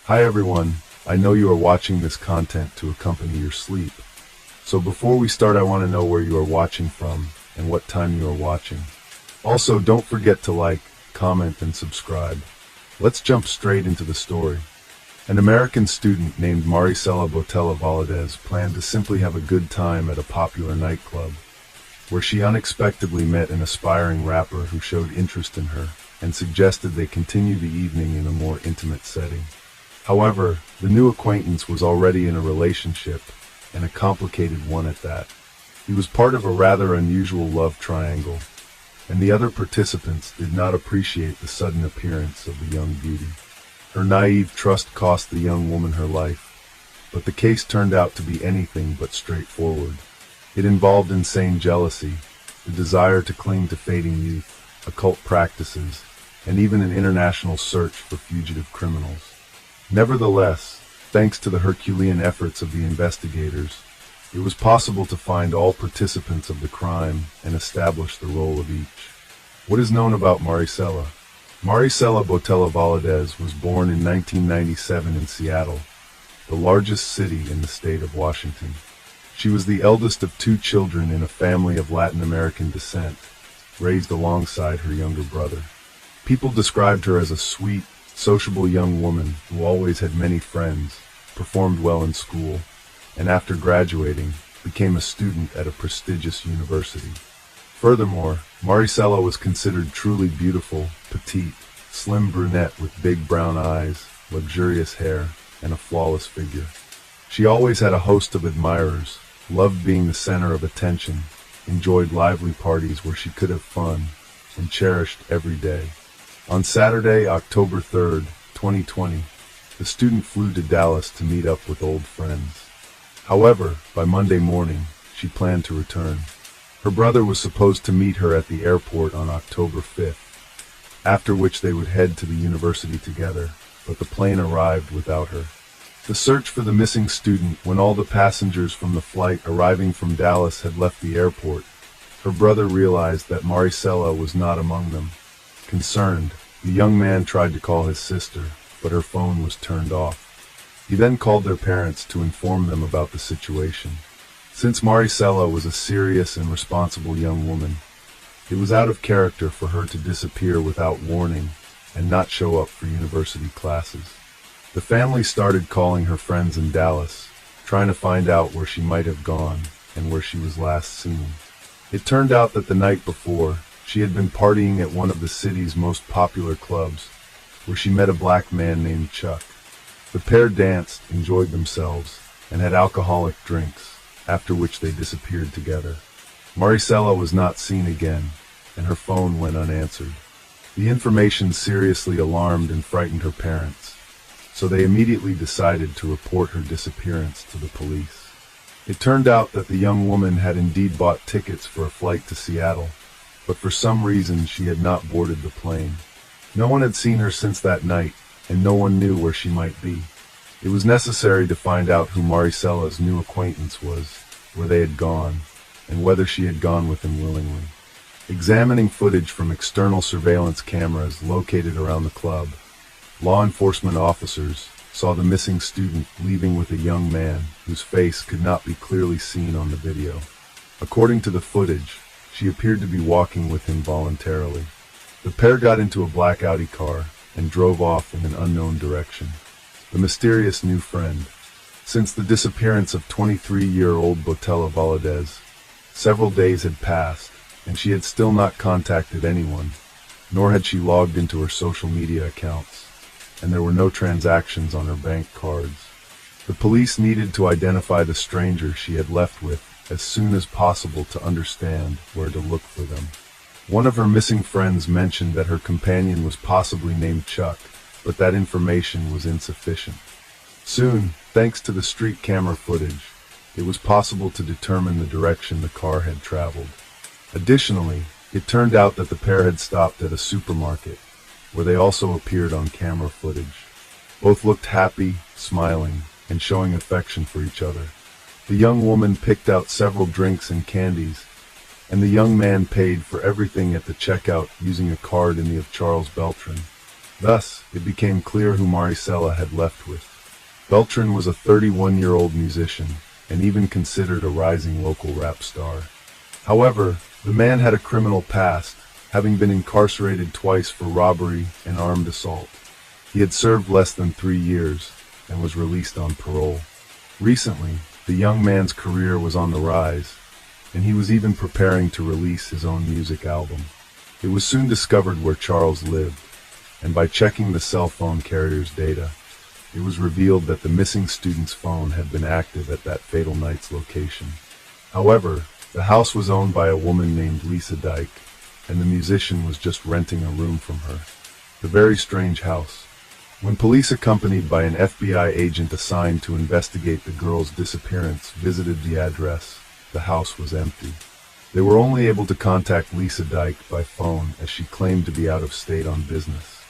Hi everyone, I know you are watching this content to accompany your sleep. So before we start, I want to know where you are watching from and what time you are watching. Also, don't forget to like, comment, and subscribe. Let's jump straight into the story. An American student named Maricela Botella Valadez planned to simply have a good time at a popular nightclub, where she unexpectedly met an aspiring rapper who showed interest in her and suggested they continue the evening in a more intimate setting. However, the new acquaintance was already in a relationship, and a complicated one at that. He was part of a rather unusual love triangle, and the other participants did not appreciate the sudden appearance of the young beauty. Her naive trust cost the young woman her life, but the case turned out to be anything but straightforward. It involved insane jealousy, the desire to cling to fading youth, occult practices, and even an international search for fugitive criminals. Nevertheless, thanks to the Herculean efforts of the investigators, it was possible to find all participants of the crime and establish the role of each. What is known about Maricela? Maricela Botella Valadez was born in 1997 in Seattle, the largest city in the state of Washington. She was the eldest of two children in a family of Latin American descent, raised alongside her younger brother. People described her as a sweet, sociable young woman who always had many friends, performed well in school, and after graduating, became a student at a prestigious university. Furthermore, Maricela was considered truly beautiful, petite, slim brunette with big brown eyes, luxurious hair, and a flawless figure. She always had a host of admirers, loved being the center of attention, enjoyed lively parties where she could have fun, and cherished every day. On Saturday, October 3rd, 2020, the student flew to Dallas to meet up with old friends. However, by Monday morning, she planned to return. Her brother was supposed to meet her at the airport on October 5th, after which they would head to the university together, but the plane arrived without her. The search for the missing student, when all the passengers from the flight arriving from Dallas had left the airport, her brother realized that Maricela was not among them. Concerned, the young man tried to call his sister, but her phone was turned off. He then called their parents to inform them about the situation. Since Maricela was a serious and responsible young woman, it was out of character for her to disappear without warning and not show up for university classes. The family started calling her friends in Dallas, trying to find out where she might have gone and where she was last seen. It turned out that the night before, she had been partying at one of the city's most popular clubs, where she met a black man named Chuck. The pair danced, enjoyed themselves, and had alcoholic drinks, after which they disappeared together. Maricela was not seen again, and her phone went unanswered. The information seriously alarmed and frightened her parents, so they immediately decided to report her disappearance to the police. It turned out that the young woman had indeed bought tickets for a flight to Seattle, but for some reason she had not boarded the plane. No one had seen her since that night, and no one knew where she might be. It was necessary to find out who Maricela's new acquaintance was, where they had gone, and whether she had gone with him willingly. Examining footage from external surveillance cameras located around the club, law enforcement officers saw the missing student leaving with a young man whose face could not be clearly seen on the video. According to the footage, she appeared to be walking with him voluntarily. The pair got into a black Audi car and drove off in an unknown direction. The mysterious new friend. Since the disappearance of 23-year-old Botella Valadez, several days had passed, and she had still not contacted anyone, nor had she logged into her social media accounts, and there were no transactions on her bank cards. The police needed to identify the stranger she had left with as soon as possible to understand where to look for them. One of her missing friends mentioned that her companion was possibly named Chuck, but that information was insufficient. Soon, thanks to the street camera footage, it was possible to determine the direction the car had traveled. Additionally, it turned out that the pair had stopped at a supermarket, where they also appeared on camera footage. Both looked happy, smiling, and showing affection for each other. The young woman picked out several drinks and candies, and the young man paid for everything at the checkout using a card in the of Charles Beltran. Thus, it became clear who Maricela had left with. Beltran was a 31-year-old musician, and even considered a rising local rap star. However, the man had a criminal past, having been incarcerated twice for robbery and armed assault. He had served less than 3 years, and was released on parole. Recently, the young man's career was on the rise, and he was even preparing to release his own music album. It was soon discovered where Charles lived, and by checking the cell phone carrier's data, it was revealed that the missing student's phone had been active at that fatal night's location. However, the house was owned by a woman named Lisa Dyke, and the musician was just renting a room from her. A very strange house. When police accompanied by an FBI agent assigned to investigate the girl's disappearance visited the address, the house was empty. They were only able to contact Lisa Dyke by phone as she claimed to be out of state on business.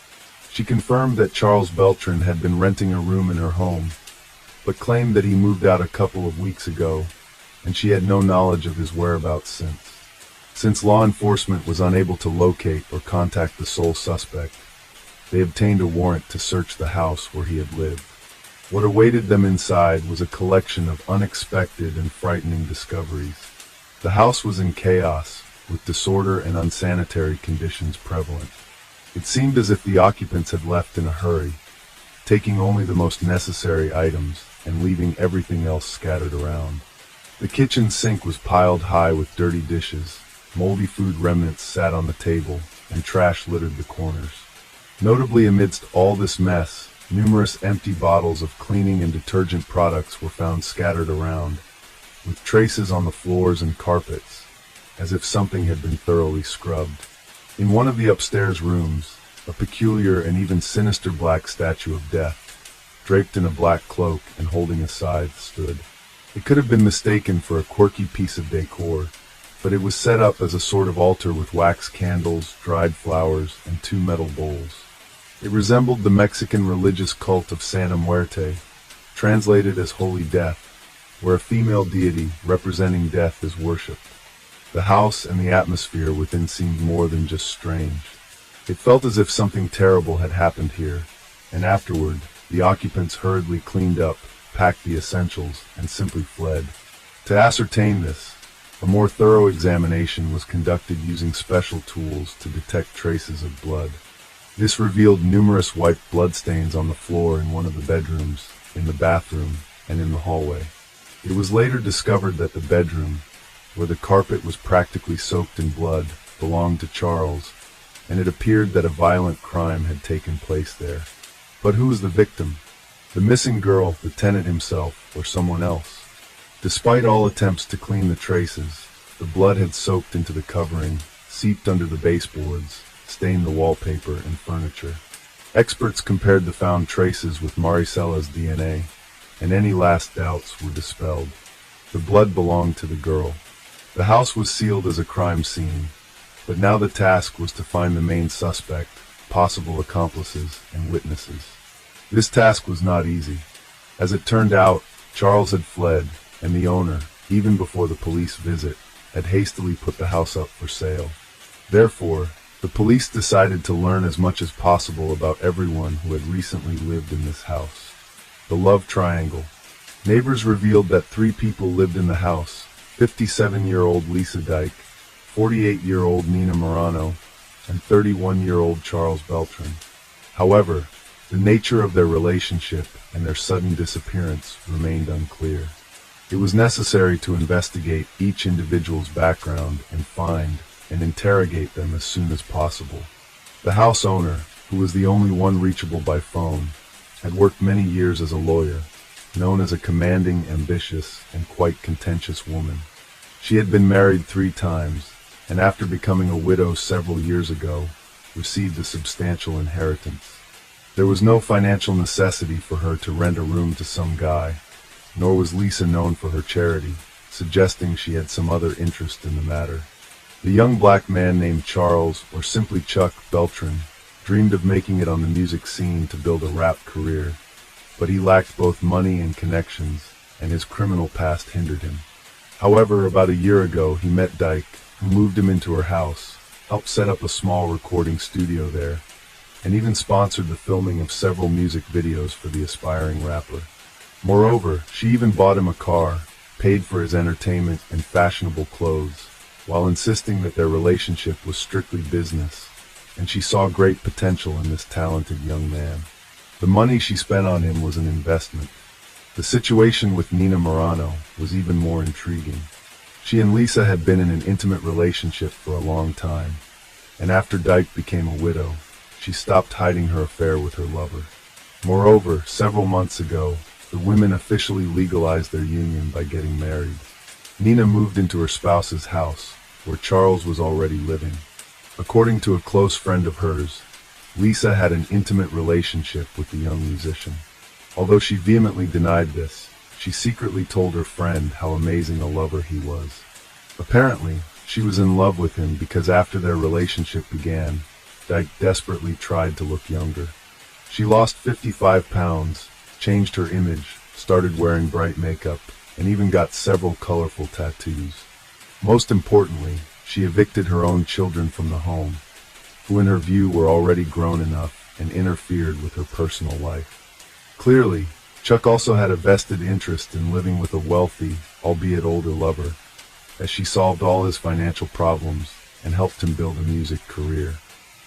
She confirmed that Charles Beltran had been renting a room in her home, but claimed that he moved out a couple of weeks ago, and she had no knowledge of his whereabouts since. Since law enforcement was unable to locate or contact the sole suspect, they obtained a warrant to search the house where he had lived. What awaited them inside was a collection of unexpected and frightening discoveries. The house was in chaos, with disorder and unsanitary conditions prevalent. It seemed as if the occupants had left in a hurry, taking only the most necessary items and leaving everything else scattered around. The kitchen sink was piled high with dirty dishes, moldy food remnants sat on the table, and trash littered the corners. Notably, amidst all this mess, numerous empty bottles of cleaning and detergent products were found scattered around, with traces on the floors and carpets, as if something had been thoroughly scrubbed. In one of the upstairs rooms, a peculiar and even sinister black statue of death, draped in a black cloak and holding a scythe, stood. It could have been mistaken for a quirky piece of decor, but it was set up as a sort of altar with wax candles, dried flowers, and 2 metal bowls. It resembled the Mexican religious cult of Santa Muerte, translated as Holy Death, where a female deity representing death is worshipped. The house and the atmosphere within seemed more than just strange. It felt as if something terrible had happened here, and afterward, the occupants hurriedly cleaned up, packed the essentials, and simply fled. To ascertain this, a more thorough examination was conducted using special tools to detect traces of blood. This revealed numerous white bloodstains on the floor in one of the bedrooms, in the bathroom, and in the hallway. It was later discovered that the bedroom, where the carpet was practically soaked in blood, belonged to Charles, and it appeared that a violent crime had taken place there. But who was the victim? The missing girl, the tenant himself, or someone else? Despite all attempts to clean the traces, the blood had soaked into the covering, seeped under the baseboards, stained the wallpaper and furniture. Experts compared the found traces with Maricela's DNA, and any last doubts were dispelled. The blood belonged to the girl. The house was sealed as a crime scene, but now the task was to find the main suspect, possible accomplices, and witnesses. This task was not easy. As it turned out, Charles had fled, and the owner, even before the police visit, had hastily put the house up for sale. Therefore, the police decided to learn as much as possible about everyone who had recently lived in this house. The love triangle. Neighbors revealed that 3 people lived in the house: 57-year-old Lisa Dyke, 48-year-old Nina Morano, and 31-year-old Charles Beltran. However, the nature of their relationship and their sudden disappearance remained unclear. It was necessary to investigate each individual's background and find and interrogate them as soon as possible. The house owner, who was the only one reachable by phone, had worked many years as a lawyer, known as a commanding, ambitious, and quite contentious woman. She had been married 3 times, and after becoming a widow several years ago, received a substantial inheritance. There was no financial necessity for her to rent a room to some guy, nor was Lisa known for her charity, suggesting she had some other interest in the matter. The young black man named Charles, or simply Chuck Beltran, dreamed of making it on the music scene to build a rap career, but he lacked both money and connections, and his criminal past hindered him. However, about a year ago, he met Dyke, who moved him into her house, helped set up a small recording studio there, and even sponsored the filming of several music videos for the aspiring rapper. Moreover, she even bought him a car, paid for his entertainment and fashionable clothes, while insisting that their relationship was strictly business, and she saw great potential in this talented young man. The money she spent on him was an investment. The situation with Nina Morano was even more intriguing. She and Lisa had been in an intimate relationship for a long time, and after Dyke became a widow, she stopped hiding her affair with her lover. Moreover, several months ago, the women officially legalized their union by getting married. Nina moved into her spouse's house, where Charles was already living. According to a close friend of hers, Lisa had an intimate relationship with the young musician. Although she vehemently denied this, she secretly told her friend how amazing a lover he was. Apparently, she was in love with him because after their relationship began, Dyke desperately tried to look younger. She lost 55 pounds, changed her image, started wearing bright makeup, and even got several colorful tattoos. Most importantly, she evicted her own children from the home, who in her view were already grown enough and interfered with her personal life. Clearly, Chuck also had a vested interest in living with a wealthy, albeit older lover, as she solved all his financial problems and helped him build a music career.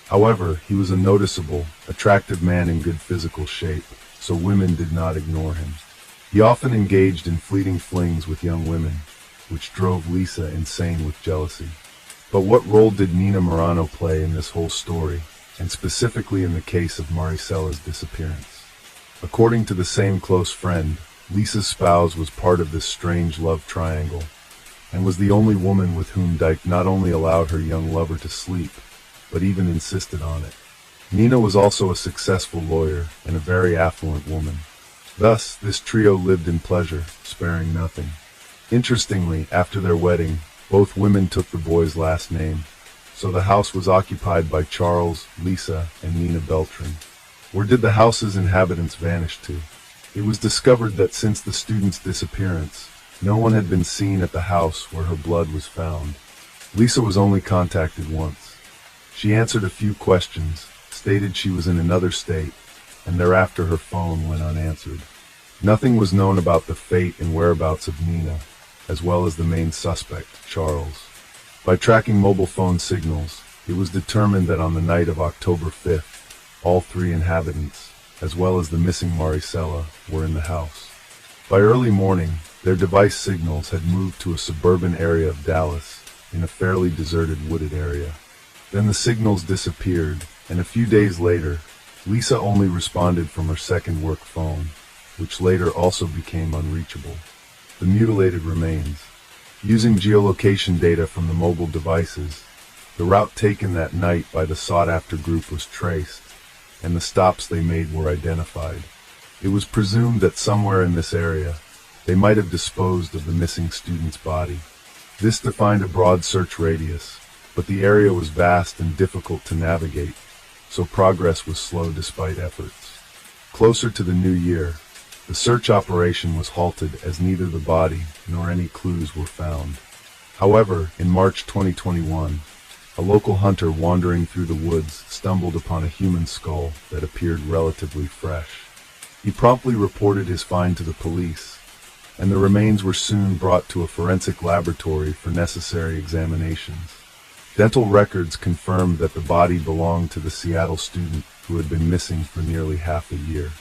However, he was a noticeable, attractive man in good physical shape, so women did not ignore him. He often engaged in fleeting flings with young women, which drove Lisa insane with jealousy. But what role did Nina Morano play in this whole story, and specifically in the case of Maricella's disappearance? According to the same close friend, Lisa's spouse was part of this strange love triangle, and was the only woman with whom Dyke not only allowed her young lover to sleep, but even insisted on it. Nina was also a successful lawyer and a very affluent woman. Thus, this trio lived in pleasure, sparing nothing. Interestingly, after their wedding, both women took the boy's last name, so the house was occupied by Charles, Lisa, and Nina Beltran. Where did the house's inhabitants vanish to? It was discovered that since the student's disappearance, no one had been seen at the house where her blood was found. Lisa was only contacted once. She answered a few questions, stated she was in another state, and thereafter her phone went unanswered. Nothing was known about the fate and whereabouts of Nina, as well as the main suspect, Charles. By tracking mobile phone signals, it was determined that on the night of October 5th, all three inhabitants, as well as the missing Maricela, were in the house. By early morning, their device signals had moved to a suburban area of Dallas, in a fairly deserted wooded area. Then the signals disappeared, and a few days later, Lisa only responded from her second work phone, which later also became unreachable. The mutilated remains. Using geolocation data from the mobile devices, the route taken that night by the sought-after group was traced, and the stops they made were identified. It was presumed that somewhere in this area, they might have disposed of the missing student's body. This defined a broad search radius, but the area was vast and difficult to navigate, so progress was slow despite efforts. Closer to the new year, the search operation was halted as neither the body nor any clues were found. However, in March 2021, a local hunter wandering through the woods stumbled upon a human skull that appeared relatively fresh. He promptly reported his find to the police, and the remains were soon brought to a forensic laboratory for necessary examinations. Dental records confirmed that the body belonged to the Seattle student who had been missing for nearly half a year.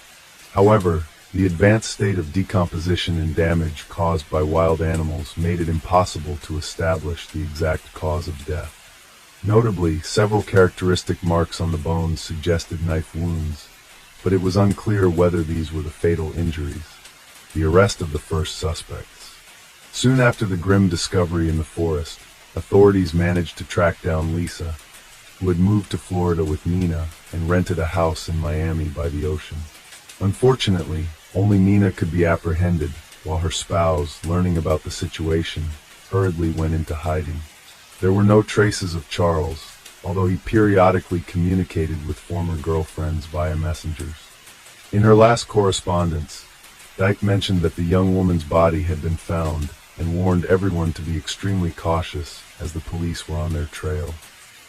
However, the advanced state of decomposition and damage caused by wild animals made it impossible to establish the exact cause of death. Notably, several characteristic marks on the bones suggested knife wounds, but it was unclear whether these were the fatal injuries. The arrest of the first suspects. Soon after the grim discovery in the forest, authorities managed to track down Lisa, who had moved to Florida with Nina and rented a house in Miami by the ocean. Unfortunately, only Nina could be apprehended, while her spouse, learning about the situation, hurriedly went into hiding. There were no traces of Charles, although he periodically communicated with former girlfriends via messengers. In her last correspondence, Dyke mentioned that the young woman's body had been found and warned everyone to be extremely cautious as the police were on their trail.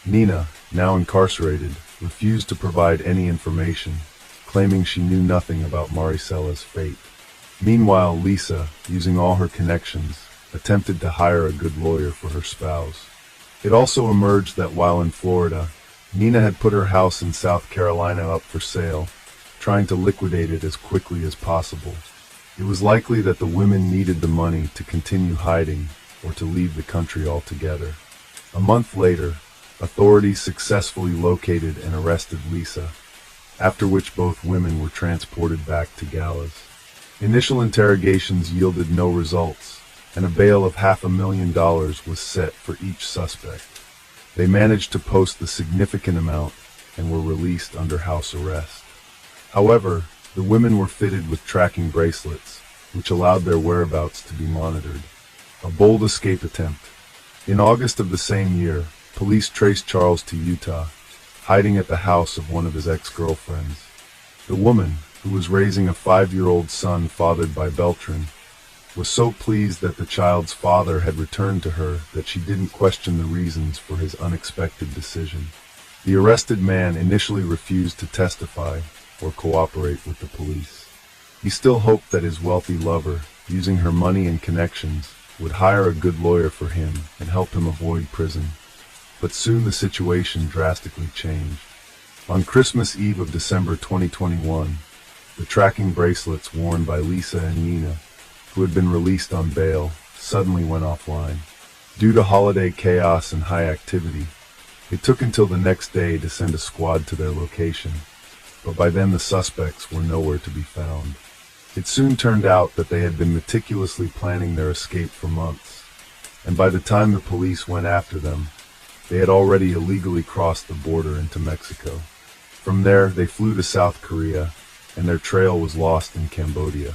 Nina, now incarcerated, refused to provide any information, claiming she knew nothing about Maricella's fate. Meanwhile, Lisa, using all her connections, attempted to hire a good lawyer for her spouse. It also emerged that while in Florida, Nina had put her house in South Carolina up for sale, trying to liquidate it as quickly as possible. It was likely that the women needed the money to continue hiding or to leave the country altogether. A month later, authorities successfully located and arrested Lisa, after which both women were transported back to Gallas. Initial interrogations yielded no results, and a bail of $500,000 was set for each suspect. They managed to post the significant amount and were released under house arrest. However, the women were fitted with tracking bracelets, which allowed their whereabouts to be monitored. A bold escape attempt. In August of the same year, police traced Charles to Utah, hiding at the house of one of his ex-girlfriends. The woman, who was raising a 5-year-old son fathered by Beltran, was so pleased that the child's father had returned to her that she didn't question the reasons for his unexpected decision. The arrested man initially refused to testify or cooperate with the police. He still hoped that his wealthy lover, using her money and connections, would hire a good lawyer for him and help him avoid prison. But soon the situation drastically changed. On Christmas Eve of December 2021, the tracking bracelets worn by Lisa and Nina, who had been released on bail, suddenly went offline. Due to holiday chaos and high activity, it took until the next day to send a squad to their location, but by then the suspects were nowhere to be found. It soon turned out that they had been meticulously planning their escape for months, and by the time the police went after them, they had already illegally crossed the border into Mexico. From there, they flew to South Korea, and their trail was lost in Cambodia.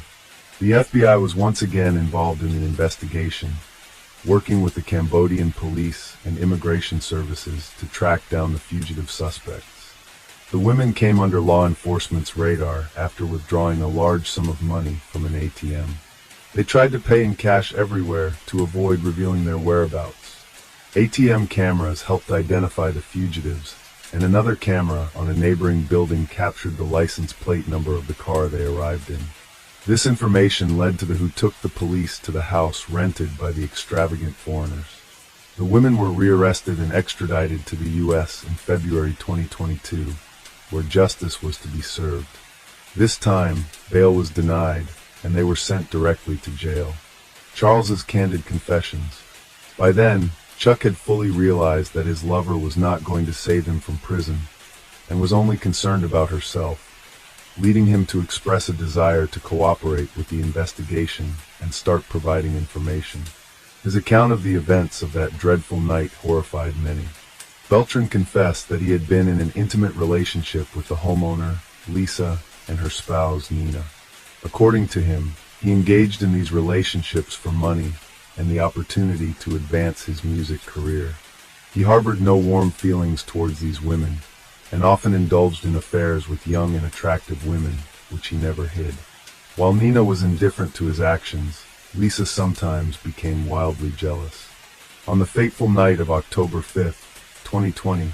The FBI was once again involved in an investigation, working with the Cambodian police and immigration services to track down the fugitive suspects. The women came under law enforcement's radar after withdrawing a large sum of money from an ATM. They tried to pay in cash everywhere to avoid revealing their whereabouts. ATM cameras helped identify the fugitives, and another camera on a neighboring building captured the license plate number of the car they arrived in. This information led to the who took the police to the house rented by the extravagant foreigners. The women were rearrested and extradited to the U.S. in February 2022, where justice was to be served. This time, bail was denied, and they were sent directly to jail. Charles's candid confessions. By then, Chuck had fully realized that his lover was not going to save him from prison, and was only concerned about herself, leading him to express a desire to cooperate with the investigation and start providing information. His account of the events of that dreadful night horrified many. Beltran confessed that he had been in an intimate relationship with the homeowner, Lisa, and her spouse, Nina. According to him, he engaged in these relationships for money and the opportunity to advance his music career. He harbored no warm feelings towards these women, and often indulged in affairs with young and attractive women, which he never hid. While Nina was indifferent to his actions, Lisa sometimes became wildly jealous. On the fateful night of October 5th, 2020,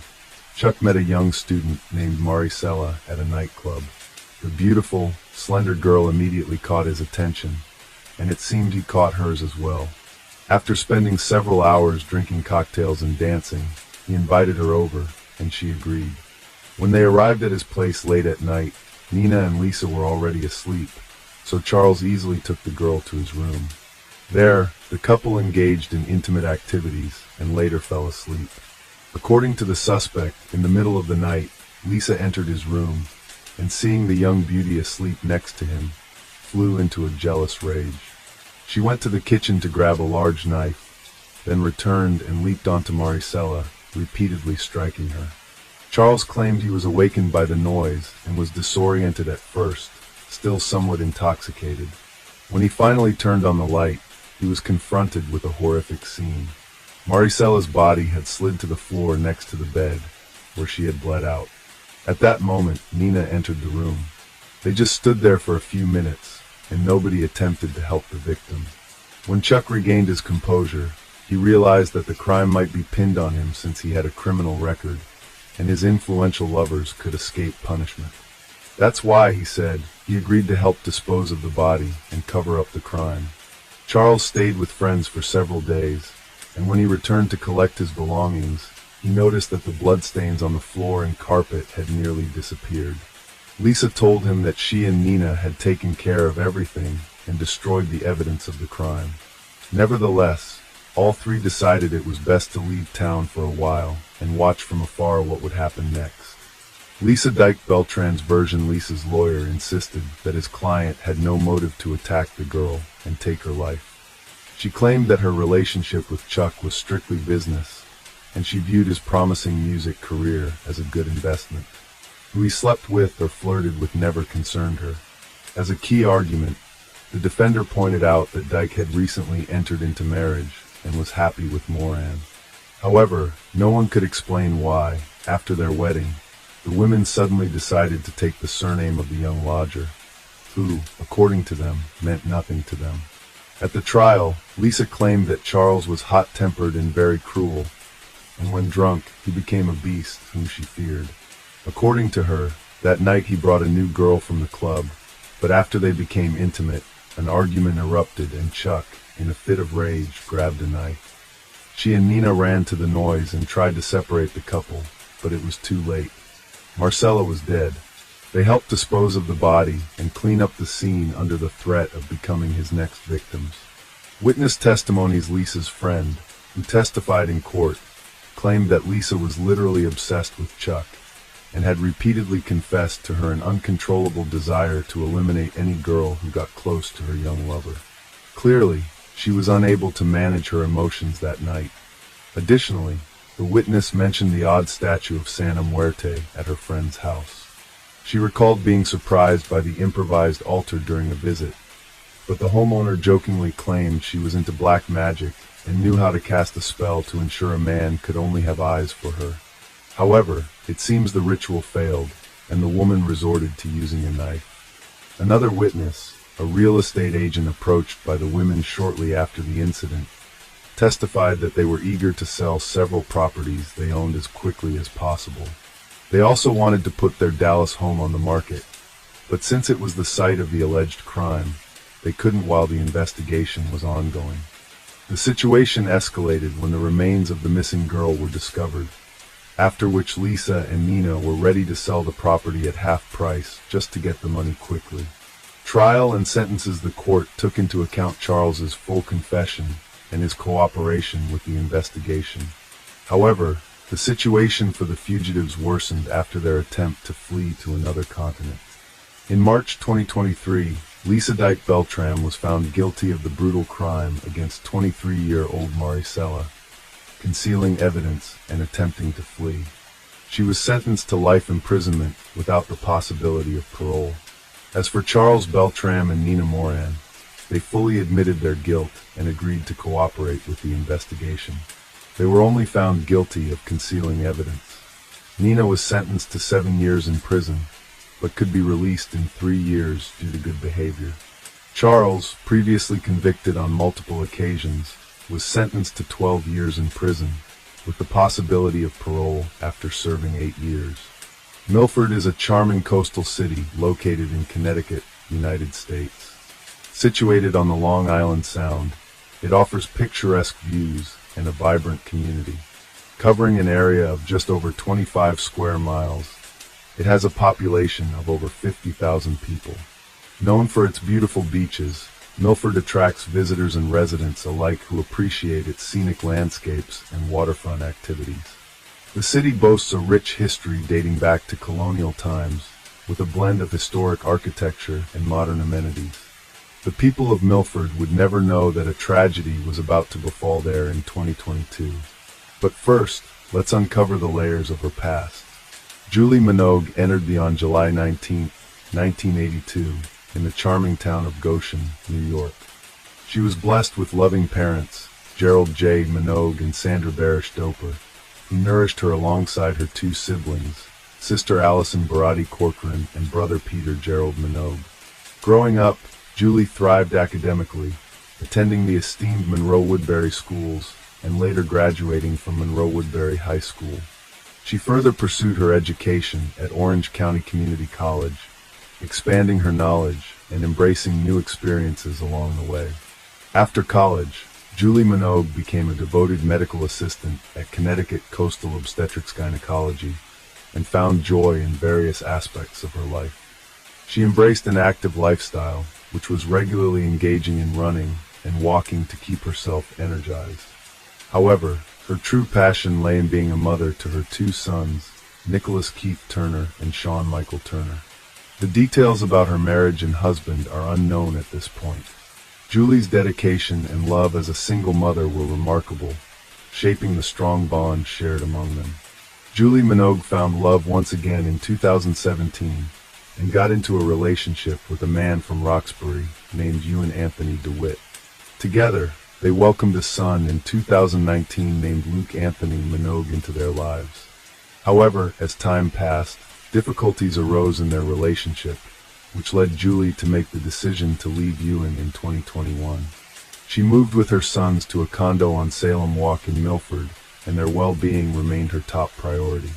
Chuck met a young student named Maricela at a nightclub. The beautiful, slender girl immediately caught his attention, and it seemed he caught hers as well. After spending several hours drinking cocktails and dancing, he invited her over, and she agreed. When they arrived at his place late at night, Nina and Lisa were already asleep, so Charles easily took the girl to his room. There, the couple engaged in intimate activities and later fell asleep. According to the suspect, in the middle of the night, Lisa entered his room, and seeing the young beauty asleep next to him, flew into a jealous rage. She went to the kitchen to grab a large knife, then returned and leaped onto Maricela, repeatedly striking her. Charles claimed he was awakened by the noise and was disoriented at first, still somewhat intoxicated. When he finally turned on the light, he was confronted with a horrific scene. Maricela's body had slid to the floor next to the bed, where she had bled out. At that moment, Nina entered the room. They just stood there for a few minutes, and nobody attempted to help the victim. When Chuck regained his composure, he realized that the crime might be pinned on him since he had a criminal record, and his influential lovers could escape punishment. That's why, he said, he agreed to help dispose of the body and cover up the crime. Charles stayed with friends for several days, and when he returned to collect his belongings, he noticed that the bloodstains on the floor and carpet had nearly disappeared. Lisa told him that she and Nina had taken care of everything and destroyed the evidence of the crime. Nevertheless, all three decided it was best to leave town for a while and watch from afar what would happen next. Lisa Dyke Beltran's version. Lisa's lawyer insisted that his client had no motive to attack the girl and take her life. She claimed that her relationship with Chuck was strictly business, and she viewed his promising music career as a good investment. Who he slept with or flirted with never concerned her. As a key argument, the defender pointed out that Dyke had recently entered into marriage and was happy with Moran. However, no one could explain why, after their wedding, the women suddenly decided to take the surname of the young lodger, who, according to them, meant nothing to them. At the trial, Lisa claimed that Charles was hot-tempered and very cruel, and when drunk, he became a beast whom she feared. According to her, that night he brought a new girl from the club, but after they became intimate, an argument erupted and Chuck, in a fit of rage, grabbed a knife. She and Nina ran to the noise and tried to separate the couple, but it was too late. Marcella was dead. They helped dispose of the body and clean up the scene under the threat of becoming his next victims. Witness testimonies. Lisa's friend, who testified in court, claimed that Lisa was literally obsessed with Chuck and had repeatedly confessed to her an uncontrollable desire to eliminate any girl who got close to her young lover. Clearly, she was unable to manage her emotions that night. Additionally, the witness mentioned the odd statue of Santa Muerte at her friend's house. She recalled being surprised by the improvised altar during a visit, but the homeowner jokingly claimed she was into black magic and knew how to cast a spell to ensure a man could only have eyes for her. However, it seems the ritual failed, and the woman resorted to using a knife. Another witness, a real estate agent approached by the women shortly after the incident, testified that they were eager to sell several properties they owned as quickly as possible. They also wanted to put their Dallas home on the market, but since it was the site of the alleged crime, they couldn't while the investigation was ongoing. The situation escalated when the remains of the missing girl were discovered, after which Lisa and Nina were ready to sell the property at half price just to get the money quickly. Trial and sentences. The court took into account Charles's full confession and his cooperation with the investigation. However, the situation for the fugitives worsened after their attempt to flee to another continent. In March 2023, Lisa Dyke Beltran was found guilty of the brutal crime against 23-year-old Maricela, concealing evidence and attempting to flee. She was sentenced to life imprisonment without the possibility of parole. As for Charles Beltran and Nina Moran, they fully admitted their guilt and agreed to cooperate with the investigation. They were only found guilty of concealing evidence. Nina was sentenced to 7 years in prison, but could be released in 3 years due to good behavior. Charles, previously convicted on multiple occasions, was sentenced to 12 years in prison, with the possibility of parole after serving 8 years. Milford is a charming coastal city located in Connecticut, United States. Situated on the Long Island Sound, it offers picturesque views and a vibrant community. Covering an area of just over 25 square miles, it has a population of over 50,000 people. Known for its beautiful beaches, Milford attracts visitors and residents alike who appreciate its scenic landscapes and waterfront activities. The city boasts a rich history dating back to colonial times, with a blend of historic architecture and modern amenities. The people of Milford would never know that a tragedy was about to befall there in 2022. But first, let's uncover the layers of her past. Julie Minogue entered on July 19, 1982, in the charming town of Goshen, New York. She was blessed with loving parents, Gerald J. Minogue and Sandra Barish Doper, who nourished her alongside her 2 siblings, sister Allison Barati Corcoran and brother Peter Gerald Minogue. Growing up, Julie thrived academically, attending the esteemed Monroe Woodbury schools and later graduating from Monroe Woodbury High School. She further pursued her education at Orange County Community College, expanding her knowledge and embracing new experiences along the way. After college, Julie Minogue became a devoted medical assistant at Connecticut Coastal Obstetrics Gynecology and found joy in various aspects of her life. She embraced an active lifestyle, which was regularly engaging in running and walking to keep herself energized. However, her true passion lay in being a mother to her two sons, Nicholas Keith Turner and Sean Michael Turner. The details about her marriage and husband are unknown at this point. Julie's dedication and love as a single mother were remarkable, shaping the strong bond shared among them. Julie Minogue found love once again in 2017 and got into a relationship with a man from Roxbury named Ewan Anthony DeWitt. Together, they welcomed a son in 2019 named Luke Anthony Minogue into their lives. However, as time passed, difficulties arose in their relationship, which led Julie to make the decision to leave Ewan in 2021. She moved with her sons to a condo on Salem Walk in Milford, and their well-being remained her top priority.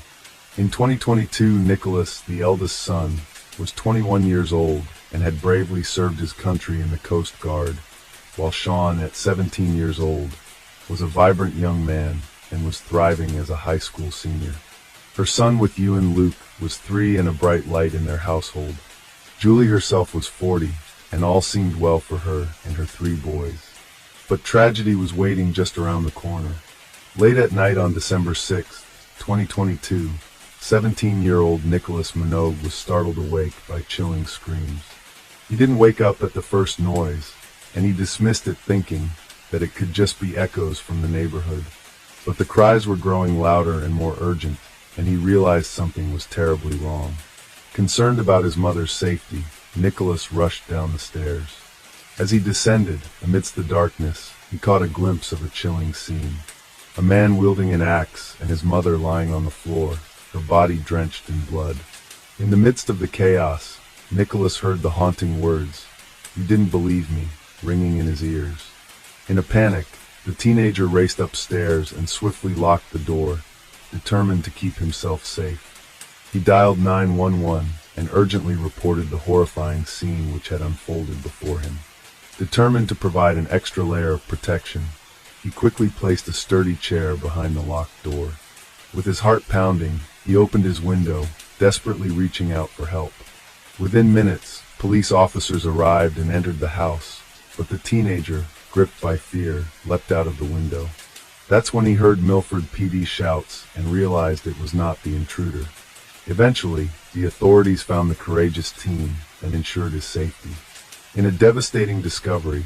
In 2022, Nicholas, the eldest son, was 21 years old and had bravely served his country in the Coast Guard, while Sean, at 17 years old, was a vibrant young man and was thriving as a high school senior. Her son with Ewan, Luke, was 3 and a bright light in their household. Julie herself was 40, and all seemed well for her and her 3 boys. But tragedy was waiting just around the corner. Late at night on December 6, 2022, 17-year-old Nicholas Minogue was startled awake by chilling screams. He didn't wake up at the first noise, and he dismissed it thinking that it could just be echoes from the neighborhood. But the cries were growing louder and more urgent, and he realized something was terribly wrong. Concerned about his mother's safety, Nicholas rushed down the stairs. As he descended, amidst the darkness, he caught a glimpse of a chilling scene. A man wielding an axe and his mother lying on the floor, her body drenched in blood. In the midst of the chaos, Nicholas heard the haunting words, "You didn't believe me," ringing in his ears. In a panic, the teenager raced upstairs and swiftly locked the door, determined to keep himself safe. He dialed 911 and urgently reported the horrifying scene which had unfolded before him. Determined to provide an extra layer of protection, he quickly placed a sturdy chair behind the locked door. With his heart pounding, he opened his window, desperately reaching out for help. Within minutes, police officers arrived and entered the house, but the teenager, gripped by fear, leapt out of the window. That's when he heard Milford PD shouts and realized it was not the intruder. Eventually, the authorities found the courageous teen and ensured his safety. In a devastating discovery,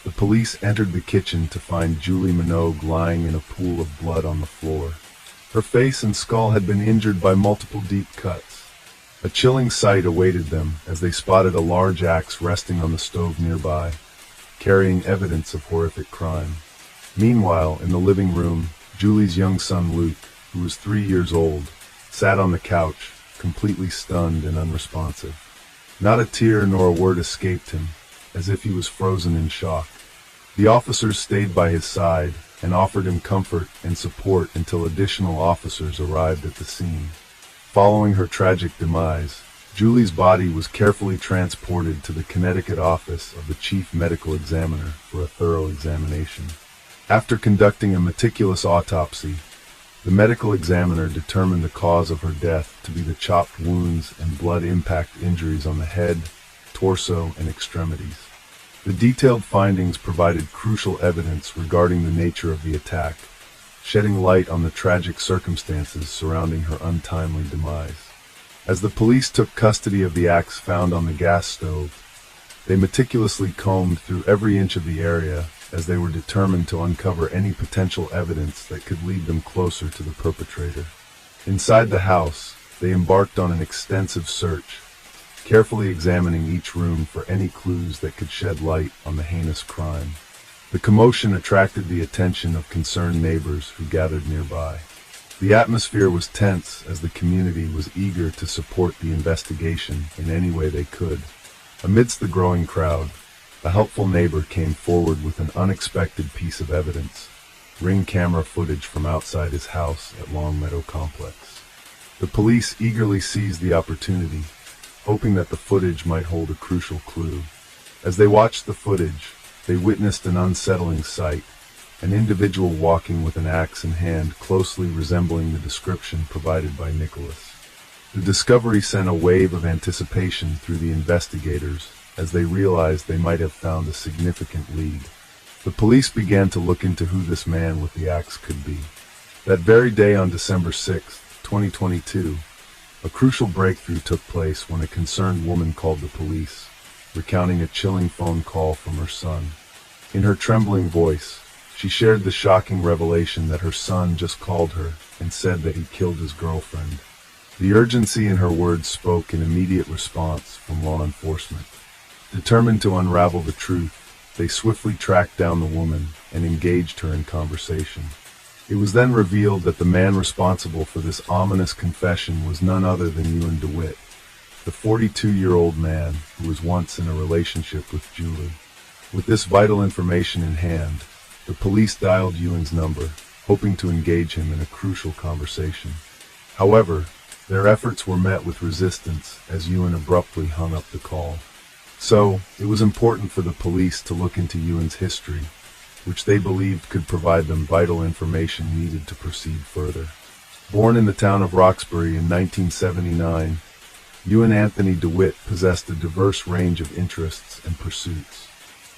the police entered the kitchen to find Julie Minogue lying in a pool of blood on the floor. Her face and skull had been injured by multiple deep cuts. A chilling sight awaited them as they spotted a large axe resting on the stove nearby, carrying evidence of horrific crime. Meanwhile, in the living room, Julie's young son Luke, who was 3 years old, sat on the couch, completely stunned and unresponsive. Not a tear nor a word escaped him, as if he was frozen in shock. The officers stayed by his side and offered him comfort and support until additional officers arrived at the scene. Following her tragic demise, Julie's body was carefully transported to the Connecticut office of the Chief Medical Examiner for a thorough examination. After conducting a meticulous autopsy, the medical examiner determined the cause of her death to be the chopped wounds and blood impact injuries on the head, torso, and extremities. The detailed findings provided crucial evidence regarding the nature of the attack, shedding light on the tragic circumstances surrounding her untimely demise. As the police took custody of the axe found on the gas stove, they meticulously combed through every inch of the area as they were determined to uncover any potential evidence that could lead them closer to the perpetrator. Inside the house, they embarked on an extensive search, carefully examining each room for any clues that could shed light on the heinous crime. The commotion attracted the attention of concerned neighbors who gathered nearby. The atmosphere was tense as the community was eager to support the investigation in any way they could. Amidst the growing crowd, a helpful neighbor came forward with an unexpected piece of evidence: Ring camera footage from outside his house at Long Meadow Complex. The police eagerly seized the opportunity, hoping that the footage might hold a crucial clue. As they watched the footage, they witnessed an unsettling sight, an individual walking with an axe in hand closely resembling the description provided by Nicholas. The discovery sent a wave of anticipation through the investigators as they realized they might have found a significant lead. The police began to look into who this man with the axe could be. That very day on December 6, 2022, a crucial breakthrough took place when a concerned woman called the police, recounting a chilling phone call from her son. In her trembling voice, she shared the shocking revelation that her son just called her and said that he killed his girlfriend. The urgency in her words spoke an immediate response from law enforcement. Determined to unravel the truth, they swiftly tracked down the woman and engaged her in conversation. It was then revealed that the man responsible for this ominous confession was none other than Ewan DeWitt, the 42-year-old man who was once in a relationship with Julie. With this vital information in hand, the police dialed Ewan's number, hoping to engage him in a crucial conversation. However, their efforts were met with resistance as Ewan abruptly hung up the call. So, it was important for the police to look into Ewan's history, which they believed could provide them vital information needed to proceed further. Born in the town of Roxbury in 1979, Ewan Anthony DeWitt possessed a diverse range of interests and pursuits.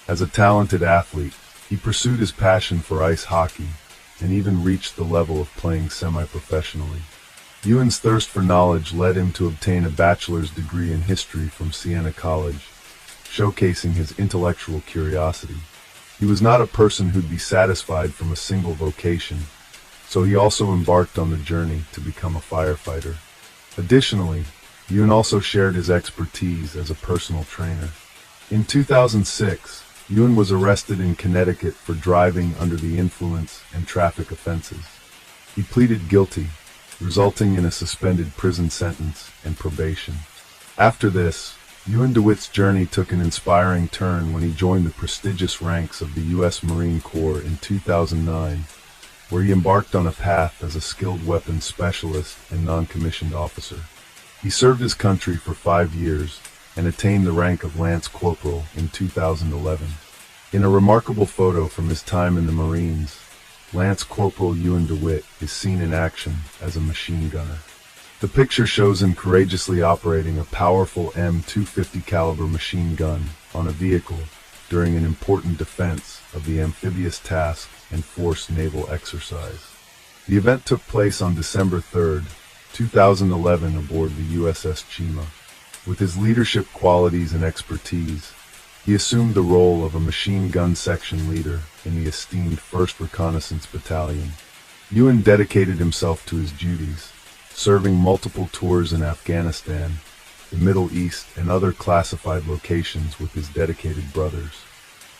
As a talented athlete, he pursued his passion for ice hockey and even reached the level of playing semi-professionally. Ewan's thirst for knowledge led him to obtain a bachelor's degree in history from Siena College, showcasing his intellectual curiosity. He was not a person who'd be satisfied from a single vocation, so he also embarked on the journey to become a firefighter. Additionally, Ewan also shared his expertise as a personal trainer. In 2006, Ewan was arrested in Connecticut for driving under the influence and traffic offenses. He pleaded guilty, resulting in a suspended prison sentence and probation. After this, Ewan DeWitt's journey took an inspiring turn when he joined the prestigious ranks of the U.S. Marine Corps in 2009, where he embarked on a path as a skilled weapons specialist and non-commissioned officer. He served his country for 5 years and attained the rank of Lance Corporal in 2011. In a remarkable photo from his time in the Marines, Lance Corporal Ewan DeWitt is seen in action as a machine gunner. The picture shows him courageously operating a powerful M250 caliber machine gun on a vehicle during an important defense of the amphibious task and force naval exercise. The event took place on December 3, 2011 aboard the USS Chima. With his leadership qualities and expertise, he assumed the role of a machine gun section leader in the esteemed 1st Reconnaissance Battalion. Ewan dedicated himself to his duties, serving multiple tours in Afghanistan, the Middle East, and other classified locations with his dedicated brothers.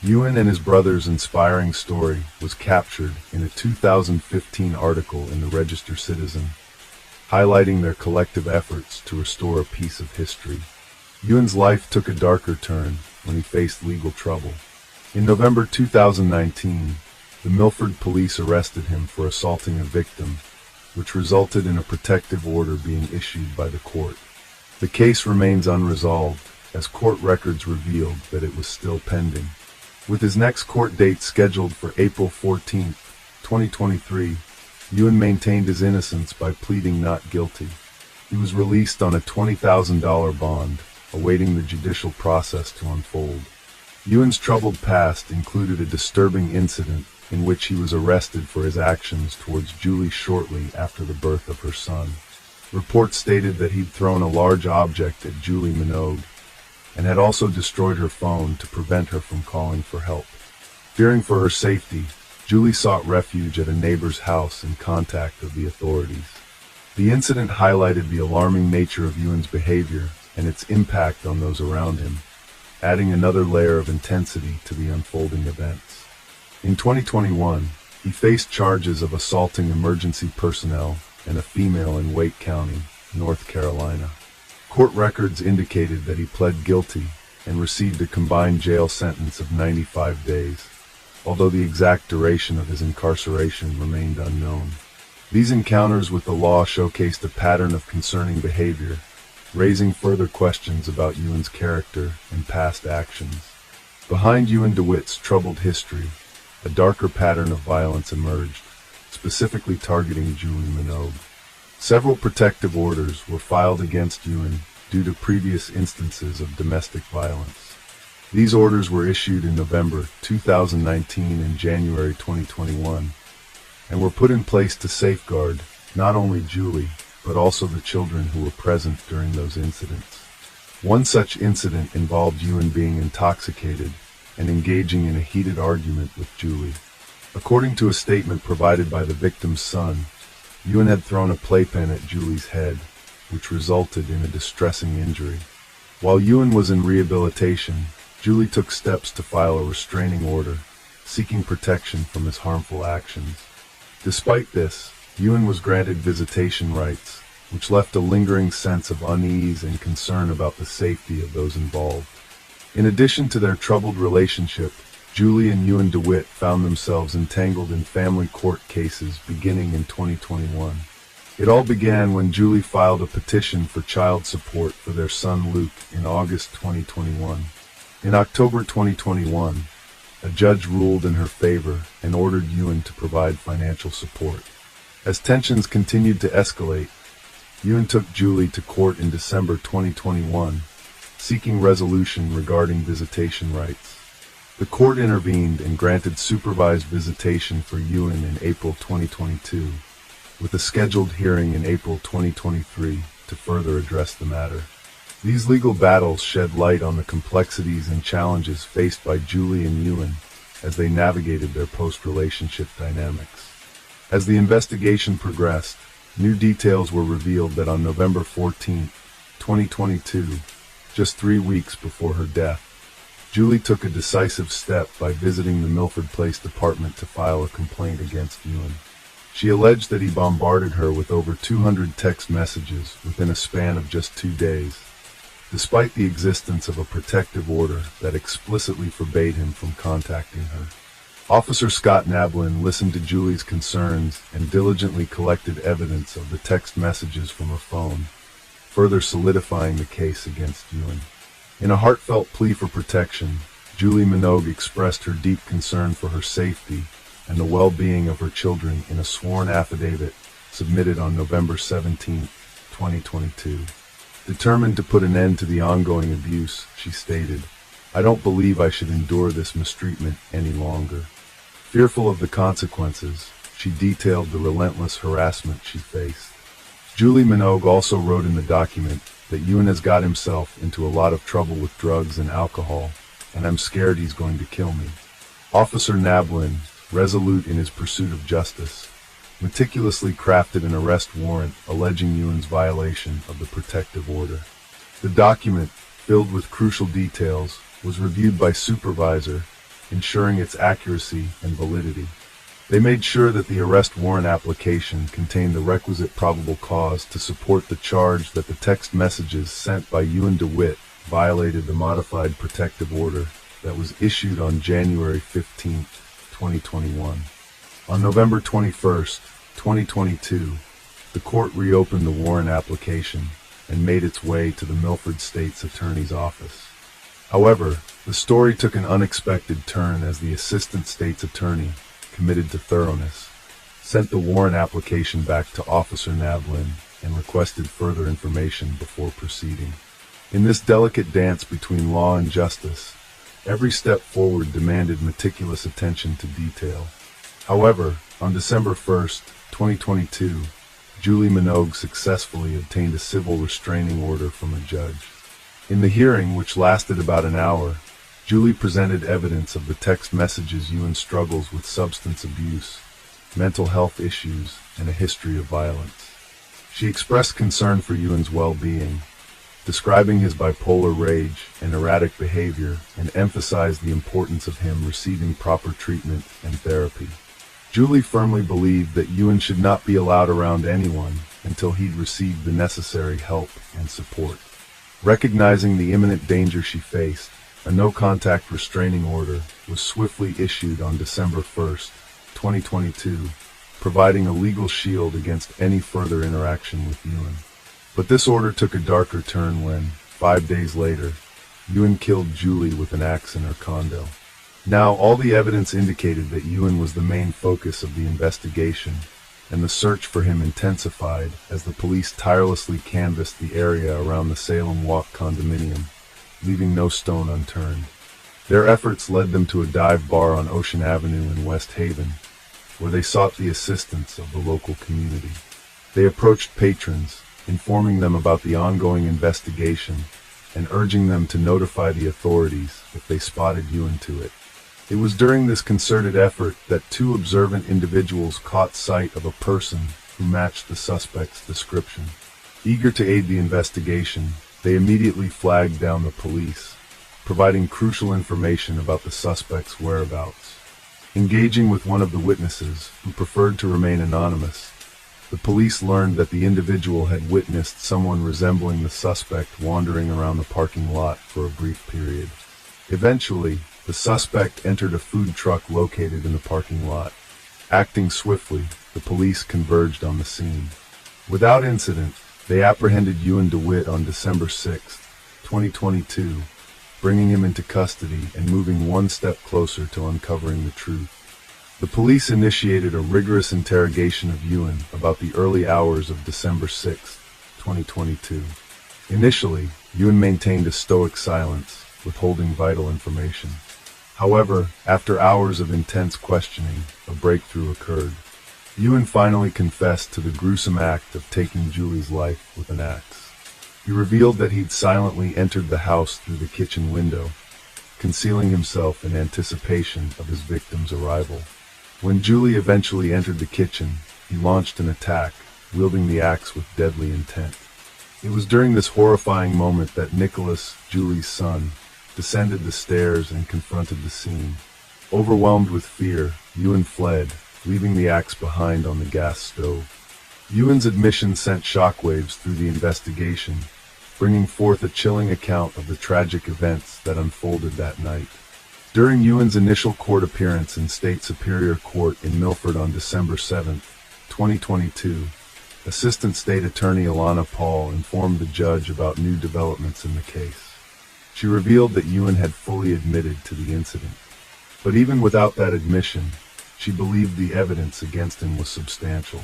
Ewan and his brothers' inspiring story was captured in a 2015 article in the Register Citizen, highlighting their collective efforts to restore a piece of history. Ewan's life took a darker turn when he faced legal trouble. In November 2019, the Milford police arrested him for assaulting a victim, which resulted in a protective order being issued by the court. The case remains unresolved, as court records revealed that it was still pending. With his next court date scheduled for April 14, 2023, Ewan maintained his innocence by pleading not guilty. He was released on a $20,000 bond, awaiting the judicial process to unfold. Ewan's troubled past included a disturbing incident in which he was arrested for his actions towards Julie shortly after the birth of her son. Reports stated that he'd thrown a large object at Julie Minogue and had also destroyed her phone to prevent her from calling for help. Fearing for her safety, Julie sought refuge at a neighbor's house in contact of the authorities. The incident highlighted the alarming nature of Ewan's behavior and its impact on those around him, adding another layer of intensity to the unfolding events. In 2021, he faced charges of assaulting emergency personnel and a female in Wake County, North Carolina. Court records indicated that he pled guilty and received a combined jail sentence of 95 days, although the exact duration of his incarceration remained unknown. These encounters with the law showcased a pattern of concerning behavior, raising further questions about Ewan's character and past actions. Behind Ewan DeWitt's troubled history, a darker pattern of violence emerged, specifically targeting Julie Minogue. Several protective orders were filed against Ewan due to previous instances of domestic violence. These orders were issued in November 2019 and January 2021, and were put in place to safeguard not only Julie, but also the children who were present during those incidents. One such incident involved Ewan being intoxicated and engaging in a heated argument with Julie. According to a statement provided by the victim's son, Ewan had thrown a playpen at Julie's head, which resulted in a distressing injury. While Ewan was in rehabilitation, Julie took steps to file a restraining order, seeking protection from his harmful actions. Despite this, Ewan was granted visitation rights, which left a lingering sense of unease and concern about the safety of those involved. In addition to their troubled relationship, Julie and Ewan DeWitt found themselves entangled in family court cases beginning in 2021. It all began when Julie filed a petition for child support for their son Luke in August 2021. In October 2021, a judge ruled in her favor and ordered Ewan to provide financial support. As tensions continued to escalate, Ewan took Julie to court in December 2021, seeking resolution regarding visitation rights. The court intervened and granted supervised visitation for Ewan in April 2022, with a scheduled hearing in April 2023 to further address the matter. These legal battles shed light on the complexities and challenges faced by Julie and Ewan as they navigated their post-relationship dynamics. As the investigation progressed, new details were revealed that on November 14, 2022, just 3 weeks before her death, Julie took a decisive step by visiting the Milford Place Department to file a complaint against Ewan. She alleged that he bombarded her with over 200 text messages within a span of just 2 days, despite the existence of a protective order that explicitly forbade him from contacting her. Officer Scott Nablin listened to Julie's concerns and diligently collected evidence of the text messages from her phone, further solidifying the case against Ewan. In a heartfelt plea for protection, Julie Minogue expressed her deep concern for her safety and the well-being of her children in a sworn affidavit submitted on November 17, 2022. Determined to put an end to the ongoing abuse, she stated, "I don't believe I should endure this mistreatment any longer." Fearful of the consequences, she detailed the relentless harassment she faced. Julie Minogue also wrote in the document that Ewan has got himself into a lot of trouble with drugs and alcohol, and I'm scared he's going to kill me. Officer Nablin, resolute in his pursuit of justice, meticulously crafted an arrest warrant alleging Ewan's violation of the protective order. The document, filled with crucial details, was reviewed by supervisor, ensuring its accuracy and validity. They made sure that the arrest warrant application contained the requisite probable cause to support the charge that the text messages sent by Ewan DeWitt violated the modified protective order that was issued on January 15, 2021. On November 21, 2022, the court reopened the warrant application and made its way to the Milford State's Attorney's Office. However, the story took an unexpected turn as the Assistant State's Attorney, committed to thoroughness, sent the warrant application back to Officer Nablin and requested further information before proceeding. In this delicate dance between law and justice, every step forward demanded meticulous attention to detail. However, on December 1, 2022, Julie Minogue successfully obtained a civil restraining order from a judge. In the hearing, which lasted about an hour, Julie presented evidence of the text messages Ewan struggles with substance abuse, mental health issues, and a history of violence. She expressed concern for Ewan's well-being, describing his bipolar rage and erratic behavior, and emphasized the importance of him receiving proper treatment and therapy. Julie firmly believed that Ewan should not be allowed around anyone until he'd received the necessary help and support. Recognizing the imminent danger she faced, a no-contact restraining order was swiftly issued on December 1, 2022, providing a legal shield against any further interaction with Ewan. But this order took a darker turn when, 5 days later, Ewan killed Julie with an axe in her condo. Now, all the evidence indicated that Ewan was the main focus of the investigation, and the search for him intensified as the police tirelessly canvassed the area around the Salem Walk condominium, leaving no stone unturned. Their efforts led them to a dive bar on Ocean Avenue in West Haven, where they sought the assistance of the local community. They approached patrons, informing them about the ongoing investigation and urging them to notify the authorities if they spotted Ewan to it. It was during this concerted effort that two observant individuals caught sight of a person who matched the suspect's description. Eager to aid the investigation, they immediately flagged down the police, providing crucial information about the suspect's whereabouts. Engaging with one of the witnesses, who preferred to remain anonymous, the police learned that the individual had witnessed someone resembling the suspect wandering around the parking lot for a brief period. Eventually, the suspect entered a food truck located in the parking lot. Acting swiftly, the police converged on the scene. Without incident, they apprehended Ewan DeWitt on December 6, 2022, bringing him into custody and moving one step closer to uncovering the truth. The police initiated a rigorous interrogation of Ewan about the early hours of December 6, 2022. Initially, Ewan maintained a stoic silence, withholding vital information. However, after hours of intense questioning, a breakthrough occurred. Ewan finally confessed to the gruesome act of taking Julie's life with an axe. He revealed that he'd silently entered the house through the kitchen window, concealing himself in anticipation of his victim's arrival. When Julie eventually entered the kitchen, he launched an attack, wielding the axe with deadly intent. It was during this horrifying moment that Nicholas, Julie's son, descended the stairs and confronted the scene. Overwhelmed with fear, Ewan fled, leaving the axe behind on the gas stove. Ewan's admission sent shockwaves through the investigation, bringing forth a chilling account of the tragic events that unfolded that night. During Ewan's initial court appearance in State Superior Court in Milford on December 7, 2022, Assistant State Attorney Alana Paul informed the judge about new developments in the case. She revealed that Ewan had fully admitted to the incident. But even without that admission, she believed the evidence against him was substantial.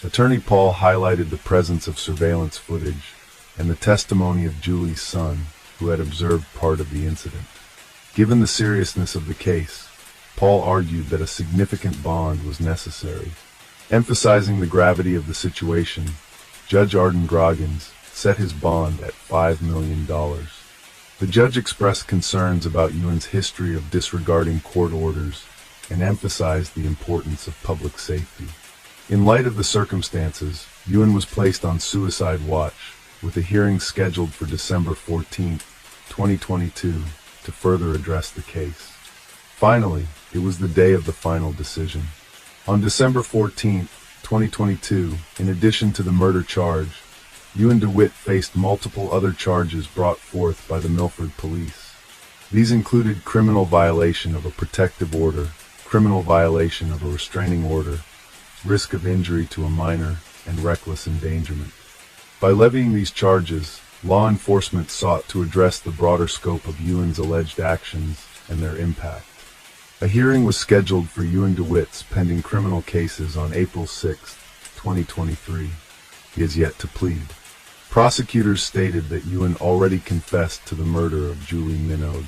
Attorney Paul highlighted the presence of surveillance footage and the testimony of Julie's son, who had observed part of the incident. Given the seriousness of the case, Paul argued that a significant bond was necessary. Emphasizing the gravity of the situation, Judge Arden Groggins set his bond at $5 million. The judge expressed concerns about Ewan's history of disregarding court orders and emphasized the importance of public safety. In light of the circumstances, Ewan was placed on suicide watch, with a hearing scheduled for December 14, 2022, to further address the case. Finally, it was the day of the final decision. On December 14, 2022, in addition to the murder charge, Ewan DeWitt faced multiple other charges brought forth by the Milford police. These included criminal violation of a protective order, criminal violation of a restraining order, risk of injury to a minor, and reckless endangerment. By levying these charges, law enforcement sought to address the broader scope of Ewan's alleged actions and their impact. A hearing was scheduled for Ewan DeWitt's pending criminal cases on April 6, 2023. He has yet to plead. Prosecutors stated that Ewan already confessed to the murder of Julie Minogue.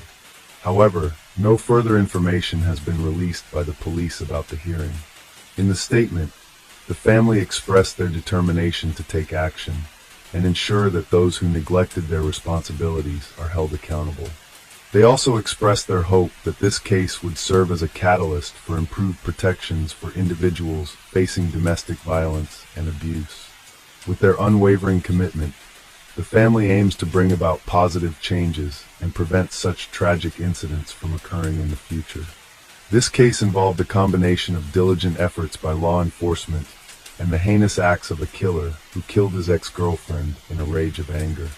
However, no further information has been released by the police about the hearing. In the statement, the family expressed their determination to take action and ensure that those who neglected their responsibilities are held accountable. They also expressed their hope that this case would serve as a catalyst for improved protections for individuals facing domestic violence and abuse. With their unwavering commitment, the family aims to bring about positive changes and prevent such tragic incidents from occurring in the future. This case involved a combination of diligent efforts by law enforcement and the heinous acts of a killer who killed his ex-girlfriend in a rage of anger.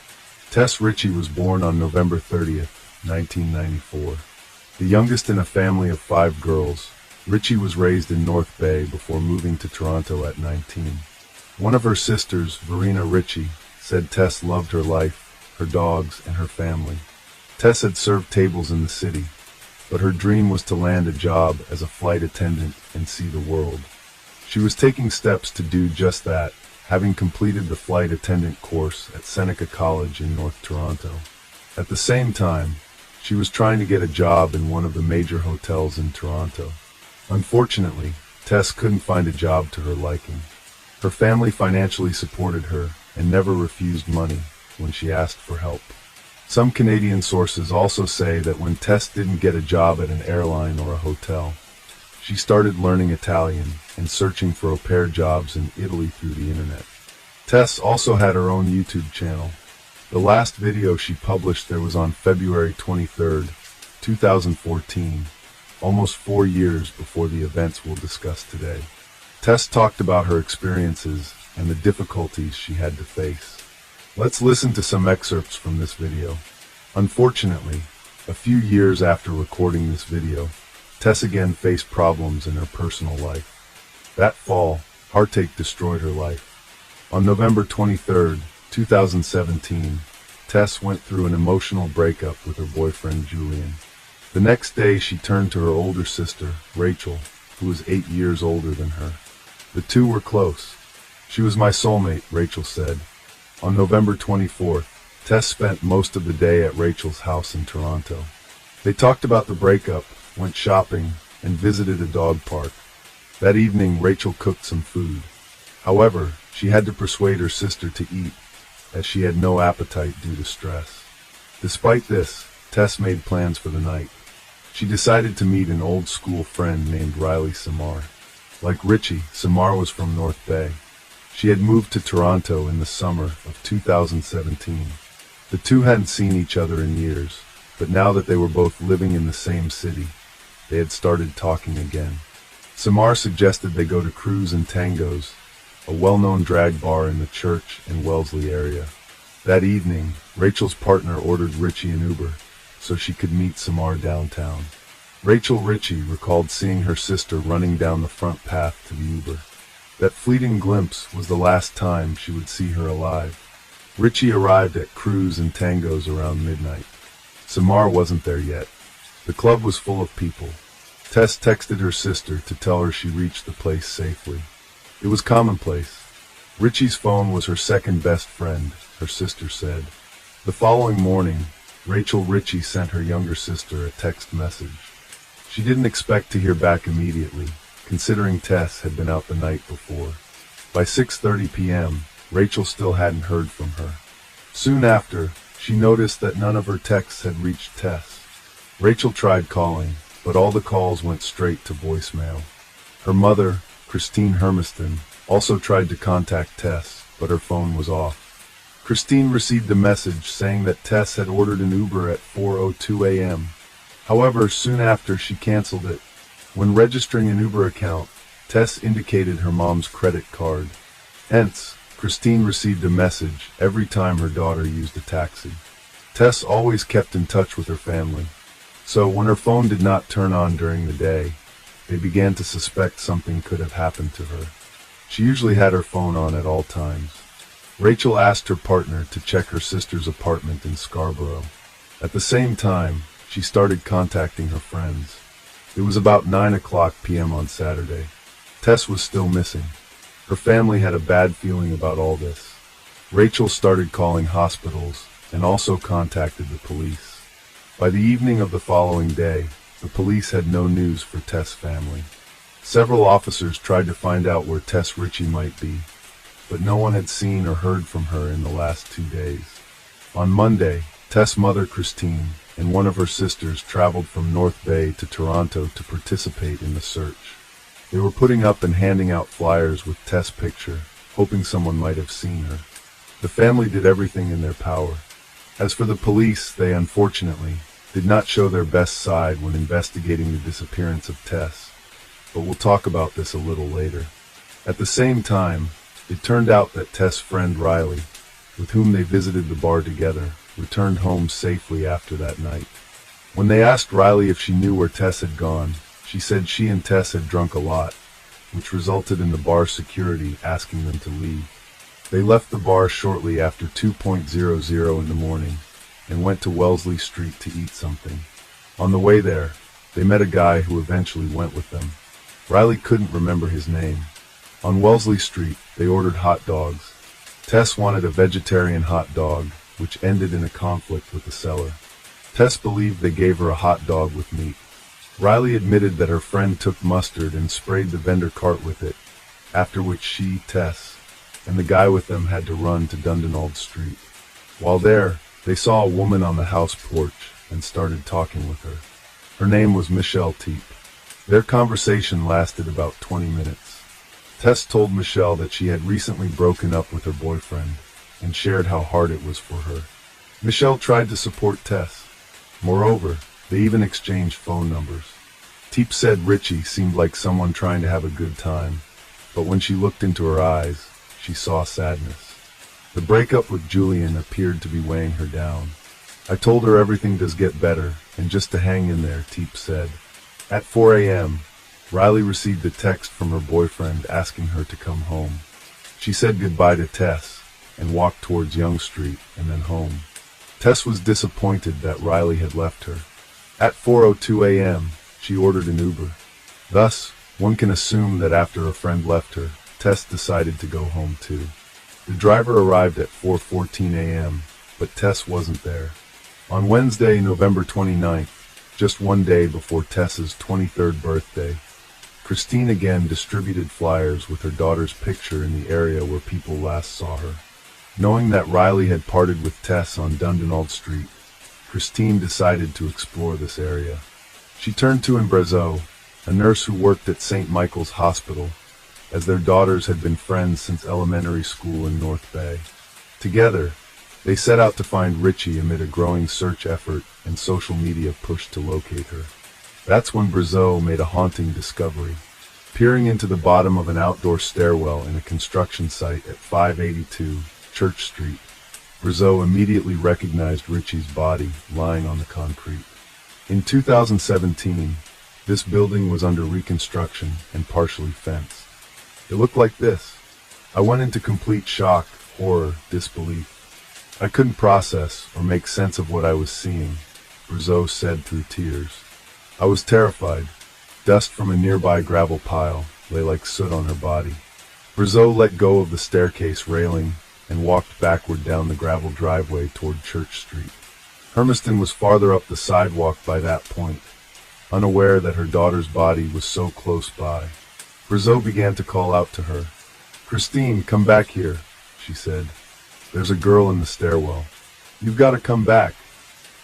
Tess Ritchie was born on November 30th, 1994. The youngest in a family of 5 girls, Richie was raised in North Bay before moving to Toronto at 19. One of her sisters, Verena Richie, said Tess loved her life, her dogs, and her family. Tess had served tables in the city, but her dream was to land a job as a flight attendant and see the world. She was taking steps to do just that, having completed the flight attendant course at Seneca College in North Toronto. At the same time, she was trying to get a job in one of the major hotels in Toronto. Unfortunately, Tess couldn't find a job to her liking. Her family financially supported her and never refused money when she asked for help. Some Canadian sources also say that when Tess didn't get a job at an airline or a hotel, she started learning Italian and searching for au pair jobs in Italy through the internet. Tess also had her own YouTube channel. The last video she published there was on February 23, 2014, almost 4 years before the events we'll discuss today. Tess talked about her experiences and the difficulties she had to face. Let's listen to some excerpts from this video. Unfortunately, a few years after recording this video, Tess again faced problems in her personal life. That fall, heartache destroyed her life. On November 23, 2017, Tess went through an emotional breakup with her boyfriend Julian. The next day she turned to her older sister, Rachel, who was 8 years older than her. The two were close. "She was my soulmate," Rachel said. On November 24th, Tess spent most of the day at Rachel's house in Toronto. They talked about the breakup, went shopping, and visited a dog park. That evening, Rachel cooked some food. However, she had to persuade her sister to eat, as she had no appetite due to stress. Despite this, Tess made plans for the night. She decided to meet an old school friend named Riley Samar. Like Richie, Samar was from North Bay. She had moved to Toronto in the summer of 2017. The two hadn't seen each other in years, but now that they were both living in the same city, they had started talking again. Samar suggested they go to Cruise and Tango's, a well-known drag bar in the Church and Wellesley area. That evening, Rachel's partner ordered Richie an Uber, so she could meet Samar downtown. Rachel Richie recalled seeing her sister running down the front path to the Uber. That fleeting glimpse was the last time she would see her alive. Richie arrived at Cruise and Tango's around midnight. Samar wasn't there yet. The club was full of people. Tess texted her sister to tell her she reached the place safely. It was commonplace. Richie's phone was her second best friend, her sister said. The following morning, Rachel Richie sent her younger sister a text message. She didn't expect to hear back immediately, considering Tess had been out the night before. By 6:30 p.m., Rachel still hadn't heard from her. Soon after, she noticed that none of her texts had reached Tess. Rachel tried calling, but all the calls went straight to voicemail. Her mother, Christine Hermiston, also tried to contact Tess, but her phone was off. Christine received a message saying that Tess had ordered an Uber at 4:02 a.m. However, soon after she canceled it. When registering an Uber account, Tess indicated her mom's credit card. Hence, Christine received a message every time her daughter used a taxi. Tess always kept in touch with her family, so when her phone did not turn on during the day, they began to suspect something could have happened to her. She usually had her phone on at all times. Rachel asked her partner to check her sister's apartment in Scarborough. At the same time, she started contacting her friends. It was about 9 p.m. on Saturday. Tess was still missing. Her family had a bad feeling about all this. Rachel started calling hospitals and also contacted the police. By the evening of the following day, the police had no news for Tess' family. Several officers tried to find out where Tess Richie might be, but no one had seen or heard from her in the last 2 days. On Monday, Tess' mother Christine and one of her sisters traveled from North Bay to Toronto to participate in the search. They were putting up and handing out flyers with Tess' picture, hoping someone might have seen her. The family did everything in their power. As for the police, they unfortunately did not show their best side when investigating the disappearance of Tess, but we'll talk about this a little later. At the same time, it turned out that Tess' friend Riley, with whom they visited the bar together, returned home safely after that night. When they asked Riley if she knew where Tess had gone, She said she and Tess had drunk a lot, which resulted in the bar security asking them to leave. They left the bar shortly after 2:00 in the morning and went to Wellesley Street to eat something. On the way there, they met a guy who eventually went with them. Riley couldn't remember his name. On Wellesley Street, they ordered hot dogs. Tess wanted a vegetarian hot dog, which ended in a conflict with the seller. Tess believed they gave her a hot dog with meat. Riley admitted that her friend took mustard and sprayed the vendor cart with it, after which she, Tess, and the guy with them had to run to Dundonald Street. While there, they saw a woman on the house porch and started talking with her. Her name was Michelle Teep. Their conversation lasted about 20 minutes. Tess told Michelle that she had recently broken up with her boyfriend and shared how hard it was for her. Michelle tried to support Tess. Moreover, they even exchanged phone numbers. Teep said Richie seemed like someone trying to have a good time, but when she looked into her eyes, she saw sadness. The breakup with Julian appeared to be weighing her down. I told her everything does get better, and just to hang in there, Teep said. At 4 a.m., Riley received a text from her boyfriend asking her to come home. She said goodbye to Tess and walked towards Yonge Street and then home. Tess was disappointed that Riley had left her. At 4:02 a.m., she ordered an Uber. Thus, one can assume that after a friend left her, Tess decided to go home too. The driver arrived at 4:14 a.m., but Tess wasn't there. On Wednesday, November 29th, just one day before Tess's 23rd birthday, Christine again distributed flyers with her daughter's picture in the area where people last saw her. Knowing that Riley had parted with Tess on Dundonald Street, Christine decided to explore this area. She turned to Embrazo, a nurse who worked at St. Michael's Hospital, as their daughters had been friends since elementary school in North Bay. Together, they set out to find Richie amid a growing search effort and social media push to locate her. That's when Brazo made a haunting discovery. Peering into the bottom of an outdoor stairwell in a construction site at 582 Church Street, Brazo immediately recognized Richie's body lying on the concrete. In 2017, this building was under reconstruction and partially fenced. It looked like this. I went into complete shock, horror, disbelief. I couldn't process or make sense of what I was seeing, Brazo said through tears. I was terrified. Dust from a nearby gravel pile lay like soot on her body. Brazo let go of the staircase railing and walked backward down the gravel driveway toward Church Street. Hermiston was farther up the sidewalk by that point, unaware that her daughter's body was so close by. Brazo began to call out to her. "Christine, come back here," she said. "There's a girl in the stairwell. You've got to come back."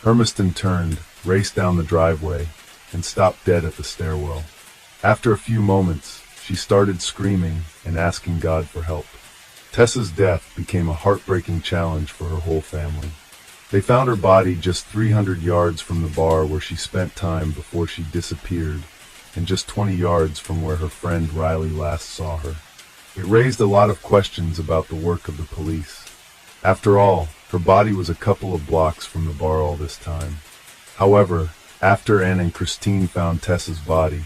Hermiston turned, raced down the driveway, and stopped dead at the stairwell. After a few moments, she started screaming and asking God for help. Tessa's death became a heartbreaking challenge for her whole family. They found her body just 300 yards from the bar where she spent time before she disappeared, and just 20 yards from where her friend Riley last saw her. It raised a lot of questions about the work of the police. After all, her body was a couple of blocks from the bar all this time. However, after Anne and Christine found Tessa's body,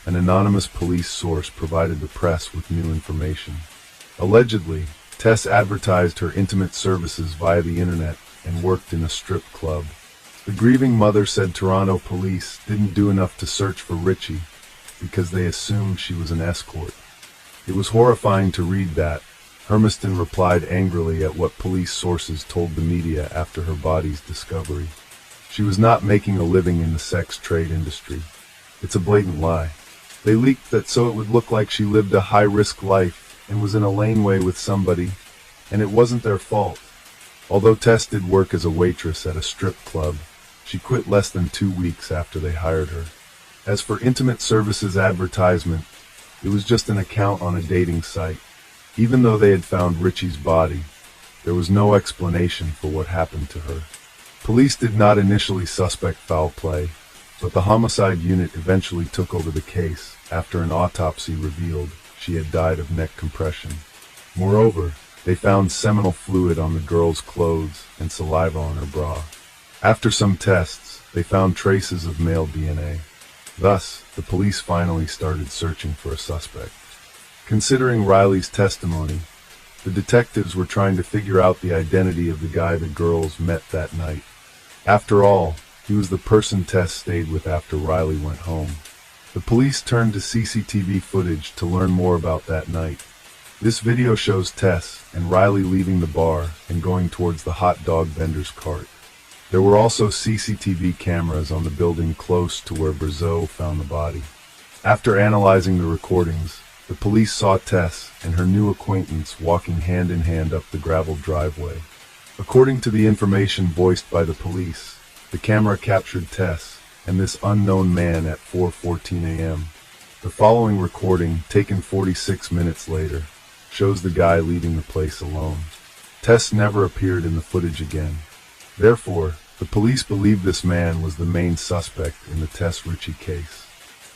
an anonymous police source provided the press with new information. Allegedly, Tess advertised her intimate services via the internet and worked in a strip club. The grieving mother said Toronto police didn't do enough to search for Richie because they assumed she was an escort. It was horrifying to read that. Hermiston replied angrily at what police sources told the media after her body's discovery. She was not making a living in the sex trade industry. It's a blatant lie. They leaked that so it would look like she lived a high-risk life and was in a laneway with somebody, and it wasn't their fault. Although Tess did work as a waitress at a strip club, she quit less than 2 weeks after they hired her. As for intimate services advertisement, it was just an account on a dating site. Even though they had found Richie's body, there was no explanation for what happened to her. Police did not initially suspect foul play, but the homicide unit eventually took over the case after an autopsy revealed she had died of neck compression. Moreover, they found seminal fluid on the girl's clothes and saliva on her bra. After some tests, they found traces of male DNA. Thus, the police finally started searching for a suspect. Considering Riley's testimony, the detectives were trying to figure out the identity of the guy the girls met that night. After all, he was the person Tess stayed with after Riley went home. The police turned to CCTV footage to learn more about that night. This video shows Tess and Riley leaving the bar and going towards the hot dog vendor's cart. There were also CCTV cameras on the building close to where Brazeau found the body. After analyzing the recordings, the police saw Tess and her new acquaintance walking hand in hand up the gravel driveway. According to the information voiced by the police, the camera captured Tess and this unknown man at 4:14 a.m. The following recording, taken 46 minutes later, shows the guy leaving the place alone. Tess never appeared in the footage again. Therefore, the police believe this man was the main suspect in the Tess Ritchie case.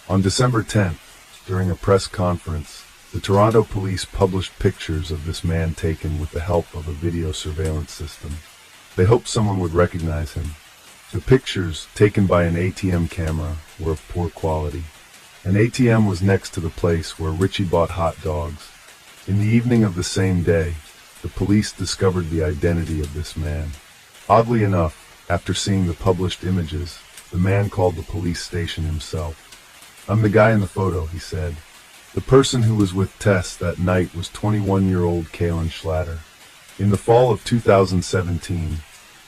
On December 10th, during a press conference, the Toronto police published pictures of this man taken with the help of a video surveillance system. They hoped someone would recognize him. The pictures, taken by an ATM camera, were of poor quality. An ATM was next to the place where Ritchie bought hot dogs. In the evening of the same day, the police discovered the identity of this man. Oddly enough, after seeing the published images, the man called the police station himself. "I'm the guy in the photo," he said. The person who was with Tess that night was 21-year-old Kaylin Schlatter. In the fall of 2017,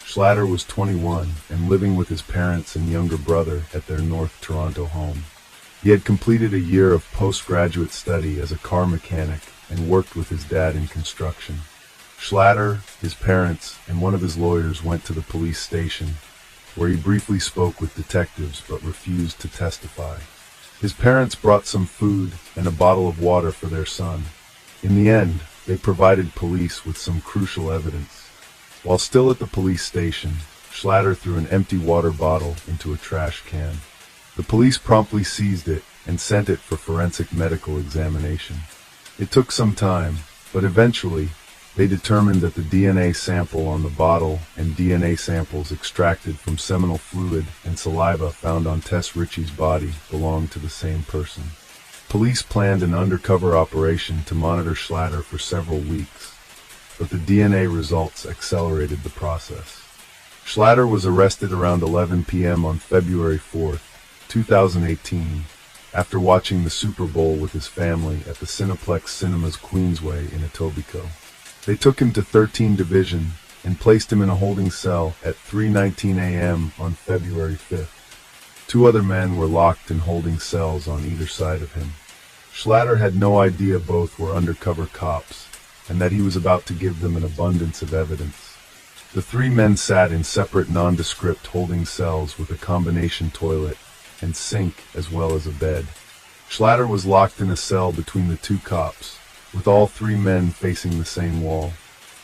Schlatter was 21 and living with his parents and younger brother at their North Toronto home. He had completed a year of postgraduate study as a car mechanic and worked with his dad in construction. Schlatter, his parents, and one of his lawyers went to the police station, where he briefly spoke with detectives but refused to testify. His parents brought some food and a bottle of water for their son. In the end, they provided police with some crucial evidence. While still at the police station, Schlatter threw an empty water bottle into a trash can. The police promptly seized it and sent it for forensic medical examination. It took some time, but eventually, they determined that the DNA sample on the bottle and DNA samples extracted from seminal fluid and saliva found on Tess Ritchie's body belonged to the same person. Police planned an undercover operation to monitor Schlatter for several weeks, but the DNA results accelerated the process. Schlatter was arrested around 11 p.m. on February 4, 2018, after watching the Super Bowl with his family at the Cineplex Cinemas Queensway in Etobicoke. They took him to 13 Division and placed him in a holding cell at 3:19 a.m. on February 5th. Two other men were locked in holding cells on either side of him. Schlatter had no idea both were undercover cops and that he was about to give them an abundance of evidence. The three men sat in separate nondescript holding cells with a combination toilet and sink as well as a bed. Schlatter was locked in a cell between the two cops, with all three men facing the same wall.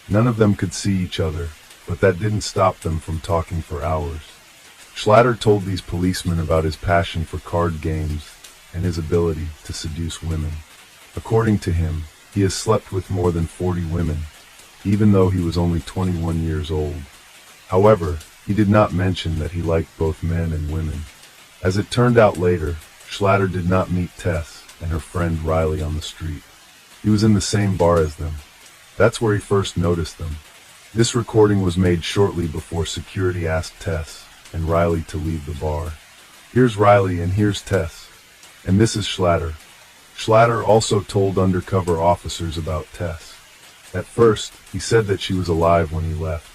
None of them could see each other, but that didn't stop them from talking for hours. Schlatter told these policemen about his passion for card games and his ability to seduce women. According to him, he has slept with more than 40 women, even though he was only 21 years old. However, he did not mention that he liked both men and women. As it turned out later, Schlatter did not meet Tess and her friend Riley on the street. He was in the same bar as them. That's where he first noticed them. This recording was made shortly before security asked Tess and Riley to leave the bar. Here's Riley and here's Tess. And this is Schlatter. Schlatter also told undercover officers about Tess. At first, he said that she was alive when he left.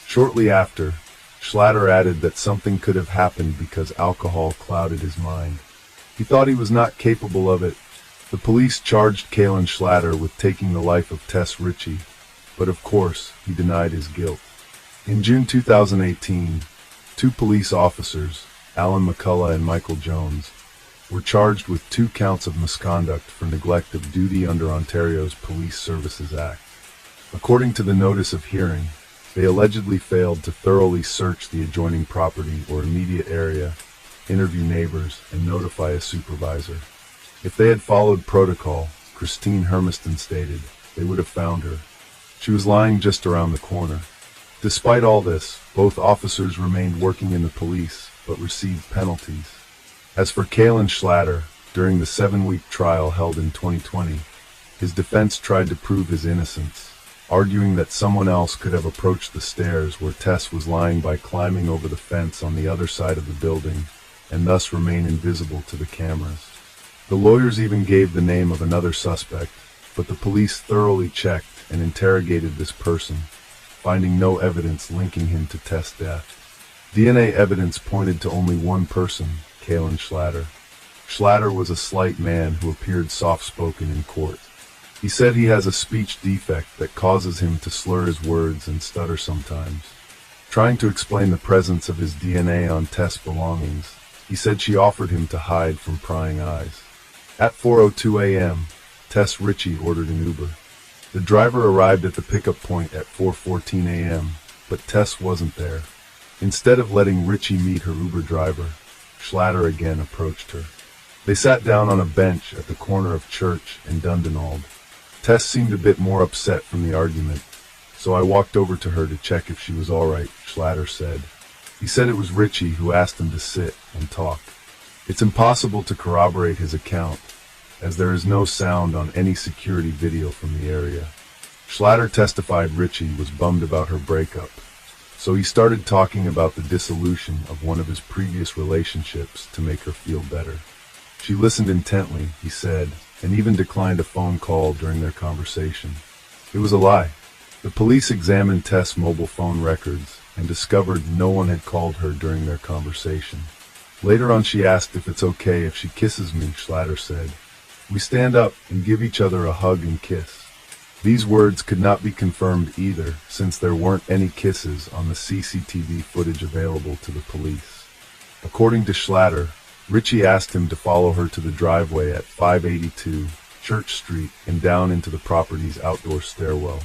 Shortly after, Schlatter added that something could have happened because alcohol clouded his mind. He thought he was not capable of it. The police charged Kaylin Schlatter with taking the life of Tess Ritchie, but of course, he denied his guilt. In June 2018, two police officers, Alan McCullough and Michael Jones, were charged with 2 counts of misconduct for neglect of duty under Ontario's Police Services Act. According to the notice of hearing, they allegedly failed to thoroughly search the adjoining property or immediate area, interview neighbors, and notify a supervisor. If they had followed protocol, Christine Hermiston stated, they would have found her. She was lying just around the corner. Despite all this, both officers remained working in the police, but received penalties. As for Kalen Schlatter, during the 7-week trial held in 2020, his defense tried to prove his innocence, arguing that someone else could have approached the stairs where Tess was lying by climbing over the fence on the other side of the building, and thus remain invisible to the cameras. The lawyers even gave the name of another suspect, but the police thoroughly checked and interrogated this person, finding no evidence linking him to Tess' death. DNA evidence pointed to only one person, Kalen Schlatter. Schlatter was a slight man who appeared soft-spoken in court. He said he has a speech defect that causes him to slur his words and stutter sometimes. Trying to explain the presence of his DNA on Tess' belongings, he said she offered him to hide from prying eyes. At 4:02 a.m., Tess Ritchie ordered an Uber. The driver arrived at the pickup point at 4:14 a.m., but Tess wasn't there. Instead of letting Ritchie meet her Uber driver, Schlatter again approached her. They sat down on a bench at the corner of Church and Dundonald. Tess seemed a bit more upset from the argument, so I walked over to her to check if she was all right, Schlatter said. He said it was Ritchie who asked him to sit and talk. It's impossible to corroborate his account, as there is no sound on any security video from the area. Schlatter testified Ritchie was bummed about her breakup, so he started talking about the dissolution of one of his previous relationships to make her feel better. She listened intently, he said, and even declined a phone call during their conversation. It was a lie. The police examined Tess' mobile phone records and discovered no one had called her during their conversation. Later on she asked if it's okay if she kisses me, Schlatter said. We stand up and give each other a hug and kiss. These words could not be confirmed either, since there weren't any kisses on the CCTV footage available to the police. According to Schlatter, Ritchie asked him to follow her to the driveway at 582 Church Street and down into the property's outdoor stairwell.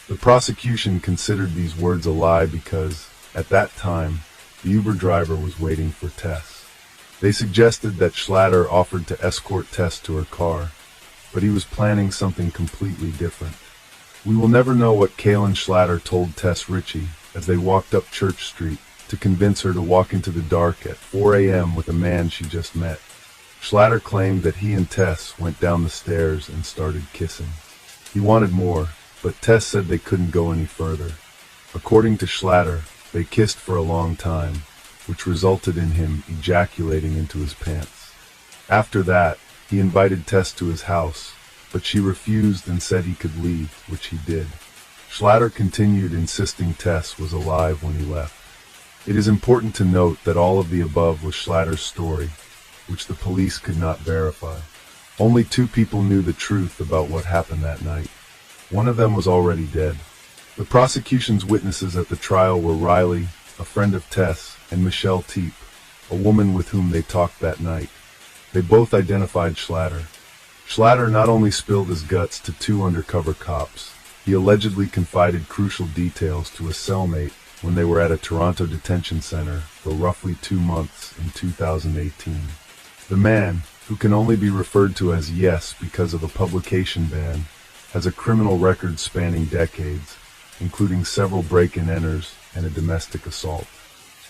The prosecution considered these words a lie because, at that time, the Uber driver was waiting for Tess. They suggested that Schlatter offered to escort Tess to her car, but he was planning something completely different. We will never know what Kalen Schlatter told Tess Ritchie as they walked up Church Street to convince her to walk into the dark at 4 a.m. with a man she just met. Schlatter claimed that he and Tess went down the stairs and started kissing. He wanted more, but Tess said they couldn't go any further. According to Schlatter, they kissed for a long time, which resulted in him ejaculating into his pants. After that, he invited Tess to his house, but she refused and said he could leave, which he did. Schlatter continued insisting Tess was alive when he left. It is important to note that all of the above was Schlatter's story, which the police could not verify. Only 2 people knew the truth about what happened that night. One of them was already dead. The prosecution's witnesses at the trial were Riley, a friend of Tess, and Michelle Teep, a woman with whom they talked that night. They both identified Schlatter. Schlatter not only spilled his guts to 2 undercover cops, he allegedly confided crucial details to a cellmate when they were at a Toronto detention center for roughly 2 months in 2018. The man, who can only be referred to as Yes because of a publication ban, has a criminal record spanning decades, including several break-and-enters and a domestic assault.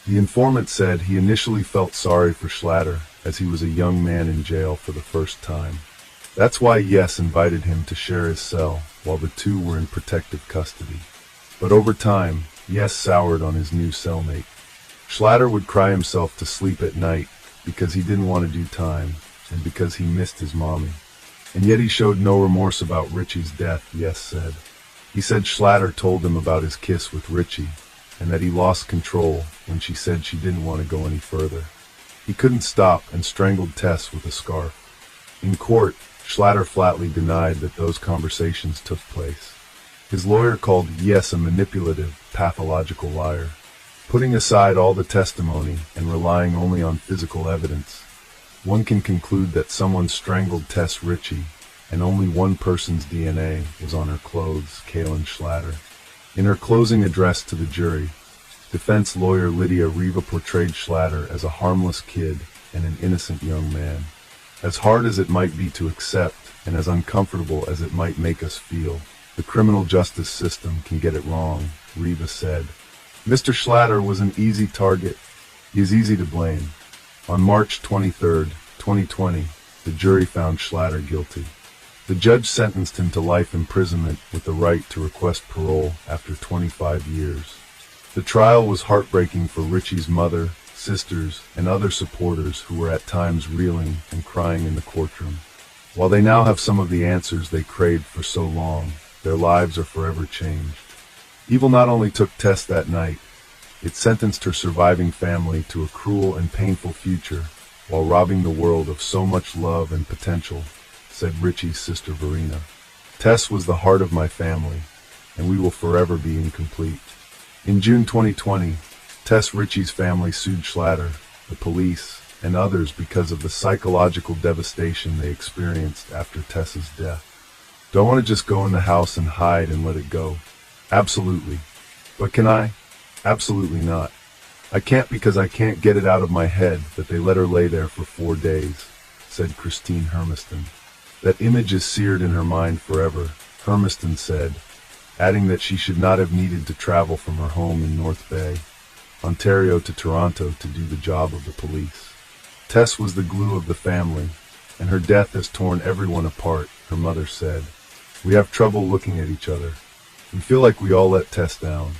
The informant said he initially felt sorry for Schlatter as he was a young man in jail for the first time. That's why Yes invited him to share his cell while the 2 were in protective custody. But over time, Yes soured on his new cellmate. Schlatter would cry himself to sleep at night because he didn't want to do time and because he missed his mommy. And yet he showed no remorse about Ritchie's death, Yes said. He said Schlatter told him about his kiss with Ritchie and that he lost control when she said she didn't want to go any further. He couldn't stop and strangled Tess with a scarf. In court, Schlatter flatly denied that those conversations took place. His lawyer called Yes a manipulative, pathological liar. Putting aside all the testimony and relying only on physical evidence, one can conclude that someone strangled Tess Ritchie, and only one person's DNA was on her clothes, Kalen Schlatter. In her closing address to the jury, defense lawyer Lydia Riva portrayed Schlatter as a harmless kid and an innocent young man. As hard as it might be to accept, and as uncomfortable as it might make us feel, the criminal justice system can get it wrong, Riva said. Mr. Schlatter was an easy target. He is easy to blame. On March 23, 2020, the jury found Schlatter guilty. The judge sentenced him to life imprisonment with the right to request parole after 25 years. The trial was heartbreaking for Richie's mother, sisters, and other supporters who were at times reeling and crying in the courtroom. While they now have some of the answers they craved for so long, their lives are forever changed. Evil not only took Tess that night, it sentenced her surviving family to a cruel and painful future while robbing the world of so much love and potential, said Richie's sister Verena. Tess was the heart of my family, and we will forever be incomplete. In June 2020, Tess Richie's family sued Schlatter, the police, and others because of the psychological devastation they experienced after Tess's death. Do I want to just go in the house and hide and let it go? Absolutely. But can I? Absolutely not. I can't because I can't get it out of my head that they let her lay there for 4 days, said Christine Hermiston. That image is seared in her mind forever, Hermiston said, adding that she should not have needed to travel from her home in North Bay, Ontario to Toronto to do the job of the police. Tess was the glue of the family, and her death has torn everyone apart, her mother said. We have trouble looking at each other. We feel like we all let Tess down.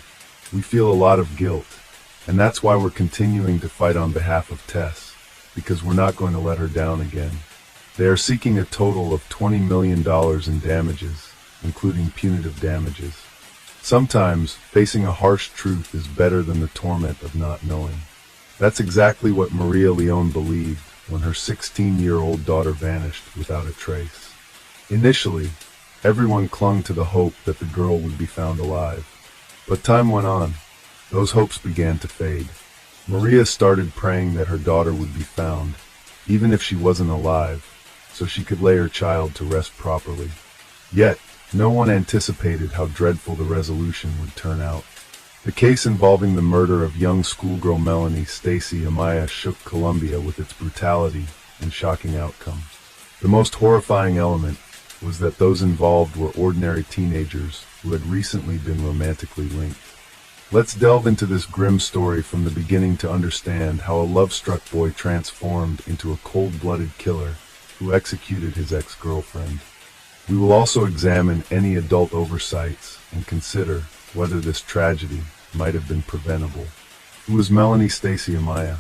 We feel a lot of guilt, and that's why we're continuing to fight on behalf of Tess, because we're not going to let her down again. They are seeking a total of $20 million in damages, including punitive damages. Sometimes, facing a harsh truth is better than the torment of not knowing. That's exactly what Maria Leone believed when her 16-year-old daughter vanished without a trace. Initially, everyone clung to the hope that the girl would be found alive. But time went on. Those hopes began to fade. Maria started praying that her daughter would be found, even if she wasn't alive, so she could lay her child to rest properly. Yet, no one anticipated how dreadful the resolution would turn out. The case involving the murder of young schoolgirl Melanie Stacy Amaya shook Colombia with its brutality and shocking outcome. The most horrifying element was that those involved were ordinary teenagers who had recently been romantically linked. Let's delve into this grim story from the beginning to understand how a love-struck boy transformed into a cold-blooded killer who executed his ex-girlfriend. We will also examine any adult oversights and consider whether this tragedy might have been preventable. Who was Melanie Stacy Amaya?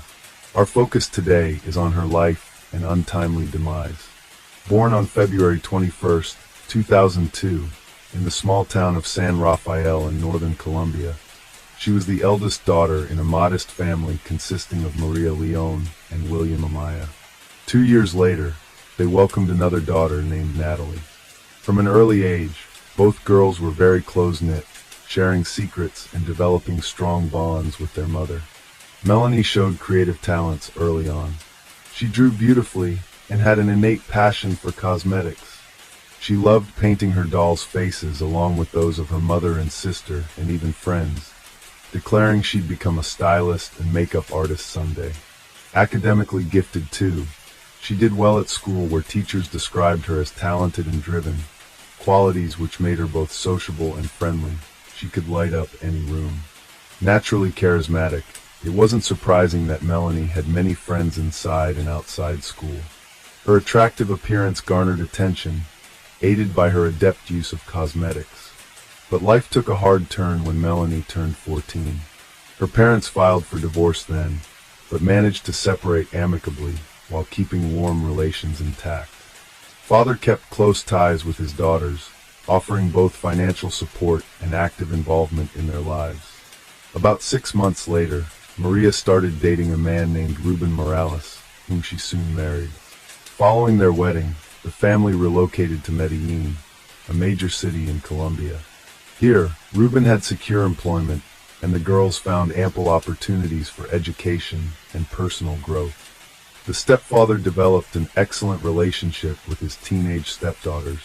Our focus today is on her life and untimely demise. Born on February 21, 2002, in the small town of San Rafael in northern Colombia, she was the eldest daughter in a modest family consisting of Maria Leone and William Amaya. 2 years later, they welcomed another daughter named Natalie. From an early age, both girls were very close-knit, sharing secrets and developing strong bonds with their mother. Melanie showed creative talents early on. She drew beautifully and had an innate passion for cosmetics. She loved painting her dolls' faces along with those of her mother and sister and even friends, declaring she'd become a stylist and makeup artist someday. Academically gifted too, she did well at school where teachers described her as talented and driven, qualities which made her both sociable and friendly. She could light up any room. Naturally charismatic, it wasn't surprising that Melanie had many friends inside and outside school. Her attractive appearance garnered attention, aided by her adept use of cosmetics. But life took a hard turn when Melanie turned 14. Her parents filed for divorce then, but managed to separate amicably while keeping warm relations intact. Father kept close ties with his daughters, offering both financial support and active involvement in their lives. About 6 months later, Maria started dating a man named Ruben Morales, whom she soon married. Following their wedding, the family relocated to Medellin, a major city in Colombia. Here, Ruben had secure employment, and the girls found ample opportunities for education and personal growth. The stepfather developed an excellent relationship with his teenage stepdaughters.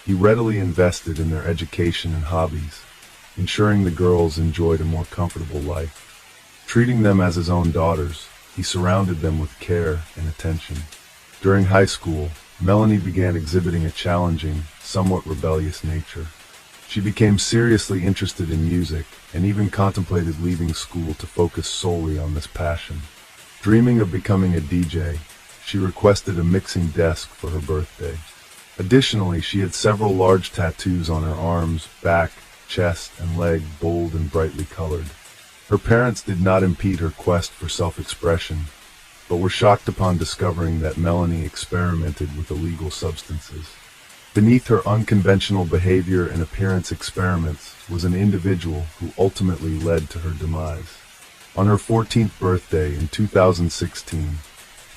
He readily invested in their education and hobbies, ensuring the girls enjoyed a more comfortable life. Treating them as his own daughters, he surrounded them with care and attention. During high school, Melanie began exhibiting a challenging, somewhat rebellious nature. She became seriously interested in music and even contemplated leaving school to focus solely on this passion. Dreaming of becoming a DJ, she requested a mixing desk for her birthday. Additionally, she had several large tattoos on her arms, back, chest, and leg, bold and brightly colored. Her parents did not impede her quest for self-expression, but were shocked upon discovering that Melanie experimented with illegal substances. Beneath her unconventional behavior and appearance experiments was an individual who ultimately led to her demise. On her 14th birthday in 2016,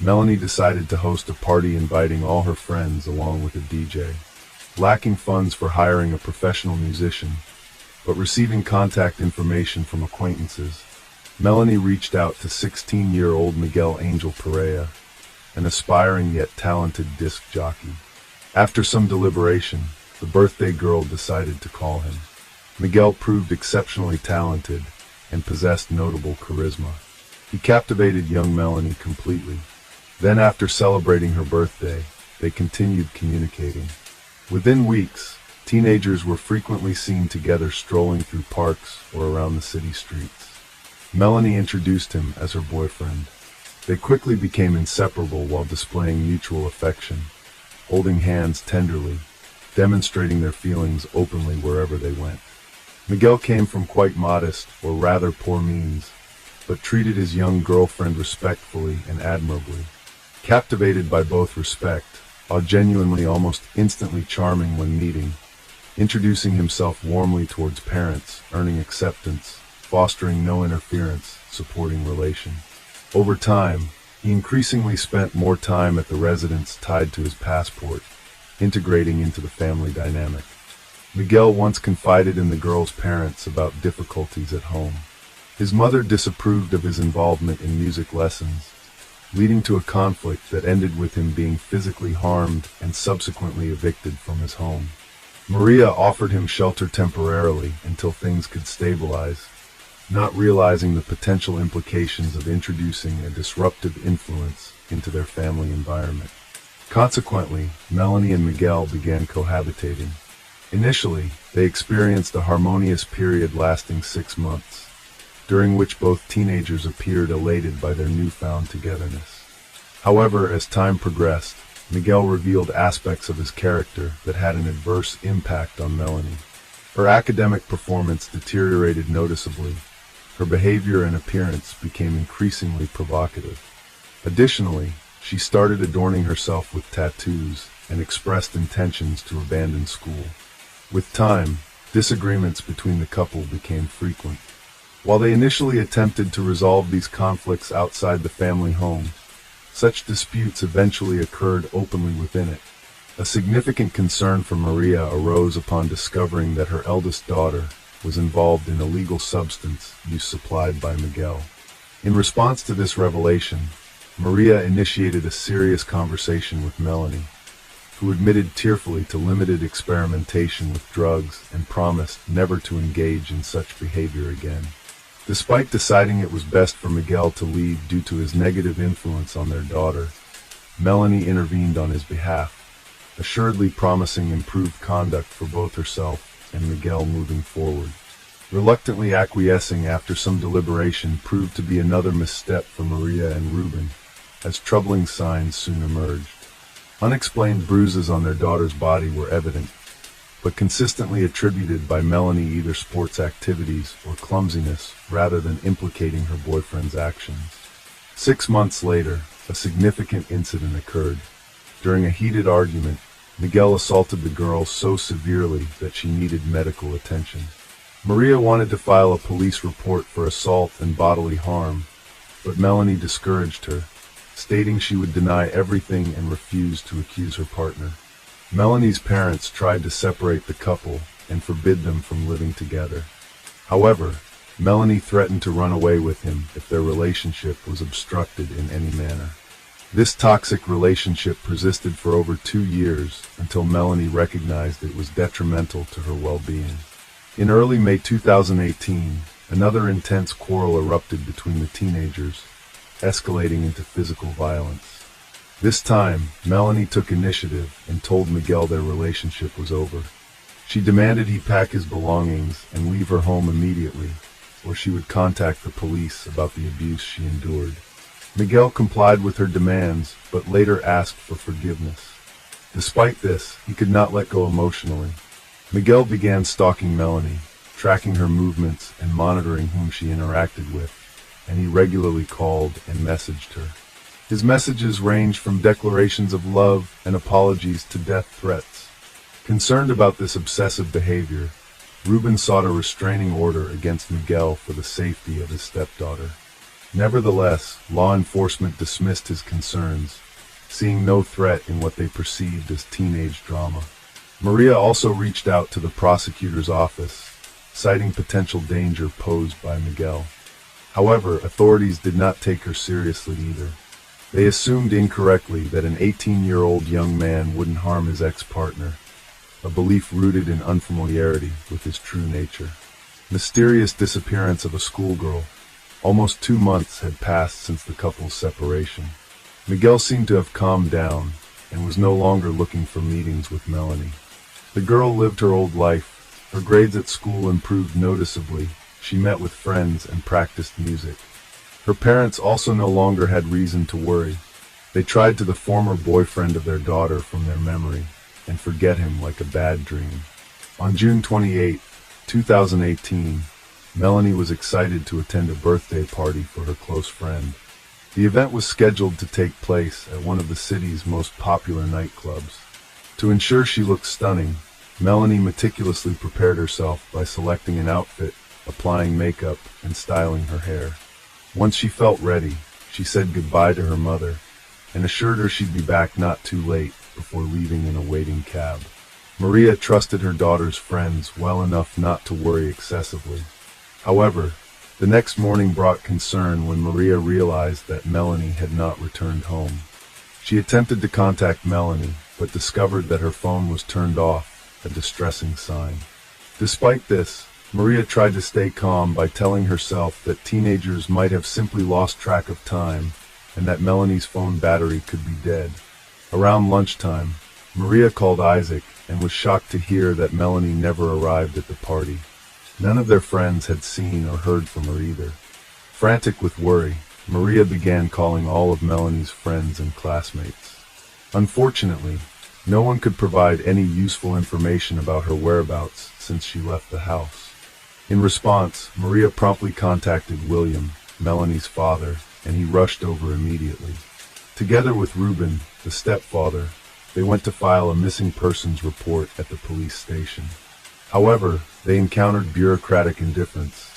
Melanie decided to host a party inviting all her friends along with a DJ. Lacking funds for hiring a professional musician, but receiving contact information from acquaintances, Melanie reached out to 16-year-old Miguel Angel Perea, an aspiring yet talented disc jockey. After some deliberation, the birthday girl decided to call him. Miguel proved exceptionally talented and possessed notable charisma. He captivated young Melanie completely. Then, after celebrating her birthday, they continued communicating. Within weeks, teenagers were frequently seen together strolling through parks or around the city streets. Melanie introduced him as her boyfriend. They quickly became inseparable while displaying mutual affection, holding hands tenderly, demonstrating their feelings openly wherever they went. Miguel came from quite modest, or rather poor means, but treated his young girlfriend respectfully and admirably. Captivated by both respect, genuinely almost instantly charming when meeting, introducing himself warmly towards parents, earning acceptance, fostering no interference, supporting relation. Over time, he increasingly spent more time at the residence tied to his passport, integrating into the family dynamic. Miguel once confided in the girl's parents about difficulties at home. His mother disapproved of his involvement in music lessons, leading to a conflict that ended with him being physically harmed and subsequently evicted from his home. Maria offered him shelter temporarily until things could stabilize, not realizing the potential implications of introducing a disruptive influence into their family environment. Consequently, Melanie and Miguel began cohabitating. Initially, they experienced a harmonious period lasting 6 months, during which both teenagers appeared elated by their newfound togetherness. However, as time progressed, Miguel revealed aspects of his character that had an adverse impact on Melanie. Her academic performance deteriorated noticeably. Her behavior and appearance became increasingly provocative. Additionally, she started adorning herself with tattoos and expressed intentions to abandon school. With time, disagreements between the couple became frequent. While they initially attempted to resolve these conflicts outside the family home, such disputes eventually occurred openly within it. A significant concern for Maria arose upon discovering that her eldest daughter was involved in illegal substance use supplied by Miguel. In response to this revelation, Maria initiated a serious conversation with Melanie, who admitted tearfully to limited experimentation with drugs and promised never to engage in such behavior again. Despite deciding it was best for Miguel to leave due to his negative influence on their daughter, Melanie intervened on his behalf, assuredly promising improved conduct for both herself and Miguel moving forward. Reluctantly acquiescing after some deliberation proved to be another misstep for Maria and Ruben, as troubling signs soon emerged. Unexplained bruises on their daughter's body were evident, but consistently attributed by Melanie either sports activities or clumsiness rather than implicating her boyfriend's actions. 6 months later, a significant incident occurred. During a heated argument, Miguel assaulted the girl so severely that she needed medical attention. Maria wanted to file a police report for assault and bodily harm, but Melanie discouraged her, stating she would deny everything and refuse to accuse her partner. Melanie's parents tried to separate the couple and forbid them from living together. However, Melanie threatened to run away with him if their relationship was obstructed in any manner. This toxic relationship persisted for over 2 years until Melanie recognized it was detrimental to her well-being. In early May 2018, another intense quarrel erupted between the teenagers, escalating into physical violence. This time, Melanie took initiative and told Miguel their relationship was over. She demanded he pack his belongings and leave her home immediately, or she would contact the police about the abuse she endured. Miguel complied with her demands, but later asked for forgiveness. Despite this, he could not let go emotionally. Miguel began stalking Melanie, tracking her movements and monitoring whom she interacted with, and he regularly called and messaged her. His messages ranged from declarations of love and apologies to death threats. Concerned about this obsessive behavior, Ruben sought a restraining order against Miguel for the safety of his stepdaughter. Nevertheless, law enforcement dismissed his concerns, seeing no threat in what they perceived as teenage drama. Maria also reached out to the prosecutor's office, citing potential danger posed by Miguel. However, authorities did not take her seriously either. They assumed incorrectly that an 18-year-old young man wouldn't harm his ex-partner, a belief rooted in unfamiliarity with his true nature. Mysterious disappearance of a schoolgirl. Almost 2 months had passed since the couple's separation. Miguel seemed to have calmed down and was no longer looking for meetings with Melanie. The girl lived her old life. Her grades at school improved noticeably. She met with friends and practiced music. Her parents also no longer had reason to worry. They tried to the former boyfriend of their daughter from their memory and forget him like a bad dream. On June 28, 2018, Melanie was excited to attend a birthday party for her close friend. The event was scheduled to take place at one of the city's most popular nightclubs. To ensure she looked stunning, Melanie meticulously prepared herself by selecting an outfit, applying makeup, and styling her hair. Once she felt ready, she said goodbye to her mother and assured her she'd be back not too late before leaving in a waiting cab. Maria trusted her daughter's friends well enough not to worry excessively. However, the next morning brought concern when Maria realized that Melanie had not returned home. She attempted to contact Melanie, but discovered that her phone was turned off, a distressing sign. Despite this, Maria tried to stay calm by telling herself that teenagers might have simply lost track of time and that Melanie's phone battery could be dead. Around lunchtime, Maria called Isaac and was shocked to hear that Melanie never arrived at the party. None of their friends had seen or heard from her either. Frantic with worry, Maria began calling all of Melanie's friends and classmates. Unfortunately, no one could provide any useful information about her whereabouts since she left the house. In response, Maria promptly contacted William, Melanie's father, and he rushed over immediately. Together with Ruben, the stepfather, they went to file a missing persons report at the police station. However, they encountered bureaucratic indifference,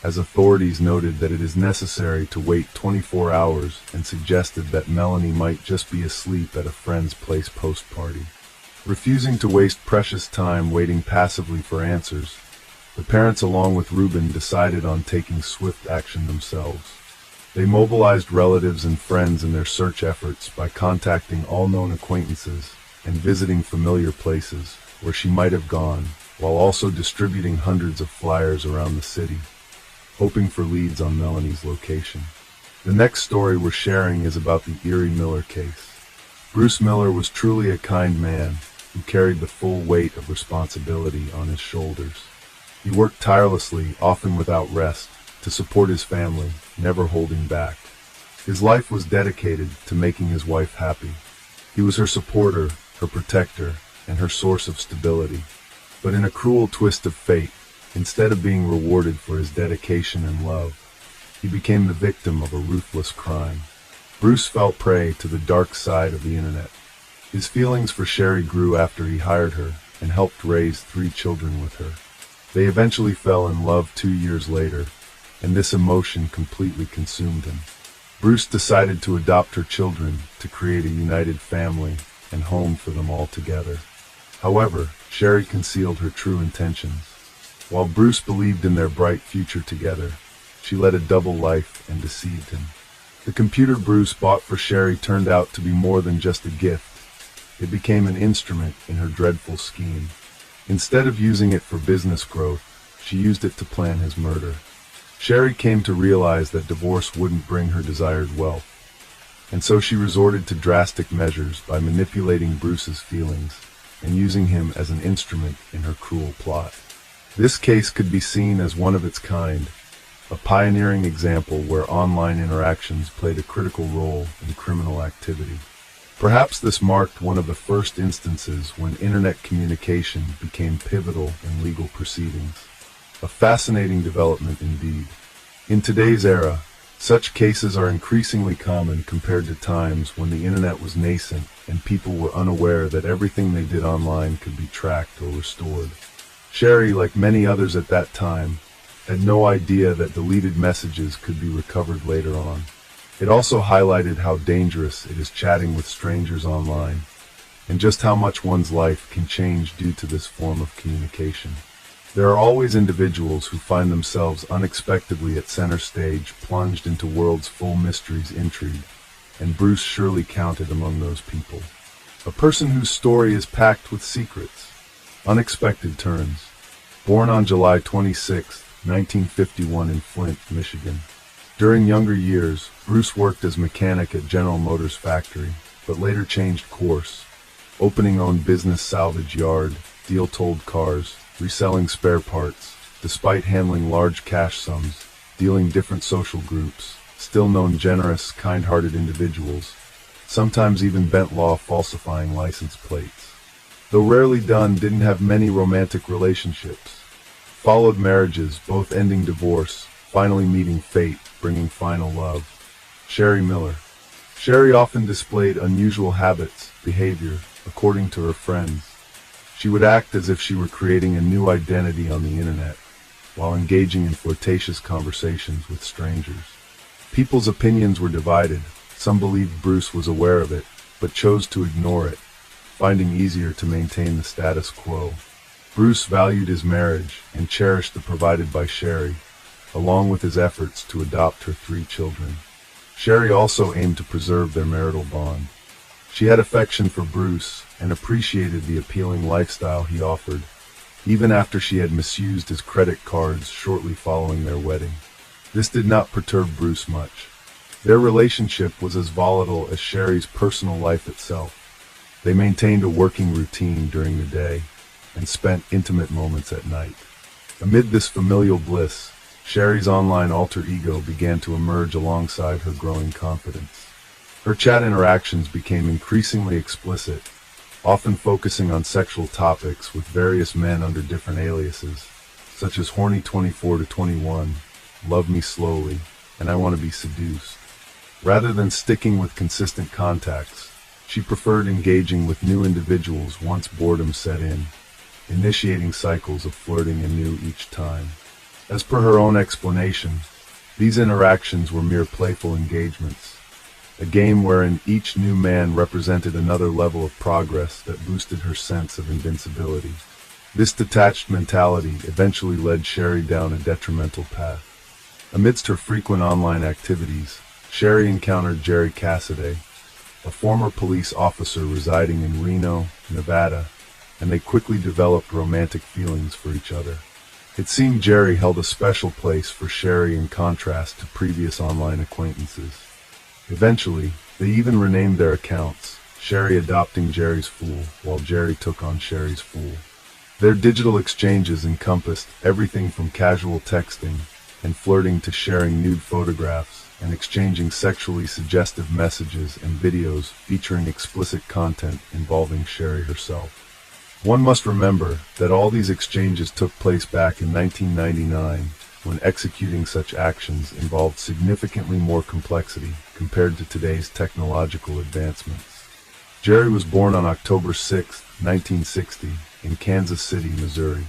as authorities noted that it is necessary to wait 24 hours and suggested that Melanie might just be asleep at a friend's place post-party. Refusing to waste precious time waiting passively for answers, the parents along with Ruben decided on taking swift action themselves. They mobilized relatives and friends in their search efforts by contacting all known acquaintances and visiting familiar places where she might have gone, while also distributing hundreds of flyers around the city, hoping for leads on Melanie's location. The next story we're sharing is about the Eerie Miller case. Bruce Miller was truly a kind man who carried the full weight of responsibility on his shoulders. He worked tirelessly, often without rest, to support his family, never holding back. His life was dedicated to making his wife happy. He was her supporter, her protector, and her source of stability. But in a cruel twist of fate, instead of being rewarded for his dedication and love, he became the victim of a ruthless crime. Bruce fell prey to the dark side of the internet. His feelings for Sherry grew after he hired her and helped raise 3 children with her. They eventually fell in love 2 years later, and this emotion completely consumed him. Bruce decided to adopt her children to create a united family and home for them all together. However, Sherry concealed her true intentions. While Bruce believed in their bright future together, she led a double life and deceived him. The computer Bruce bought for Sherry turned out to be more than just a gift. It became an instrument in her dreadful scheme. Instead of using it for business growth, she used it to plan his murder. Sherry came to realize that divorce wouldn't bring her desired wealth, and so she resorted to drastic measures by manipulating Bruce's feelings and using him as an instrument in her cruel plot. This case could be seen as one of its kind, a pioneering example where online interactions played a critical role in criminal activity. Perhaps this marked one of the first instances when internet communication became pivotal in legal proceedings. A fascinating development indeed. In today's era, such cases are increasingly common compared to times when the internet was nascent and people were unaware that everything they did online could be tracked or restored. Sherry, like many others at that time, had no idea that deleted messages could be recovered later on. It also highlighted how dangerous it is chatting with strangers online, and just how much one's life can change due to this form of communication. There are always individuals who find themselves unexpectedly at center stage, plunged into worlds full mysteries, intrigue, and Bruce surely counted among those people. A person whose story is packed with secrets, unexpected turns. Born on July 26, 1951 in Flint, Michigan. During younger years, Bruce worked as mechanic at General Motors factory, but later changed course, opening own business salvage yard, deal-told cars, reselling spare parts. Despite handling large cash sums, dealing different social groups, still known generous, kind-hearted individuals, sometimes even bent law falsifying license plates. Though rarely done, didn't have many romantic relationships. Followed marriages, both ending divorce, finally meeting fate, bringing final love. Sherry Miller. Sherry often displayed unusual habits, behavior, according to her friends. She would act as if she were creating a new identity on the internet, while engaging in flirtatious conversations with strangers. People's opinions were divided. Some believed Bruce was aware of it, but chose to ignore it, finding easier to maintain the status quo. Bruce valued his marriage and cherished the provided by Sherry, along with his efforts to adopt her 3 children. Sherry also aimed to preserve their marital bond. She had affection for Bruce and appreciated the appealing lifestyle he offered, even after she had misused his credit cards shortly following their wedding. This did not perturb Bruce much. Their relationship was as volatile as Sherry's personal life itself. They maintained a working routine during the day and spent intimate moments at night. Amid this familial bliss, Sherry's online alter ego began to emerge alongside her growing confidence. Her chat interactions became increasingly explicit, often focusing on sexual topics with various men under different aliases, such as Horny 24-21, Love Me Slowly, and I Want to Be Seduced. Rather than sticking with consistent contacts, she preferred engaging with new individuals once boredom set in, initiating cycles of flirting anew each time. As per her own explanation, these interactions were mere playful engagements, a game wherein each new man represented another level of progress that boosted her sense of invincibility. This detached mentality eventually led Sherry down a detrimental path. Amidst her frequent online activities, Sherry encountered Jerry Cassidy, a former police officer residing in Reno, Nevada, and they quickly developed romantic feelings for each other. It seemed Jerry held a special place for Sherry in contrast to previous online acquaintances. Eventually, they even renamed their accounts, Sherry adopting Jerry's fool, while Jerry took on Sherry's fool. Their digital exchanges encompassed everything from casual texting and flirting to sharing nude photographs and exchanging sexually suggestive messages and videos featuring explicit content involving Sherry herself. One must remember that all these exchanges took place back in 1999, when executing such actions involved significantly more complexity compared to today's technological advancements. Jerry was born on October 6, 1960, in Kansas City, Missouri.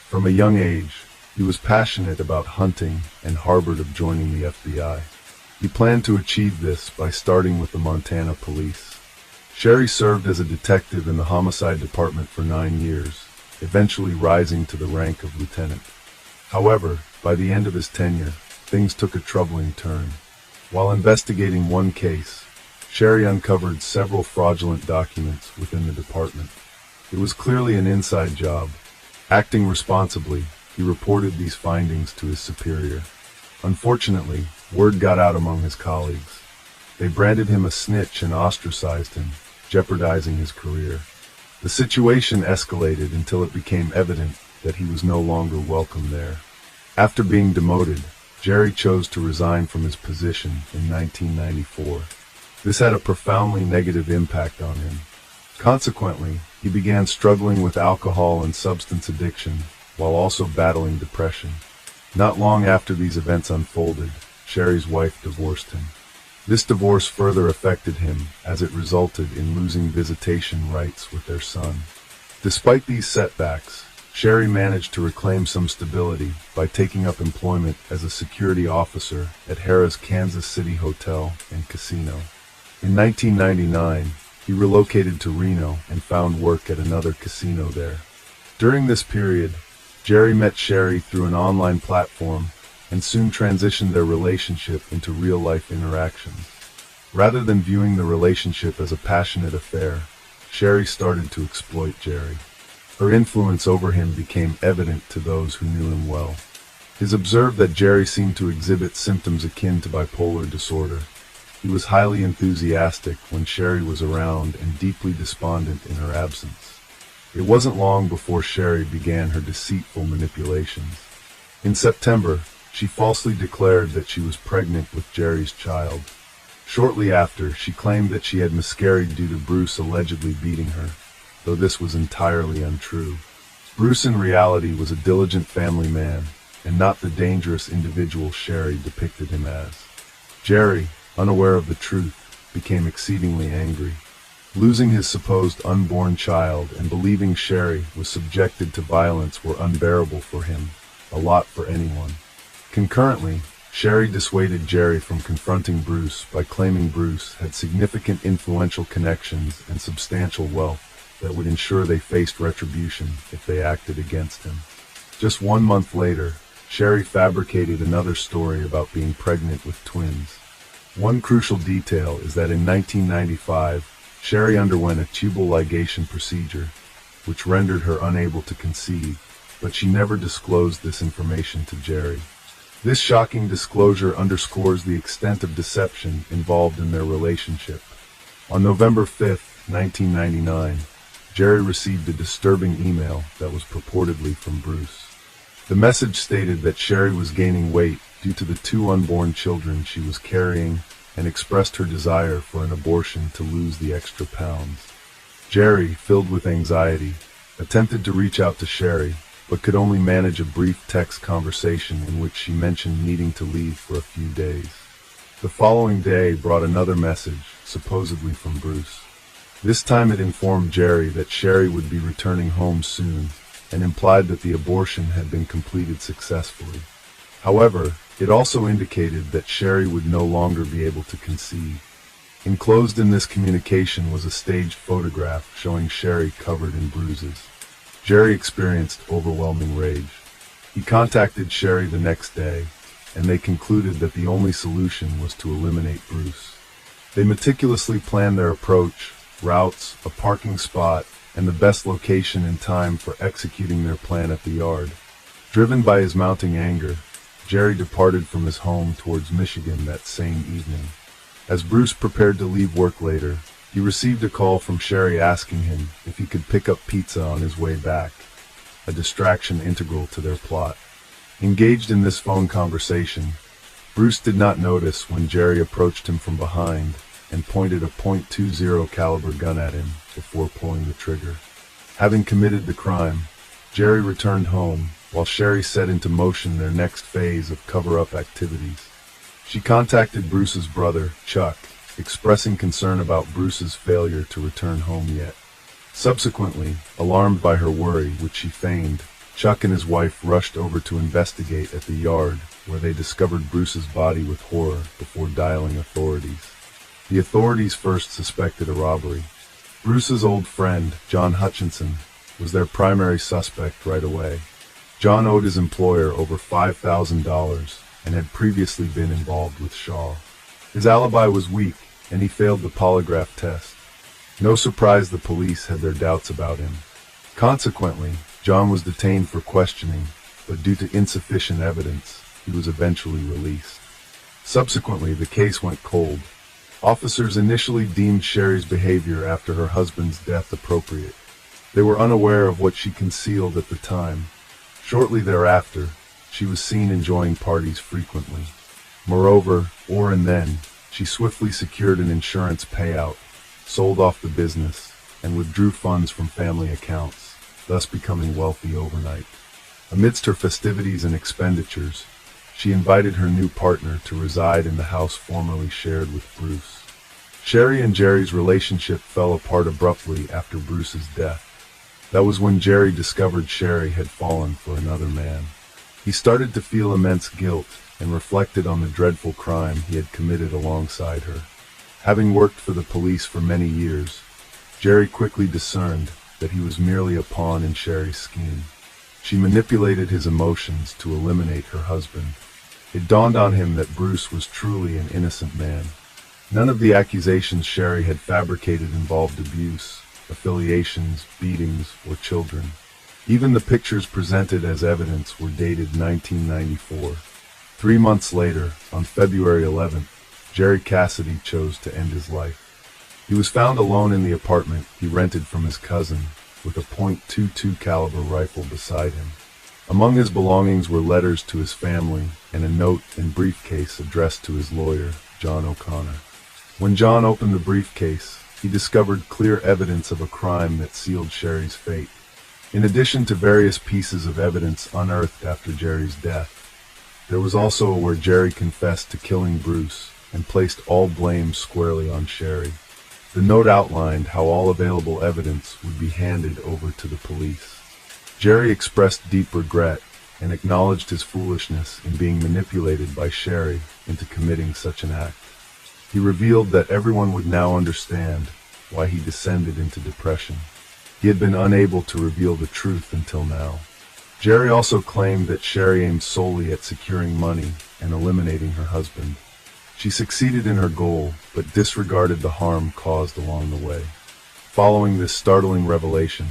From a young age, he was passionate about hunting and harbored of joining the FBI. He planned to achieve this by starting with the Montana police. Sherry served as a detective in the homicide department for 9 years, eventually rising to the rank of lieutenant. However, by the end of his tenure, things took a troubling turn. While investigating one case, Sherry uncovered several fraudulent documents within the department. It was clearly an inside job. Acting responsibly, he reported these findings to his superior. Unfortunately, word got out among his colleagues. They branded him a snitch and ostracized him, jeopardizing his career. The situation escalated until it became evident that he was no longer welcome there. After being demoted, Jerry chose to resign from his position in 1994. This had a profoundly negative impact on him. Consequently, he began struggling with alcohol and substance addiction, while also battling depression. Not long after these events unfolded, Sherry's wife divorced him. This divorce further affected him, as it resulted in losing visitation rights with their son. Despite these setbacks, Sherry managed to reclaim some stability by taking up employment as a security officer at Harrah's Kansas City Hotel and Casino. In 1999, he relocated to Reno and found work at another casino there. During this period, Jerry met Sherry through an online platform and soon transitioned their relationship into real-life interactions. Rather than viewing the relationship as a passionate affair, Sherry started to exploit Jerry. Her influence over him became evident to those who knew him well. It is observed that Jerry seemed to exhibit symptoms akin to bipolar disorder. He was highly enthusiastic when Sherry was around and deeply despondent in her absence. It wasn't long before Sherry began her deceitful manipulations. In September, she falsely declared that she was pregnant with Jerry's child. Shortly after, she claimed that she had miscarried due to Bruce allegedly beating her, though this was entirely untrue. Bruce in reality was a diligent family man, and not the dangerous individual Sherry depicted him as. Jerry, unaware of the truth, became exceedingly angry. Losing his supposed unborn child and believing Sherry was subjected to violence were unbearable for him, a lot for anyone. Concurrently, Sherry dissuaded Jerry from confronting Bruce by claiming Bruce had significant influential connections and substantial wealth that would ensure they faced retribution if they acted against him. Just 1 month later, Sherry fabricated another story about being pregnant with twins. One crucial detail is that in 1995, Sherry underwent a tubal ligation procedure, which rendered her unable to conceive, but she never disclosed this information to Jerry. This shocking disclosure underscores the extent of deception involved in their relationship. On November 5, 1999, Jerry received a disturbing email that was purportedly from Bruce. The message stated that Sherry was gaining weight due to the 2 unborn children she was carrying and expressed her desire for an abortion to lose the extra pounds. Jerry, filled with anxiety, attempted to reach out to Sherry, but could only manage a brief text conversation in which she mentioned needing to leave for a few days. The following day brought another message, supposedly from Bruce. This time it informed Jerry that Sherry would be returning home soon, and implied that the abortion had been completed successfully. However, it also indicated that Sherry would no longer be able to conceive. Enclosed in this communication was a staged photograph showing Sherry covered in bruises. Jerry experienced overwhelming rage. He contacted Sherry the next day, and they concluded that the only solution was to eliminate Bruce. They meticulously planned their approach, routes, a parking spot, and the best location and time for executing their plan at the yard. Driven by his mounting anger, Jerry departed from his home towards Michigan that same evening. As Bruce prepared to leave work later, he received a call from Sherry asking him if he could pick up pizza on his way back, a distraction integral to their plot. Engaged in this phone conversation, Bruce did not notice when Jerry approached him from behind and pointed a .20 caliber gun at him before pulling the trigger. Having committed the crime, Jerry returned home, while Sherry set into motion their next phase of cover-up activities. She contacted Bruce's brother, Chuck, expressing concern about Bruce's failure to return home yet. Subsequently, alarmed by her worry, which she feigned, Chuck and his wife rushed over to investigate at the yard, where they discovered Bruce's body with horror before dialing authorities. The authorities first suspected a robbery. Bruce's old friend, John Hutchinson, was their primary suspect right away. John owed his employer over $5,000 and had previously been involved with Shaw. His alibi was weak, and he failed the polygraph test. No surprise the police had their doubts about him. Consequently, John was detained for questioning, but due to insufficient evidence, he was eventually released. Subsequently, the case went cold. Officers initially deemed Sherry's behavior after her husband's death appropriate. They were unaware of what she concealed at the time. Shortly thereafter, she was seen enjoying parties frequently. Moreover, she swiftly secured an insurance payout, sold off the business, and withdrew funds from family accounts, thus becoming wealthy overnight. Amidst her festivities and expenditures, she invited her new partner to reside in the house formerly shared with Bruce. Sherry and Jerry's relationship fell apart abruptly after Bruce's death. That was when Jerry discovered Sherry had fallen for another man. He started to feel immense guilt and reflected on the dreadful crime he had committed alongside her. Having worked for the police for many years, Jerry quickly discerned that he was merely a pawn in Sherry's scheme. She manipulated his emotions to eliminate her husband. It dawned on him that Bruce was truly an innocent man. None of the accusations Sherry had fabricated involved abuse, affiliations, beatings, or children. Even the pictures presented as evidence were dated 1994. 3 months later, on February 11th, Jerry Cassidy chose to end his life. He was found alone in the apartment he rented from his cousin, with a .22 caliber rifle beside him. Among his belongings were letters to his family and a note and briefcase addressed to his lawyer, John O'Connor. When John opened the briefcase, he discovered clear evidence of a crime that sealed Sherry's fate. In addition to various pieces of evidence unearthed after Jerry's death, there was also where Jerry confessed to killing Bruce and placed all blame squarely on Sherry. The note outlined how all available evidence would be handed over to the police. Jerry expressed deep regret and acknowledged his foolishness in being manipulated by Sherry into committing such an act. He revealed that everyone would now understand why he descended into depression. He had been unable to reveal the truth until now. Jerry also claimed that Sherry aimed solely at securing money and eliminating her husband. She succeeded in her goal, but disregarded the harm caused along the way. Following this startling revelation,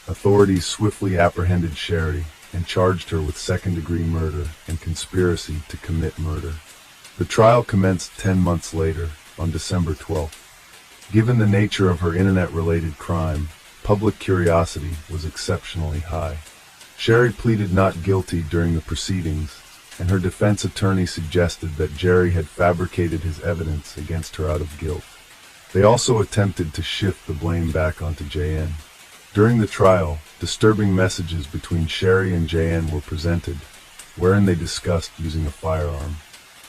authorities swiftly apprehended Sherry and charged her with second-degree murder and conspiracy to commit murder. The trial commenced 10 months later, on December 12th. Given the nature of her internet-related crime, public curiosity was exceptionally high. Sherry pleaded not guilty during the proceedings, and her defense attorney suggested that Jerry had fabricated his evidence against her out of guilt. They also attempted to shift the blame back onto JN. During the trial, disturbing messages between Sherry and JN were presented, wherein they discussed using a firearm.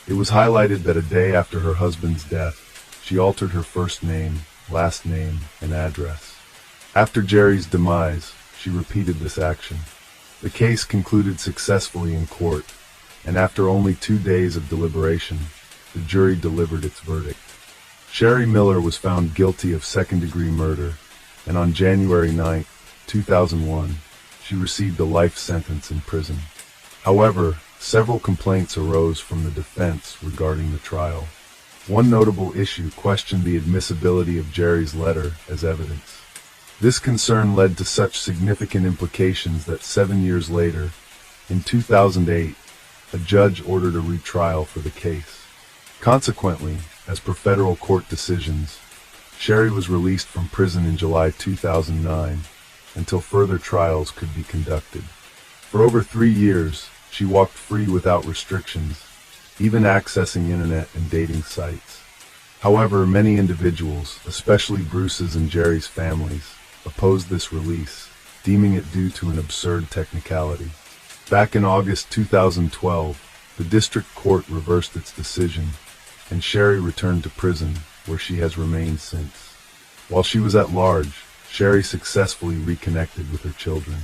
It was highlighted that a day after her husband's death, she altered her first name, last name, and address. After Jerry's demise, she repeated this action. The case concluded successfully in court, and after only 2 days of deliberation, the jury delivered its verdict. Sherry Miller was found guilty of second-degree murder, and on January 9, 2001, she received a life sentence in prison. However, several complaints arose from the defense regarding the trial. One notable issue questioned the admissibility of Jerry's letter as evidence. This concern led to such significant implications that 7 years later, in 2008, a judge ordered a retrial for the case. Consequently, as per federal court decisions, Sherry was released from prison in July 2009 until further trials could be conducted. For over 3 years, she walked free without restrictions, even accessing internet and dating sites. However, many individuals, especially Bruce's and Jerry's families, opposed this release, deeming it due to an absurd technicality. Back in August 2012, the district court reversed its decision, and Sherry returned to prison, where she has remained since. While she was at large, Sherry successfully reconnected with her children.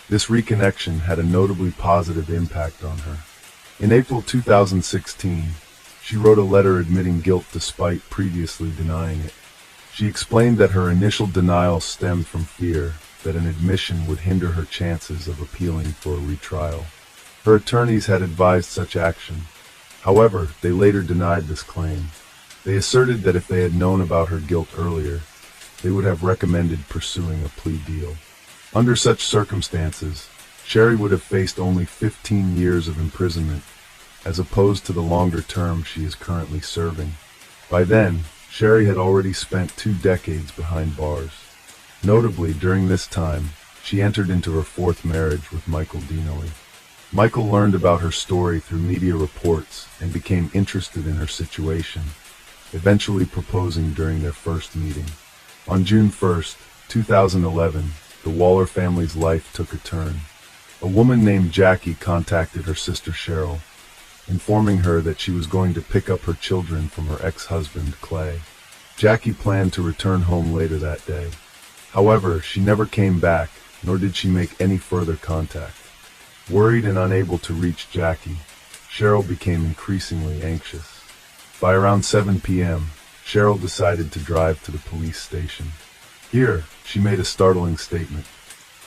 This reconnection had a notably positive impact on her. In April 2016, she wrote a letter admitting guilt despite previously denying it. She explained that her initial denial stemmed from fear that an admission would hinder her chances of appealing for a retrial. Her attorneys had advised such action. However, they later denied this claim. They asserted that if they had known about her guilt earlier, they would have recommended pursuing a plea deal. Under such circumstances, Sherry would have faced only 15 years of imprisonment, as opposed to the longer term she is currently serving. By then, Sherry had already spent 2 decades behind bars. Notably, during this time, she entered into her 4th marriage with Michael Dinelli. Michael learned about her story through media reports and became interested in her situation, eventually proposing during their first meeting. On June 1st, 2011, the Waller family's life took a turn. A woman named Jackie contacted her sister Cheryl, informing her that she was going to pick up her children from her ex-husband, Clay. Jackie planned to return home later that day. However, she never came back, nor did she make any further contact. Worried and unable to reach Jackie, Cheryl became increasingly anxious. By around 7 p.m., Cheryl decided to drive to the police station. Here, she made a startling statement.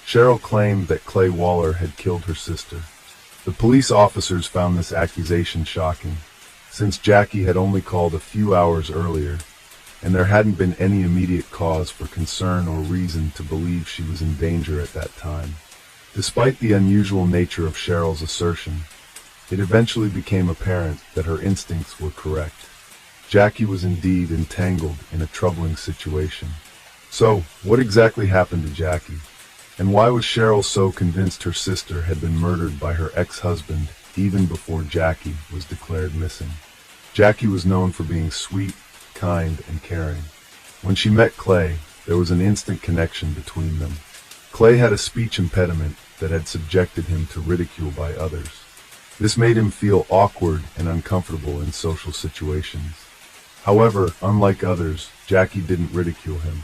Cheryl claimed that Clay Waller had killed her sister. The police officers found this accusation shocking, since Jackie had only called a few hours earlier, and there hadn't been any immediate cause for concern or reason to believe she was in danger at that time. Despite the unusual nature of Cheryl's assertion, it eventually became apparent that her instincts were correct. Jackie was indeed entangled in a troubling situation. So, what exactly happened to Jackie? And why was Cheryl so convinced her sister had been murdered by her ex-husband even before Jackie was declared missing? Jackie was known for being sweet, kind, and caring. When she met Clay, there was an instant connection between them. Clay had a speech impediment that had subjected him to ridicule by others. This made him feel awkward and uncomfortable in social situations. However, unlike others, Jackie didn't ridicule him.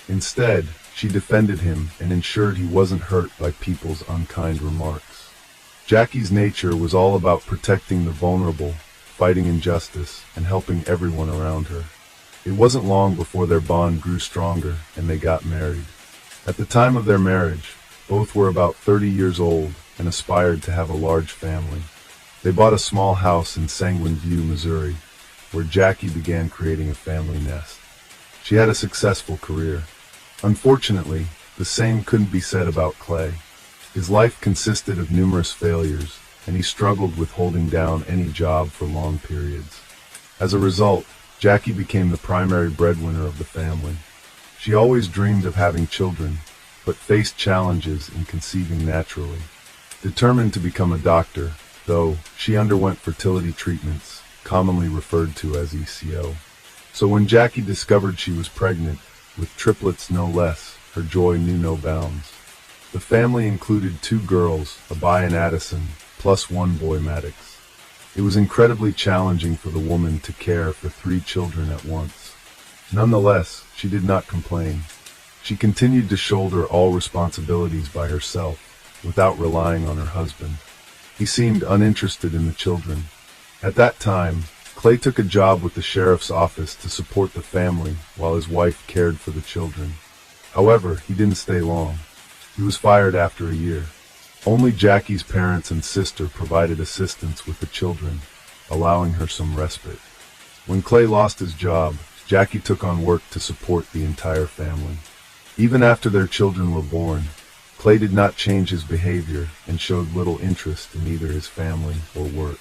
Instead, she defended him and ensured he wasn't hurt by people's unkind remarks. Jackie's nature was all about protecting the vulnerable, fighting injustice, and helping everyone around her. It wasn't long before their bond grew stronger and they got married. At the time of their marriage, both were about 30 years old and aspired to have a large family. They bought a small house in Sanguine View, Missouri, where Jackie began creating a family nest. She had a successful career. Unfortunately, the same couldn't be said about Clay. His life consisted of numerous failures, and he struggled with holding down any job for long periods. As a result, Jackie became the primary breadwinner of the family. She always dreamed of having children, but faced challenges in conceiving naturally. Determined to become a doctor, though, she underwent fertility treatments, commonly referred to as ECO. So when Jackie discovered she was pregnant, with triplets no less, her joy knew no bounds. The family included 2 girls, Abai and Addison, plus 1 boy, Maddox. It was incredibly challenging for the woman to care for 3 children at once. Nonetheless, she did not complain. She continued to shoulder all responsibilities by herself, without relying on her husband. He seemed uninterested in the children. At that time, Clay took a job with the sheriff's office to support the family while his wife cared for the children. However, he didn't stay long. He was fired after a year. Only Jackie's parents and sister provided assistance with the children, allowing her some respite. When Clay lost his job, Jackie took on work to support the entire family. Even after their children were born, Clay did not change his behavior and showed little interest in either his family or work.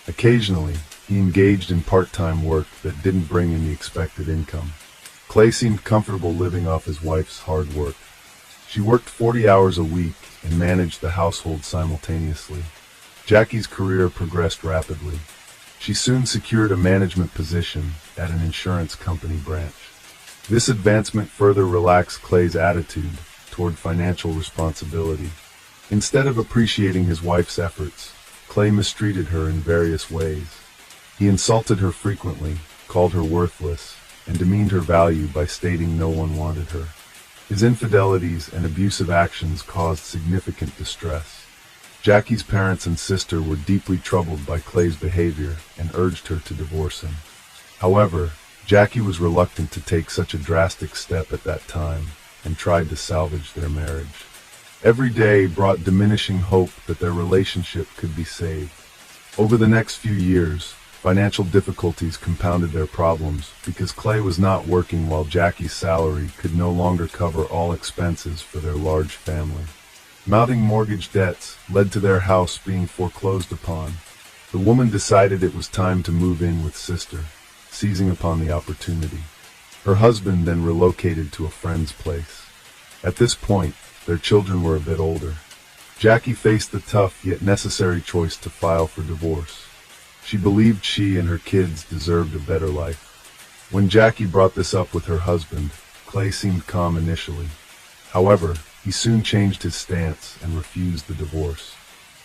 Occasionally, he engaged in part-time work that didn't bring in the expected income. Clay seemed comfortable living off his wife's hard work. She worked 40 hours a week and managed the household simultaneously. Jackie's career progressed rapidly. She soon secured a management position at an insurance company branch. This advancement further relaxed Clay's attitude toward financial responsibility. Instead of appreciating his wife's efforts, Clay mistreated her in various ways. He insulted her frequently, called her worthless, and demeaned her value by stating no one wanted her. His infidelities and abusive actions caused significant distress. Jackie's parents and sister were deeply troubled by Clay's behavior and urged her to divorce him. However, Jackie was reluctant to take such a drastic step at that time and tried to salvage their marriage. Every day brought diminishing hope that their relationship could be saved. Over the next few years, financial difficulties compounded their problems because Clay was not working while Jackie's salary could no longer cover all expenses for their large family. Mounting mortgage debts led to their house being foreclosed upon. The woman decided it was time to move in with sister, seizing upon the opportunity. Her husband then relocated to a friend's place. At this point, their children were a bit older. Jackie faced the tough yet necessary choice to file for divorce. She believed she and her kids deserved a better life. When Jackie brought this up with her husband, Clay seemed calm initially. However, he soon changed his stance and refused the divorce.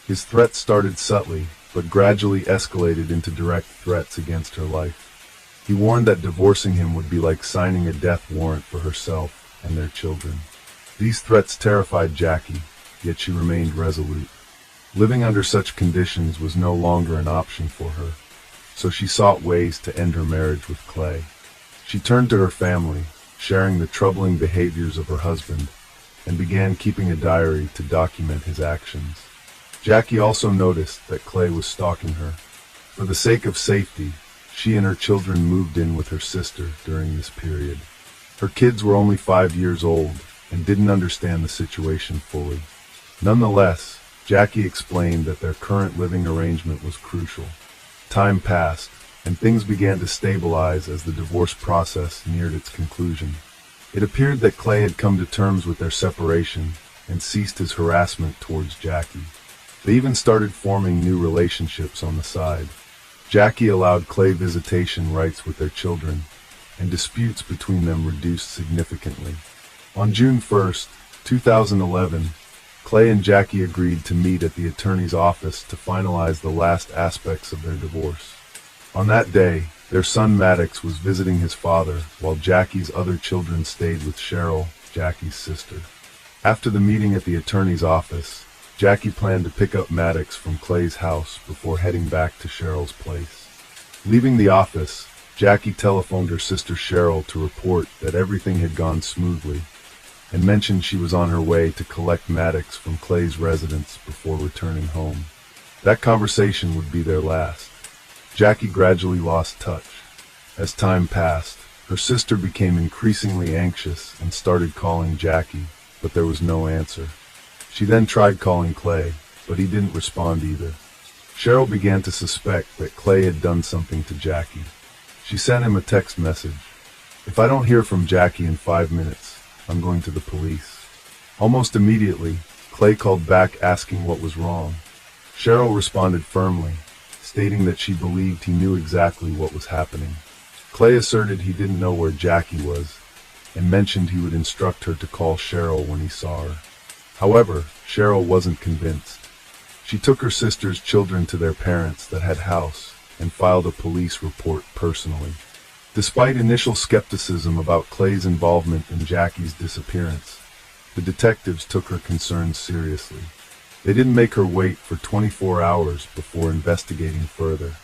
His threats started subtly, but gradually escalated into direct threats against her life. He warned that divorcing him would be like signing a death warrant for herself and their children. These threats terrified Jackie, yet she remained resolute. Living under such conditions was no longer an option for her, so she sought ways to end her marriage with Clay. She turned to her family, sharing the troubling behaviors of her husband, and began keeping a diary to document his actions. Jackie also noticed that Clay was stalking her. For the sake of safety, she and her children moved in with her sister during this period. Her kids were only 5 years old and didn't understand the situation fully. Nonetheless, Jackie explained that their current living arrangement was crucial. Time passed, and things began to stabilize as the divorce process neared its conclusion. It appeared that Clay had come to terms with their separation and ceased his harassment towards Jackie. They even started forming new relationships on the side. Jackie allowed Clay visitation rights with their children, and disputes between them reduced significantly. On June 1st, 2011, Clay and Jackie agreed to meet at the attorney's office to finalize the last aspects of their divorce. On that day, their son Maddox was visiting his father, while Jackie's other children stayed with Cheryl, Jackie's sister. After the meeting at the attorney's office, Jackie planned to pick up Maddox from Clay's house before heading back to Cheryl's place. Leaving the office, Jackie telephoned her sister Cheryl to report that everything had gone smoothly, and mentioned she was on her way to collect Maddox from Clay's residence before returning home. That conversation would be their last. Jackie gradually lost touch. As time passed, her sister became increasingly anxious and started calling Jackie, but there was no answer. She then tried calling Clay, but he didn't respond either. Cheryl began to suspect that Clay had done something to Jackie. She sent him a text message. "If I don't hear from Jackie in 5 minutes, I'm going to the police." Almost immediately, Clay called back asking what was wrong. Cheryl responded firmly, stating that she believed he knew exactly what was happening. Clay asserted he didn't know where Jackie was, and mentioned he would instruct her to call Cheryl when he saw her. However, Cheryl wasn't convinced. She took her sister's children to their parents that had house and filed a police report personally. Despite initial skepticism about Clay's involvement in Jackie's disappearance, the detectives took her concerns seriously. They didn't make her wait for 24 hours before investigating further.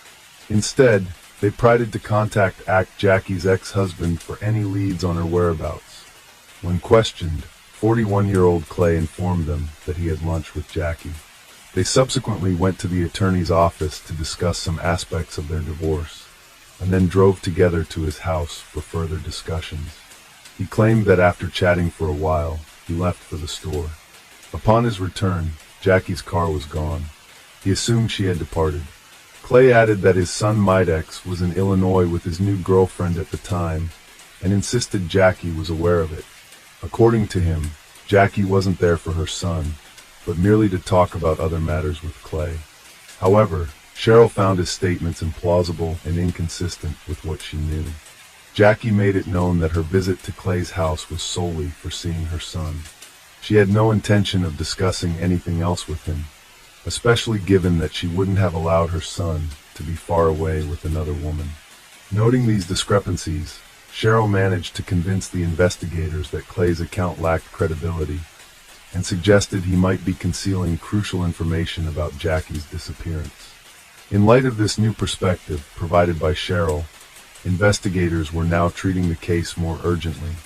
Instead, they pried to contact Jackie's ex-husband for any leads on her whereabouts. When questioned, 41-year-old Clay informed them that he had lunch with Jackie. They subsequently went to the attorney's office to discuss some aspects of their divorce, and then drove together to his house for further discussions. He claimed that after chatting for a while, he left for the store. Upon his return, Jackie's car was gone. He assumed she had departed. Clay added that his son Maddox was in Illinois with his new girlfriend at the time, and insisted Jackie was aware of it. According to him, Jackie wasn't there for her son, but merely to talk about other matters with Clay. However, Cheryl found his statements implausible and inconsistent with what she knew. Jackie made it known that her visit to Clay's house was solely for seeing her son. She had no intention of discussing anything else with him, especially given that she wouldn't have allowed her son to be far away with another woman. Noting these discrepancies, Cheryl managed to convince the investigators that Clay's account lacked credibility, and suggested he might be concealing crucial information about Jackie's disappearance. In light of this new perspective provided by Cheryl, investigators were now treating the case more urgently,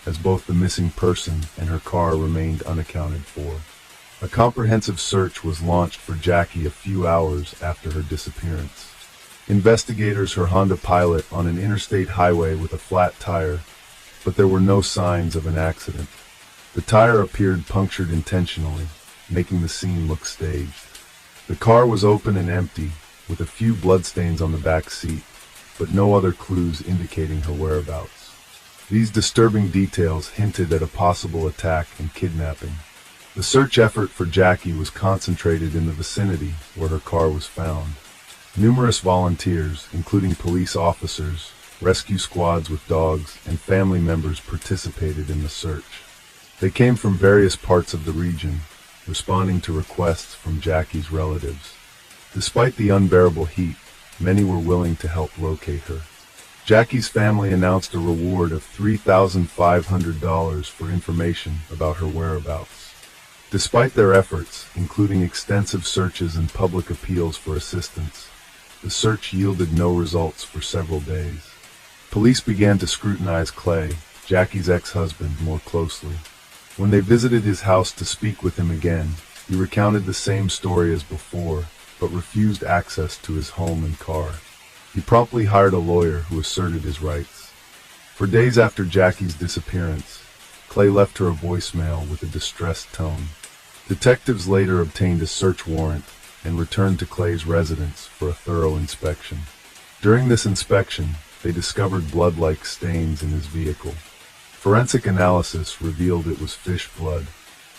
as both the missing person and her car remained unaccounted for. A comprehensive search was launched for Jackie a few hours after her disappearance. Investigators heard Honda Pilot on an interstate highway with a flat tire, but there were no signs of an accident. The tire appeared punctured intentionally, making the scene look staged. The car was open and empty, with a few bloodstains on the back seat, but no other clues indicating her whereabouts. These disturbing details hinted at a possible attack and kidnapping. The search effort for Jackie was concentrated in the vicinity where her car was found. Numerous volunteers, including police officers, rescue squads with dogs, and family members participated in the search. They came from various parts of the region, responding to requests from Jackie's relatives. Despite the unbearable heat, many were willing to help locate her. Jackie's family announced a reward of $3,500 for information about her whereabouts. Despite their efforts, including extensive searches and public appeals for assistance, the search yielded no results for several days. Police began to scrutinize Clay, Jackie's ex-husband, more closely. When they visited his house to speak with him again, he recounted the same story as before, but refused access to his home and car. He promptly hired a lawyer who asserted his rights. For days after Jackie's disappearance, Clay left her a voicemail with a distressed tone. Detectives later obtained a search warrant and returned to Clay's residence for a thorough inspection. During this inspection, they discovered blood-like stains in his vehicle. Forensic analysis revealed it was fish blood.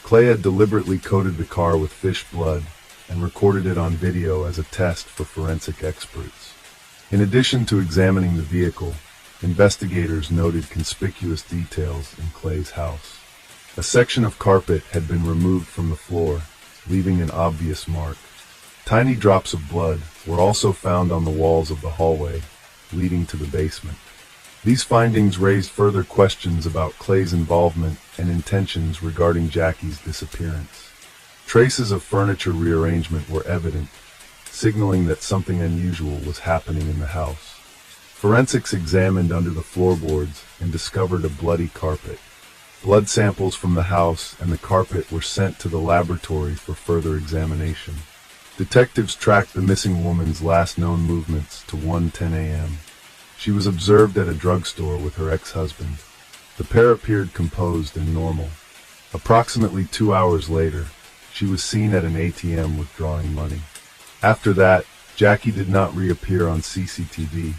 Clay had deliberately coated the car with fish blood and recorded it on video as a test for forensic experts. In addition to examining the vehicle, investigators noted conspicuous details in Clay's house. A section of carpet had been removed from the floor, leaving an obvious mark. Tiny drops of blood were also found on the walls of the hallway, leading to the basement. These findings raised further questions about Clay's involvement and intentions regarding Jackie's disappearance. Traces of furniture rearrangement were evident, signaling that something unusual was happening in the house. Forensics examined under the floorboards and discovered a bloody carpet. Blood samples from the house and the carpet were sent to the laboratory for further examination. Detectives tracked the missing woman's last known movements to 1:10 a.m. She was observed at a drugstore with her ex-husband. The pair appeared composed and normal. Approximately 2 hours later, she was seen at an ATM withdrawing money. After that, Jackie did not reappear on CCTV,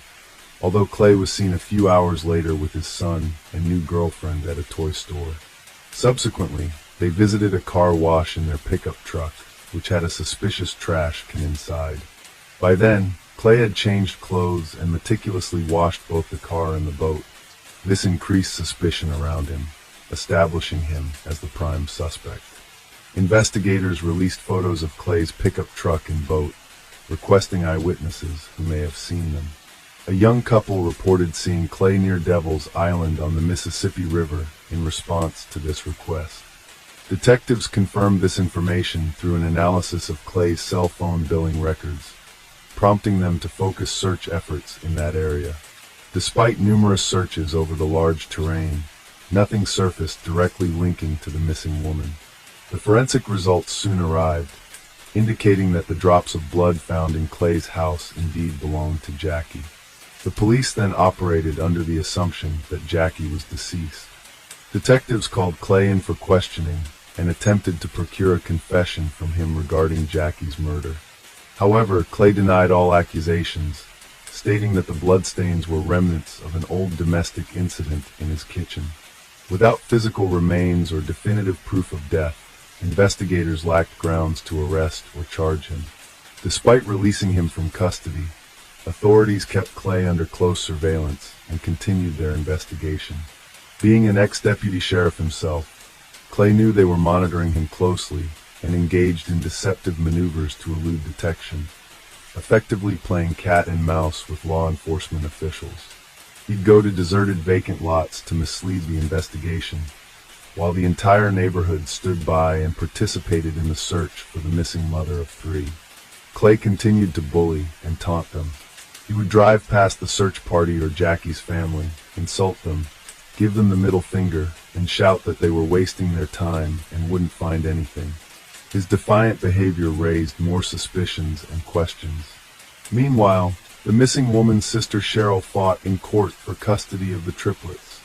although Clay was seen a few hours later with his son and new girlfriend at a toy store. Subsequently, they visited a car wash in their pickup truck, which had a suspicious trash can inside. By then, Clay had changed clothes and meticulously washed both the car and the boat. This increased suspicion around him, establishing him as the prime suspect. Investigators released photos of Clay's pickup truck and boat, requesting eyewitnesses who may have seen them. A young couple reported seeing Clay near Devil's Island on the Mississippi River in response to this request. Detectives confirmed this information through an analysis of Clay's cell phone billing records, prompting them to focus search efforts in that area. Despite numerous searches over the large terrain, nothing surfaced directly linking to the missing woman. The forensic results soon arrived, indicating that the drops of blood found in Clay's house indeed belonged to Jackie. The police then operated under the assumption that Jackie was deceased. Detectives called Clay in for questioning and attempted to procure a confession from him regarding Jackie's murder. However, Clay denied all accusations, stating that the bloodstains were remnants of an old domestic incident in his kitchen. Without physical remains or definitive proof of death, investigators lacked grounds to arrest or charge him. Despite releasing him from custody, authorities kept Clay under close surveillance and continued their investigation. Being an ex-deputy sheriff himself, Clay knew they were monitoring him closely and engaged in deceptive maneuvers to elude detection, effectively playing cat and mouse with law enforcement officials. He'd go to deserted vacant lots to mislead the investigation, while the entire neighborhood stood by and participated in the search for the missing mother of three. Clay continued to bully and taunt them. He would drive past the search party or Jackie's family, insult them, give them the middle finger, and shout that they were wasting their time and wouldn't find anything. His defiant behavior raised more suspicions and questions. Meanwhile, the missing woman's sister Cheryl fought in court for custody of the triplets.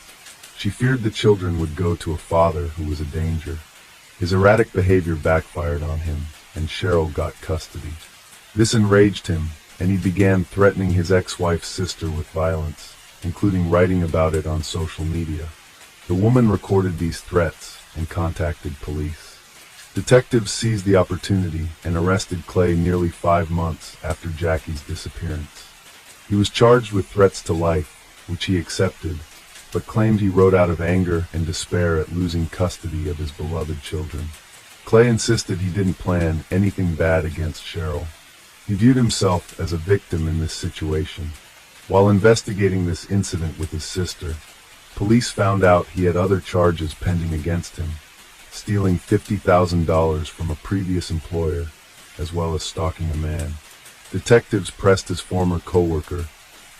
She feared the children would go to a father who was a danger. His erratic behavior backfired on him, and Cheryl got custody. This enraged him, and he began threatening his ex-wife's sister with violence, including writing about it on social media. The woman recorded these threats and contacted police. Detectives seized the opportunity and arrested Clay nearly 5 months after Jackie's disappearance. He was charged with threats to life, which he accepted, but claimed he wrote out of anger and despair at losing custody of his beloved children. Clay insisted he didn't plan anything bad against Cheryl. He viewed himself as a victim in this situation. While investigating this incident with his sister, police found out he had other charges pending against him, stealing $50,000 from a previous employer, as well as stalking a man. Detectives pressed his former co-worker,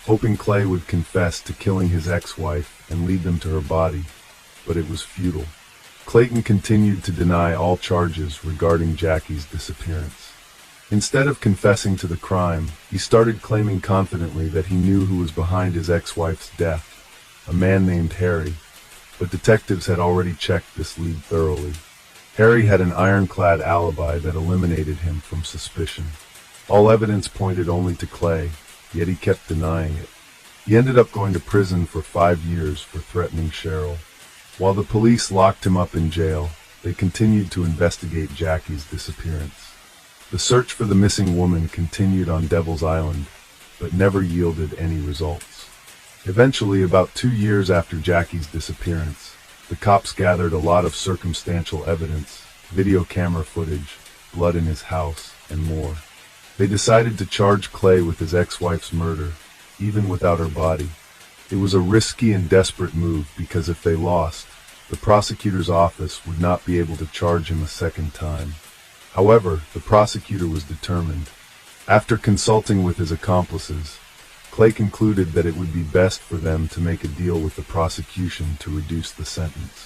hoping Clay would confess to killing his ex-wife and lead them to her body, but it was futile. Clayton continued to deny all charges regarding Jackie's disappearance. Instead of confessing to the crime, he started claiming confidently that he knew who was behind his ex-wife's death, a man named Harry, but detectives had already checked this lead thoroughly. Harry had an ironclad alibi that eliminated him from suspicion. All evidence pointed only to Clay, yet he kept denying it. He ended up going to prison for 5 years for threatening Cheryl. While the police locked him up in jail, they continued to investigate Jackie's disappearance. The search for the missing woman continued on Devil's Island, but never yielded any results. Eventually, about 2 years after Jackie's disappearance, the cops gathered a lot of circumstantial evidence, video camera footage, blood in his house, and more. They decided to charge Clay with his ex-wife's murder, even without her body. It was a risky and desperate move because if they lost, the prosecutor's office would not be able to charge him a second time. However, the prosecutor was determined. After consulting with his accomplices, Clay concluded that it would be best for them to make a deal with the prosecution to reduce the sentence.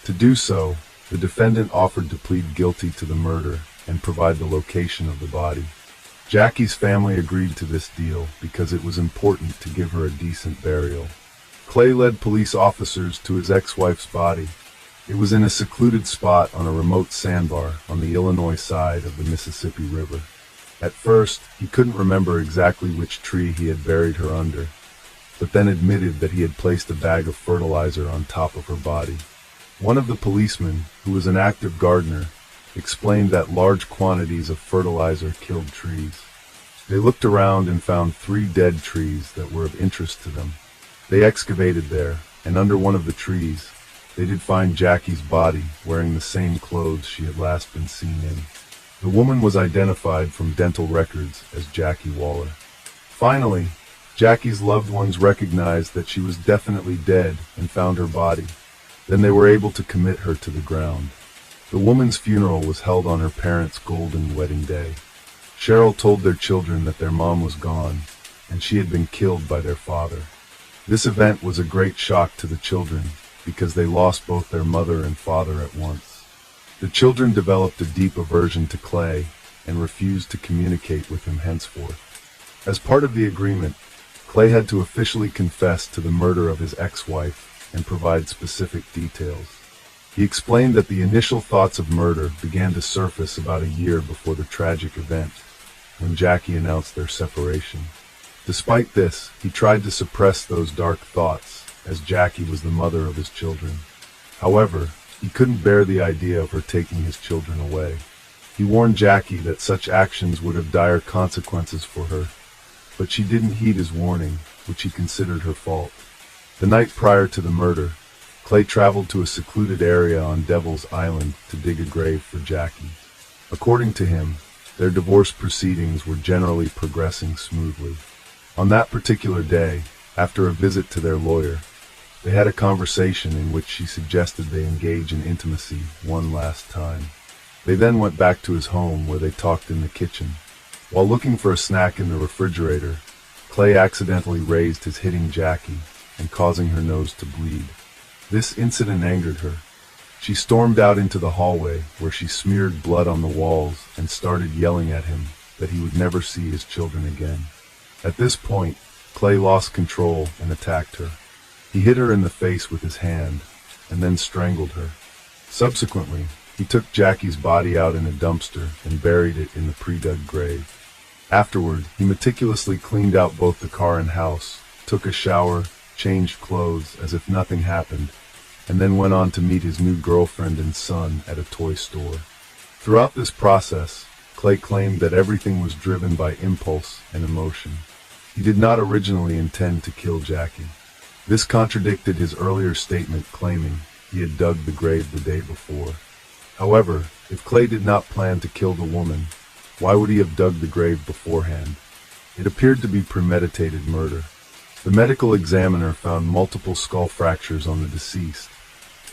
To do so, the defendant offered to plead guilty to the murder and provide the location of the body. Jackie's family agreed to this deal because it was important to give her a decent burial. Clay led police officers to his ex-wife's body. It was in a secluded spot on a remote sandbar on the Illinois side of the Mississippi River. At first, he couldn't remember exactly which tree he had buried her under, but then admitted that he had placed a bag of fertilizer on top of her body. One of the policemen, who was an active gardener, explained that large quantities of fertilizer killed trees. They looked around and found 3 dead trees that were of interest to them. They excavated there, and under one of the trees, they did find Jackie's body wearing the same clothes she had last been seen in. The woman was identified from dental records as Jackie Waller. Finally, Jackie's loved ones recognized that she was definitely dead and found her body. Then they were able to commit her to the ground. The woman's funeral was held on her parents' golden wedding day. Cheryl told their children that their mom was gone, and she had been killed by their father. This event was a great shock to the children because they lost both their mother and father at once. The children developed a deep aversion to Clay and refused to communicate with him henceforth. As part of the agreement, Clay had to officially confess to the murder of his ex-wife and provide specific details. He explained that the initial thoughts of murder began to surface about a year before the tragic event, when Jackie announced their separation. Despite this, he tried to suppress those dark thoughts, as Jackie was the mother of his children. However, he couldn't bear the idea of her taking his children away. He warned Jackie that such actions would have dire consequences for her, but she didn't heed his warning, which he considered her fault. The night prior to the murder, Clay traveled to a secluded area on Devil's Island to dig a grave for Jackie. According to him, their divorce proceedings were generally progressing smoothly. On that particular day, after a visit to their lawyer, they had a conversation in which she suggested they engage in intimacy one last time. They then went back to his home where they talked in the kitchen. While looking for a snack in the refrigerator, Clay accidentally raised his hitting Jackie and causing her nose to bleed. This incident angered her. She stormed out into the hallway where she smeared blood on the walls and started yelling at him that he would never see his children again. At this point, Clay lost control and attacked her. He hit her in the face with his hand and then strangled her. Subsequently, he took Jackie's body out in a dumpster and buried it in the pre-dug grave. Afterward, he meticulously cleaned out both the car and house, took a shower, changed clothes as if nothing happened, and then went on to meet his new girlfriend and son at a toy store. Throughout this process, Clay claimed that everything was driven by impulse and emotion. He did not originally intend to kill Jackie. This contradicted his earlier statement claiming he had dug the grave the day before. However, if Clay did not plan to kill the woman, why would he have dug the grave beforehand? It appeared to be premeditated murder. The medical examiner found multiple skull fractures on the deceased,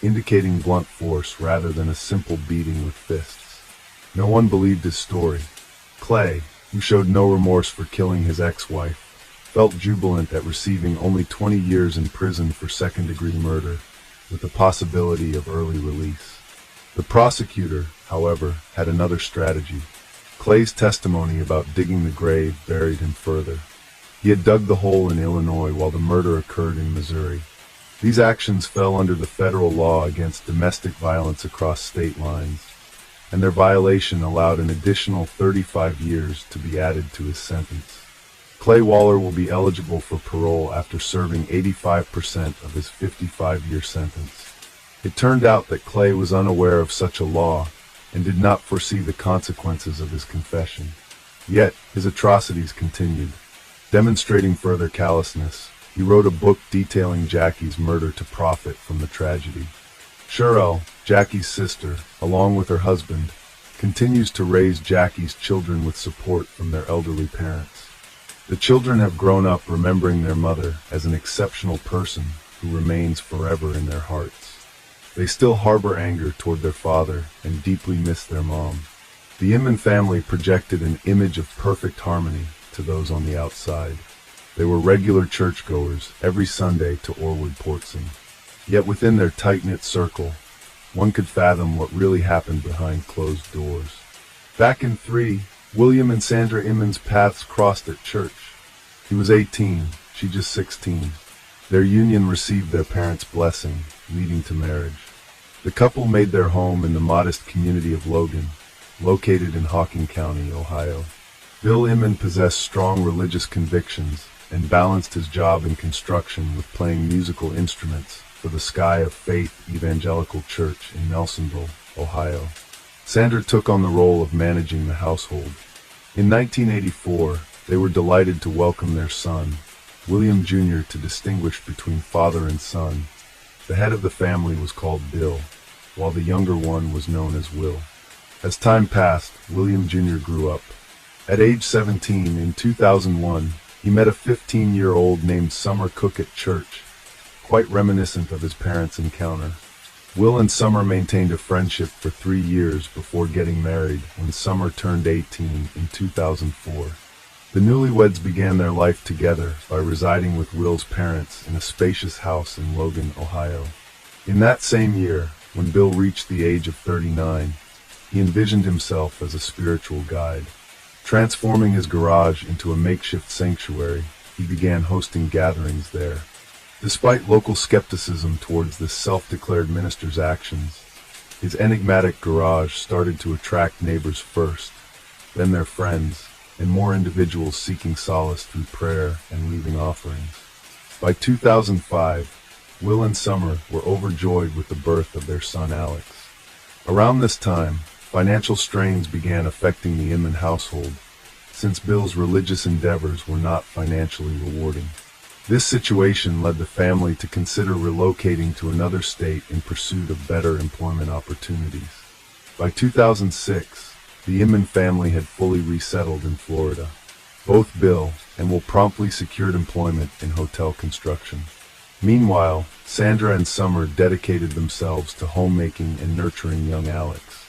indicating blunt force rather than a simple beating with fists. No one believed his story. Clay, who showed no remorse for killing his ex-wife, felt jubilant at receiving only 20 years in prison for second-degree murder, with the possibility of early release. The prosecutor, however, had another strategy. Clay's testimony about digging the grave buried him further. He had dug the hole in Illinois while the murder occurred in Missouri. These actions fell under the federal law against domestic violence across state lines, and their violation allowed an additional 35 years to be added to his sentence. Clay Waller will be eligible for parole after serving 85% of his 55-year sentence. It turned out that Clay was unaware of such a law and did not foresee the consequences of his confession. Yet, his atrocities continued. Demonstrating further callousness, he wrote a book detailing Jackie's murder to profit from the tragedy. Cheryl, Jackie's sister, along with her husband, continues to raise Jackie's children with support from their elderly parents. The children have grown up remembering their mother as an exceptional person who remains forever in their hearts. They still harbor anger toward their father and deeply miss their mom. The Inman family projected an image of perfect harmony to those on the outside. They were regular churchgoers every Sunday to Orwood Portsing. Yet within their tight-knit circle, one could fathom what really happened behind closed doors. Back in 3, William and Sandra Inman's paths crossed at church. He was 18, she just 16. Their union received their parents' blessing, leading to marriage. The couple made their home in the modest community of Logan, located in Hawking County, Ohio. Bill Inman possessed strong religious convictions and balanced his job in construction with playing musical instruments for the Sky of Faith Evangelical Church in Nelsonville, Ohio. Sandra took on the role of managing the household. In 1984, they were delighted to welcome their son, William Jr., to distinguish between father and son. The head of the family was called Bill, while the younger one was known as Will. As time passed, William Jr. grew up. At age 17, in 2001, he met a 15-year-old named Summer Cook at church, quite reminiscent of his parents' encounter. Will and Summer maintained a friendship for 3 years before getting married when Summer turned 18 in 2004. The newlyweds began their life together by residing with Will's parents in a spacious house in Logan, Ohio. In that same year, when Bill reached the age of 39, he envisioned himself as a spiritual guide. Transforming his garage into a makeshift sanctuary, he began hosting gatherings there. Despite local skepticism towards this self-declared minister's actions, his enigmatic garage started to attract neighbors first, then their friends, and more individuals seeking solace through prayer and leaving offerings. By 2005, Will and Summer were overjoyed with the birth of their son Alex. Around this time, financial strains began affecting the Inman household, since Bill's religious endeavors were not financially rewarding. This situation led the family to consider relocating to another state in pursuit of better employment opportunities. By 2006, the Inman family had fully resettled in Florida. Both Bill and Will promptly secured employment in hotel construction. Meanwhile, Sandra and Summer dedicated themselves to homemaking and nurturing young Alex.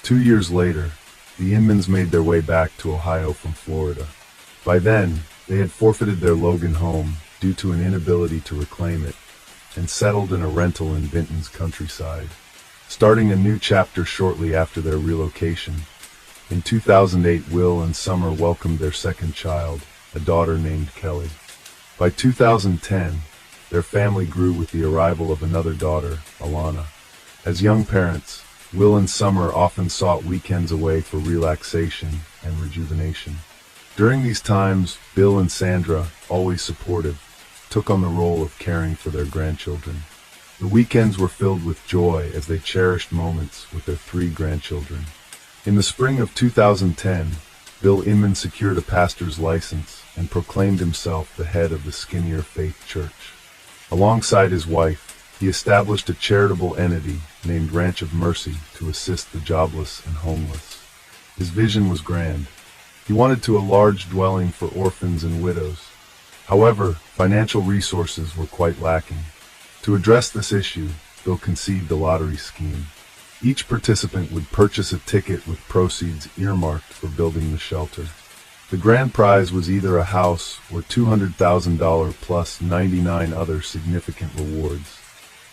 2 years later, the Inmans made their way back to Ohio from Florida. By then, they had forfeited their Logan home due to an inability to reclaim it, and settled in a rental in Vinton's countryside. Starting a new chapter shortly after their relocation, in 2008, Will and Summer welcomed their second child, a daughter named Kelly. By 2010, their family grew with the arrival of another daughter, Alana. As young parents, Will and Summer often sought weekends away for relaxation and rejuvenation. During these times, Bill and Sandra, always supportive, took on the role of caring for their grandchildren. The weekends were filled with joy as they cherished moments with their 3 grandchildren. In the spring of 2010, Bill Inman secured a pastor's license and proclaimed himself the head of the Skinnier Faith Church. Alongside his wife, he established a charitable entity named Ranch of Mercy to assist the jobless and homeless. His vision was grand. He wanted a large dwelling for orphans and widows. However, financial resources were quite lacking. To address this issue, Bill conceived a lottery scheme. Each participant would purchase a ticket with proceeds earmarked for building the shelter. The grand prize was either a house or $200,000 plus 99 other significant rewards.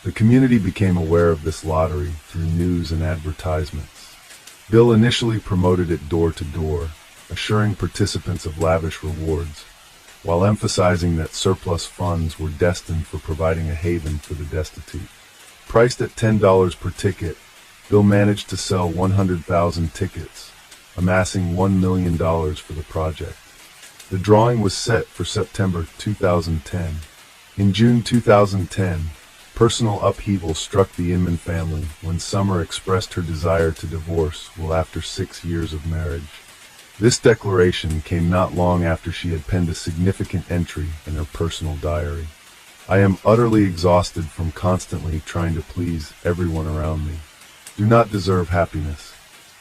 The community became aware of this lottery through news and advertisements. Bill initially promoted it door to door, assuring participants of lavish rewards, while emphasizing that surplus funds were destined for providing a haven for the destitute. Priced at $10 per ticket, Bill managed to sell 100,000 tickets, amassing $1 million for the project. The drawing was set for September 2010. In June 2010, personal upheaval struck the Inman family when Summer expressed her desire to divorce after 6 years of marriage. This declaration came not long after she had penned a significant entry in her personal diary. "I am utterly exhausted from constantly trying to please everyone around me. Do not deserve happiness.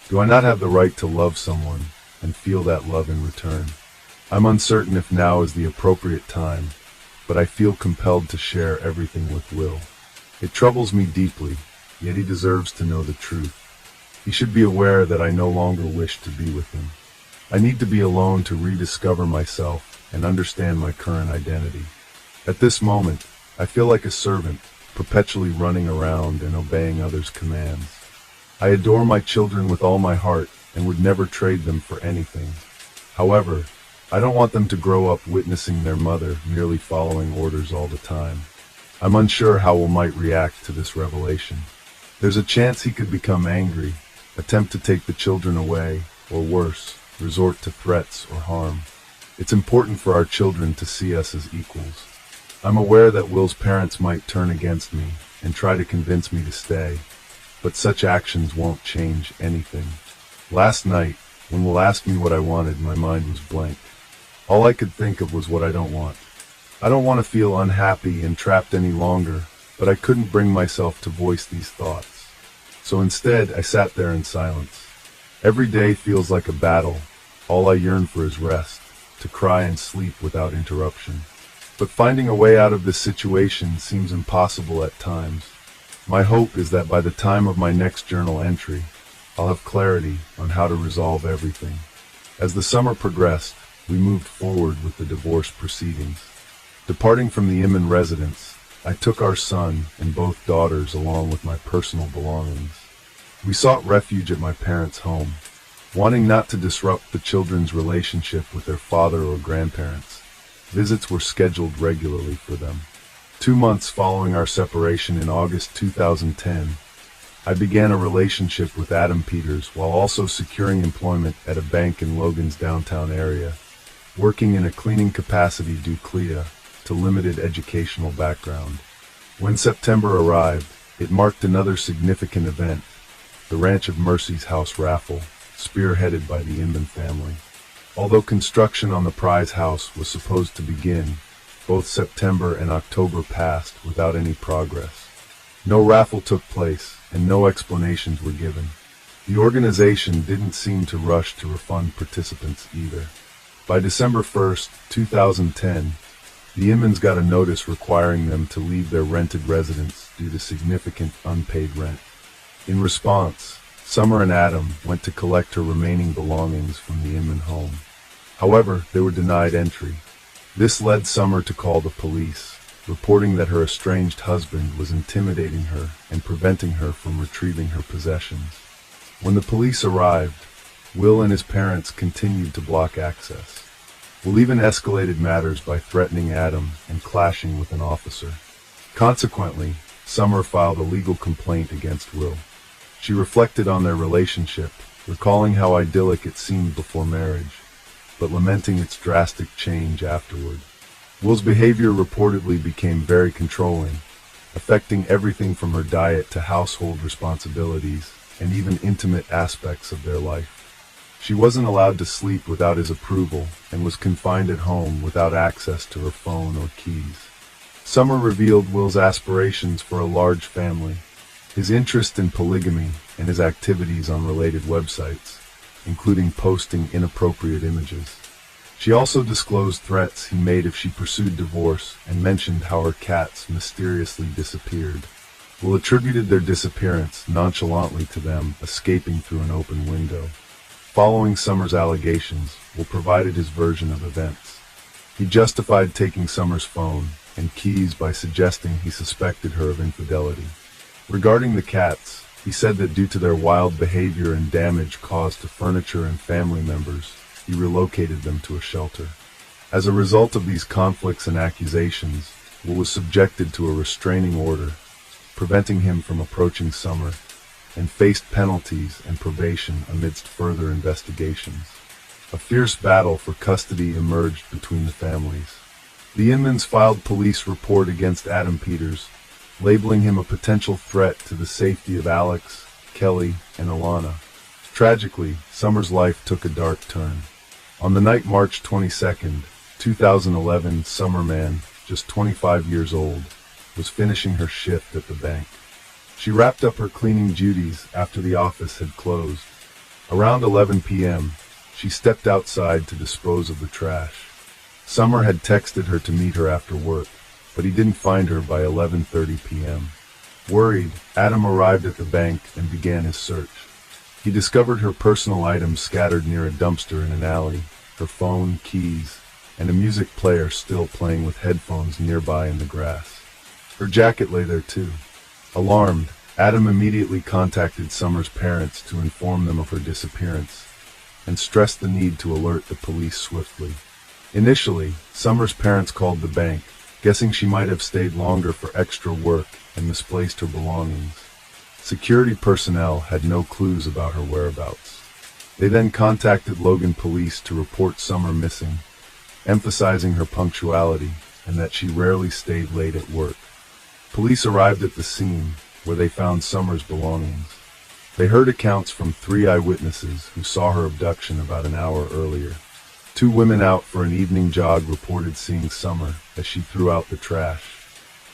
Do I not have the right to love someone and feel that love in return? I'm uncertain if now is the appropriate time, but I feel compelled to share everything with Will. It troubles me deeply, yet he deserves to know the truth. He should be aware that I no longer wish to be with him. I need to be alone to rediscover myself and understand my current identity. At this moment, I feel like a servant, perpetually running around and obeying others' commands. I adore my children with all my heart and would never trade them for anything. However, I don't want them to grow up witnessing their mother merely following orders all the time. I'm unsure how Will might react to this revelation. There's a chance he could become angry, attempt to take the children away, or worse, resort to threats or harm. It's important for our children to see us as equals. I'm aware that Will's parents might turn against me and try to convince me to stay, but such actions won't change anything. Last night, when Will asked me what I wanted, my mind was blank. All I could think of was what I don't want. I don't want to feel unhappy and trapped any longer, but I couldn't bring myself to voice these thoughts. So instead, I sat there in silence. Every day feels like a battle. All I yearn for is rest, to cry and sleep without interruption. But finding a way out of this situation seems impossible at times. My hope is that by the time of my next journal entry, I'll have clarity on how to resolve everything. As the summer progressed, we moved forward with the divorce proceedings. Departing from the Inman residence, I took our son and both daughters along with my personal belongings. We sought refuge at my parents' home, wanting not to disrupt the children's relationship with their father or grandparents. Visits were scheduled regularly for them. 2 months following our separation in August 2010, I began a relationship with Adam Peters while also securing employment at a bank in Logan's downtown area, working in a cleaning capacity due to limited educational background. When September arrived, it marked another significant event, the Ranch of Mercy's house raffle, spearheaded by the Inman family. Although construction on the prize house was supposed to begin, both September and October passed without any progress. No raffle took place, and no explanations were given. The organization didn't seem to rush to refund participants either. By December 1st, 2010, the Inmans got a notice requiring them to leave their rented residence due to significant unpaid rent. In response, Summer and Adam went to collect her remaining belongings from the Inman home. However, they were denied entry. This led Summer to call the police, reporting that her estranged husband was intimidating her and preventing her from retrieving her possessions. When the police arrived, Will and his parents continued to block access. Will even escalated matters by threatening Adam and clashing with an officer. Consequently, Summer filed a legal complaint against Will. She reflected on their relationship, recalling how idyllic it seemed before marriage, but lamenting its drastic change afterward. Will's behavior reportedly became very controlling, affecting everything from her diet to household responsibilities, and even intimate aspects of their life. She wasn't allowed to sleep without his approval and was confined at home without access to her phone or keys. Summer revealed Will's aspirations for a large family, his interest in polygamy, and his activities on related websites, including posting inappropriate images. She also disclosed threats he made if she pursued divorce and mentioned how her cats mysteriously disappeared. Will attributed their disappearance nonchalantly to them escaping through an open window. Following Summer's allegations, Will provided his version of events. He justified taking Summer's phone and keys by suggesting he suspected her of infidelity. Regarding the cats, he said that due to their wild behavior and damage caused to furniture and family members, he relocated them to a shelter. As a result of these conflicts and accusations, Will was subjected to a restraining order, preventing him from approaching Summer, and faced penalties and probation amidst further investigations. A fierce battle for custody emerged between the families. The Inmans filed police report against Adam Peters, labeling him a potential threat to the safety of Alex, Kelly, and Alana. Tragically, Summer's life took a dark turn. On the night March 22, 2011, Summer Mann, just 25 years old, was finishing her shift at the bank. She wrapped up her cleaning duties after the office had closed. Around 11 p.m., she stepped outside to dispose of the trash. Summer had texted her to meet her after work, but he didn't find her by 11:30 p.m. Worried, Adam arrived at the bank and began his search. He discovered her personal items scattered near a dumpster in an alley, her phone, keys, and a music player still playing with headphones nearby in the grass. Her jacket lay there too. Alarmed, Adam immediately contacted Summer's parents to inform them of her disappearance, and stressed the need to alert the police swiftly. Initially, Summer's parents called the bank, guessing she might have stayed longer for extra work and misplaced her belongings. Security personnel had no clues about her whereabouts. They then contacted Logan police to report Summer missing, emphasizing her punctuality and that she rarely stayed late at work. Police arrived at the scene, where they found Summer's belongings. They heard accounts from 3 eyewitnesses who saw her abduction about an hour earlier. 2 women out for an evening jog reported seeing Summer as she threw out the trash.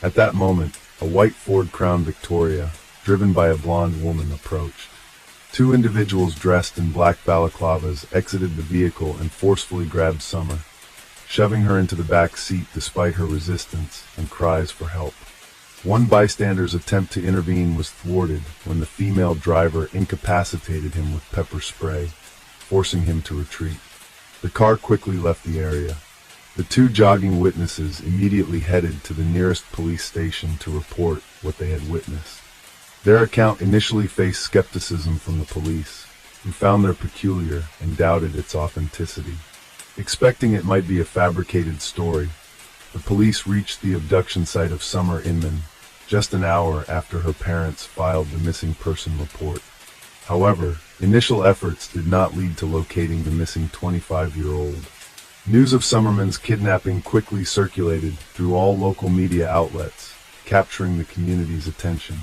At that moment, a white Ford Crown Victoria, driven by a blonde woman, approached. 2 individuals dressed in black balaclavas exited the vehicle and forcefully grabbed Summer, shoving her into the back seat despite her resistance and cries for help. One bystander's attempt to intervene was thwarted when the female driver incapacitated him with pepper spray, forcing him to retreat. The car quickly left the area. The 2 jogging witnesses immediately headed to the nearest police station to report what they had witnessed. Their account initially faced skepticism from the police, who found their peculiar and doubted its authenticity. Expecting it might be a fabricated story, the police reached the abduction site of Summer Inman just an hour after her parents filed the missing person report. However, initial efforts did not lead to locating the missing 25-year-old. News of Summerman's kidnapping quickly circulated through all local media outlets, capturing the community's attention.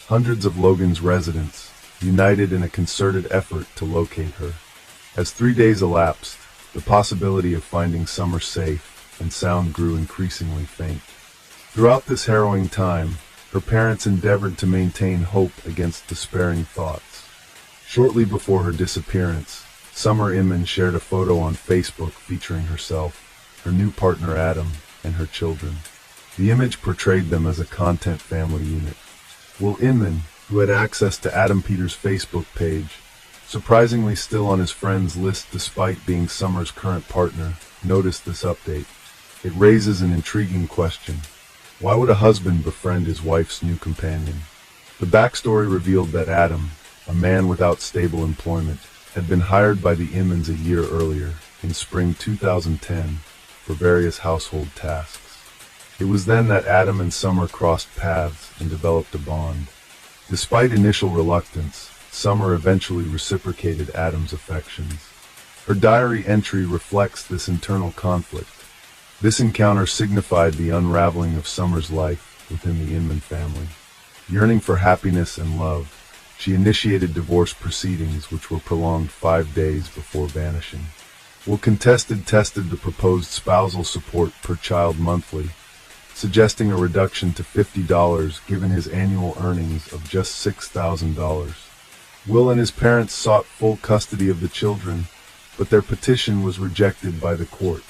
Hundreds of Logan's residents united in a concerted effort to locate her. As 3 days elapsed, the possibility of finding Summer safe and sound grew increasingly faint. Throughout this harrowing time, her parents endeavored to maintain hope against despairing thoughts. Shortly before her disappearance, Summer Inman shared a photo on Facebook featuring herself, her new partner Adam, and her children. The image portrayed them as a content family unit. Will Inman, who had access to Adam Peters' Facebook page, surprisingly still on his friends list despite being Summer's current partner, noticed this update. It raises an intriguing question. Why would a husband befriend his wife's new companion? The backstory revealed that Adam, a man without stable employment, had been hired by the Inmans a year earlier, in spring 2010, for various household tasks. It was then that Adam and Summer crossed paths and developed a bond. Despite initial reluctance, Summer eventually reciprocated Adam's affections. Her diary entry reflects this internal conflict. This encounter signified the unraveling of Summer's life within the Inman family. Yearning for happiness and love, She initiated divorce proceedings, which were prolonged 5 days before vanishing. Will contested tested the proposed spousal support per child monthly, suggesting a reduction to $50 given his annual earnings of just $6,000. Will and his parents sought full custody of the children, but their petition was rejected by the court.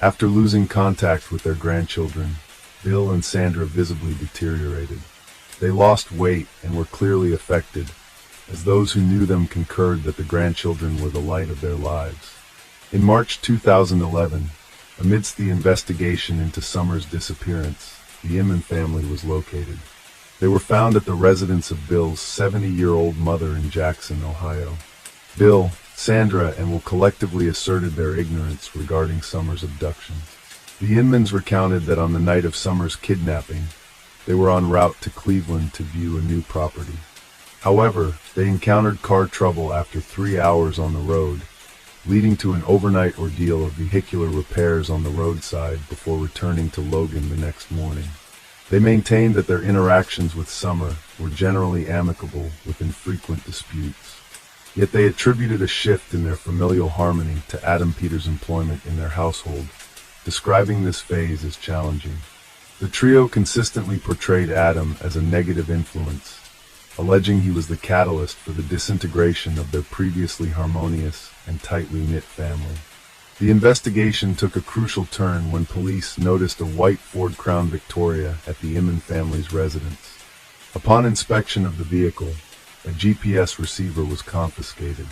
After losing contact with their grandchildren, Bill and Sandra visibly deteriorated. They lost weight and were clearly affected, as those who knew them concurred that the grandchildren were the light of their lives. In March 2011, amidst the investigation into Summer's disappearance, the Inman family was located. They were found at the residence of Bill's 70-year-old mother in Jackson, Ohio. Bill, Sandra, and Will collectively asserted their ignorance regarding Summer's abduction. The Inmans recounted that on the night of Summer's kidnapping, they were en route to Cleveland to view a new property. However, they encountered car trouble after 3 hours on the road, leading to an overnight ordeal of vehicular repairs on the roadside before returning to Logan the next morning. They maintained that their interactions with Summer were generally amicable with infrequent disputes. Yet they attributed a shift in their familial harmony to Adam Peters' employment in their household, describing this phase as challenging. The trio consistently portrayed Adam as a negative influence, alleging he was the catalyst for the disintegration of their previously harmonious and tightly knit family. The investigation took a crucial turn when police noticed a white Ford Crown Victoria at the Inman family's residence. Upon inspection of the vehicle, a GPS receiver was confiscated.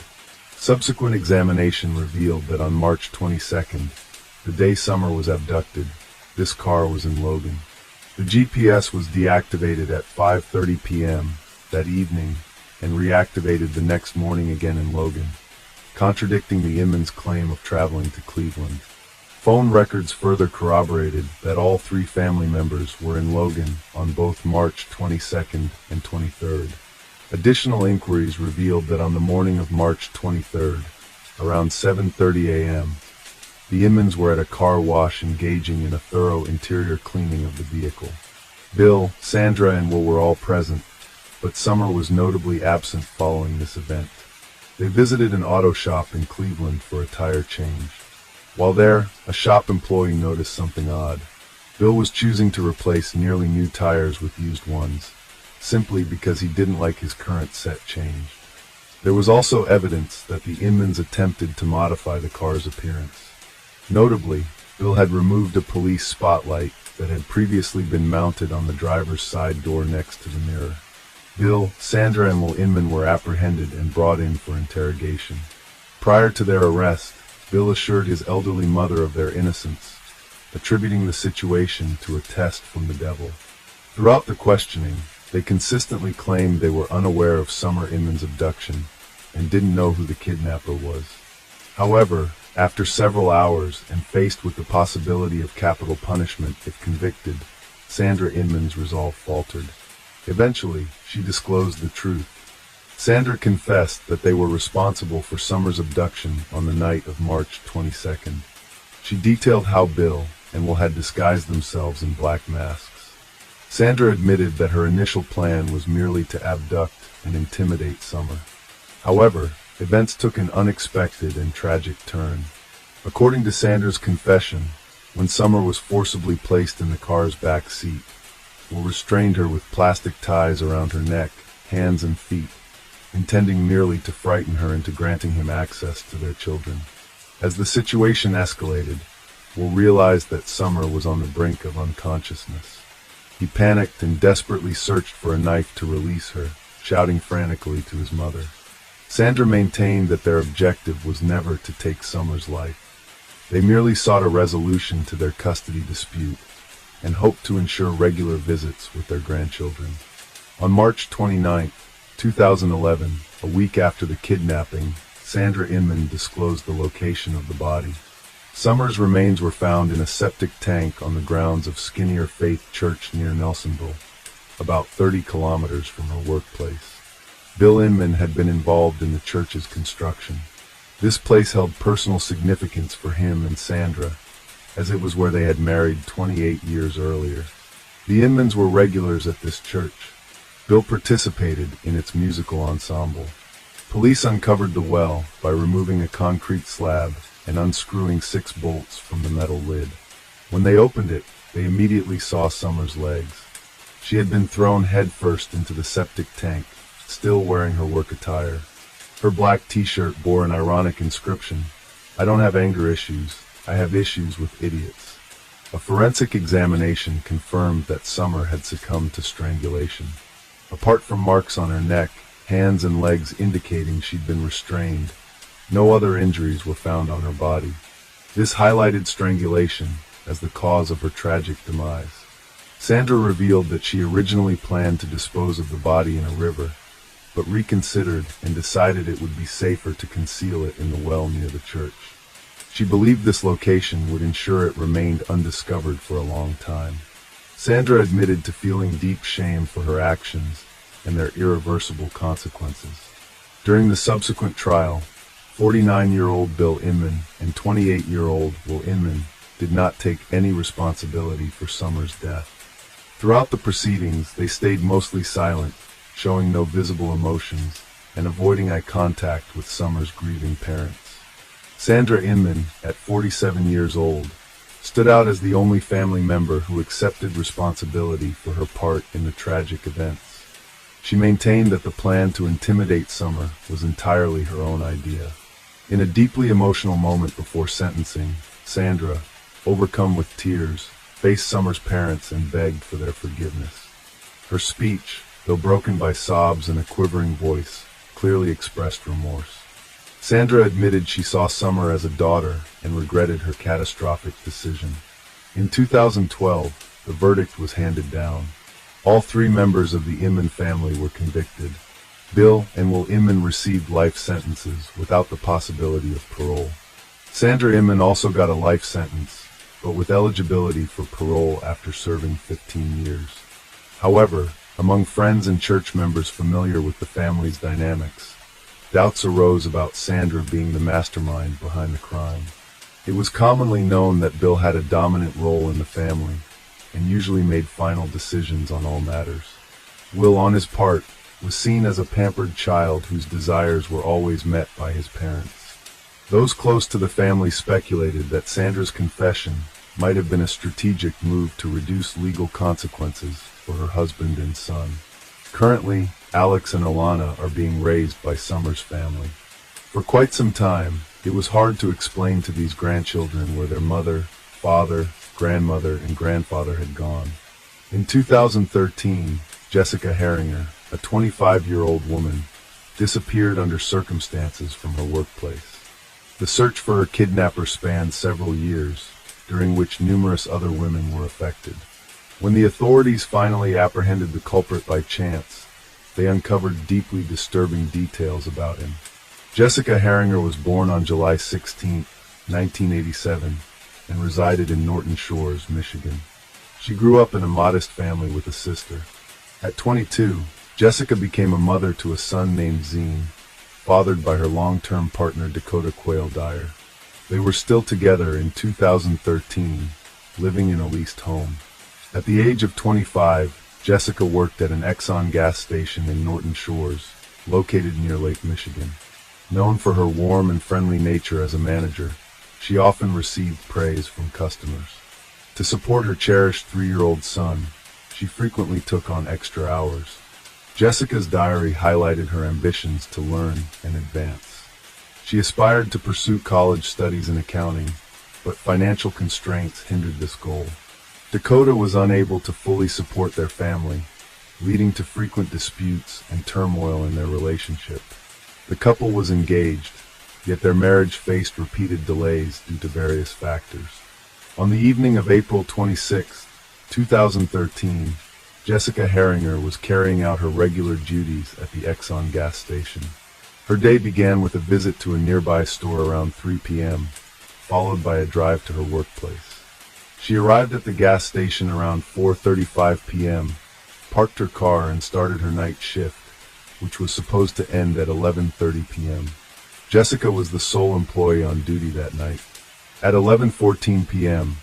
Subsequent examination revealed that on March 22nd, the day Summer was abducted, this car was in Logan. The GPS was deactivated at 5:30 p.m. that evening and reactivated the next morning again in Logan, contradicting the Inman's claim of traveling to Cleveland. Phone records further corroborated that all 3 family members were in Logan on both March 22nd and 23rd. Additional inquiries revealed that on the morning of March 23rd, around 7:30 a.m., the Inmans were at a car wash engaging in a thorough interior cleaning of the vehicle. Bill, Sandra, and Will were all present, but Summer was notably absent following this event. They visited an auto shop in Cleveland for a tire change. While there, a shop employee noticed something odd. Bill was choosing to replace nearly new tires with used ones, simply because he didn't like his current set changed. There was also evidence that the Inmans attempted to modify the car's appearance. Notably, Bill had removed a police spotlight that had previously been mounted on the driver's side door next to the mirror. Bill, Sandra, and Will Inman were apprehended and brought in for interrogation. Prior to their arrest, Bill assured his elderly mother of their innocence, attributing the situation to a test from the devil. Throughout the questioning, they consistently claimed they were unaware of Summer Inman's abduction and didn't know who the kidnapper was. However, after several hours and faced with the possibility of capital punishment if convicted, Sandra Inman's resolve faltered. Eventually, she disclosed the truth. Sandra confessed that they were responsible for Summer's abduction on the night of March 22nd. She detailed how Bill and Will had disguised themselves in black masks. Sandra admitted that her initial plan was merely to abduct and intimidate Summer. However, events took an unexpected and tragic turn. According to Sandra's confession, when Summer was forcibly placed in the car's back seat, Will restrained her with plastic ties around her neck, hands, and feet, intending merely to frighten her into granting him access to their children. As the situation escalated, Will realized that Summer was on the brink of unconsciousness. He panicked and desperately searched for a knife to release her, shouting frantically to his mother. Sandra maintained that their objective was never to take Summer's life. They merely sought a resolution to their custody dispute and hoped to ensure regular visits with their grandchildren. On March 29, 2011, a week after the kidnapping, Sandra Inman disclosed the location of the body. Summer's remains were found in a septic tank on the grounds of Skinnier Faith Church near Nelsonville, about 30 kilometers from her workplace. Bill Inman had been involved in the church's construction. This place held personal significance for him and Sandra, as it was where they had married 28 years earlier. The Inmans were regulars at this church, Bill participated in its musical ensemble. Police uncovered the well by removing a concrete slab and unscrewing 6 bolts from the metal lid. When they opened it, they immediately saw Summer's legs. She had been thrown headfirst into the septic tank, still wearing her work attire. Her black t-shirt bore an ironic inscription, "I don't have anger issues, I have issues with idiots." A forensic examination confirmed that Summer had succumbed to strangulation. Apart from marks on her neck, hands and legs indicating she'd been restrained, no other injuries were found on her body. This highlighted strangulation as the cause of her tragic demise. Sandra revealed that she originally planned to dispose of the body in a river, but reconsidered and decided it would be safer to conceal it in the well near the church. She believed this location would ensure it remained undiscovered for a long time. Sandra admitted to feeling deep shame for her actions and their irreversible consequences. During the subsequent trial, 49-year-old Bill Inman and 28-year-old Will Inman did not take any responsibility for Summer's death. Throughout the proceedings, they stayed mostly silent, showing no visible emotions and avoiding eye contact with Summer's grieving parents. Sandra Inman, at 47 years old, stood out as the only family member who accepted responsibility for her part in the tragic events. She maintained that the plan to intimidate Summer was entirely her own idea. In a deeply emotional moment before sentencing, Sandra, overcome with tears, faced Summer's parents and begged for their forgiveness. Her speech, though broken by sobs and a quivering voice, clearly expressed remorse. Sandra admitted she saw Summer as a daughter and regretted her catastrophic decision. In 2012, the verdict was handed down. All 3 members of the Inman family were convicted. Bill and Will Inman received life sentences without the possibility of parole. Sandra Inman also got a life sentence, but with eligibility for parole after serving 15 years. However, among friends and church members familiar with the family's dynamics, doubts arose about Sandra being the mastermind behind the crime. It was commonly known that Bill had a dominant role in the family and usually made final decisions on all matters. Will, on his part, was seen as a pampered child whose desires were always met by his parents. Those close to the family speculated that Sandra's confession might have been a strategic move to reduce legal consequences for her husband and son. Currently, Alex and Alana are being raised by Summer's family. For quite some time, it was hard to explain to these grandchildren where their mother, father, grandmother, and grandfather had gone. In 2013, Jessica Herringer, a 25-year-old woman, disappeared under circumstances from her workplace. The search for her kidnapper spanned several years, during which numerous other women were affected. When the authorities finally apprehended the culprit by chance, they uncovered deeply disturbing details about him. Jessica Herringer was born on July 16, 1987, and resided in Norton Shores, Michigan. She grew up in a modest family with a sister. At 22, Jessica became a mother to a son named Zine, fathered by her long-term partner Dakota Quayle Dyer. They were still together in 2013, living in a leased home. At the age of 25, Jessica worked at an Exxon gas station in Norton Shores, located near Lake Michigan. Known for her warm and friendly nature as a manager, she often received praise from customers. To support her cherished 3-year-old son, she frequently took on extra hours. Jessica's diary highlighted her ambitions to learn and advance. She aspired to pursue college studies in accounting, but financial constraints hindered this goal. Dakota was unable to fully support their family, leading to frequent disputes and turmoil in their relationship. The couple was engaged, yet their marriage faced repeated delays due to various factors. On the evening of April 26, 2013, Jessica Herringer was carrying out her regular duties at the Exxon gas station. Her day began with a visit to a nearby store around 3 p.m., followed by a drive to her workplace. She arrived at the gas station around 4:35 p.m., parked her car and started her night shift, which was supposed to end at 11:30 p.m. Jessica was the sole employee on duty that night. At 11:14 p.m.,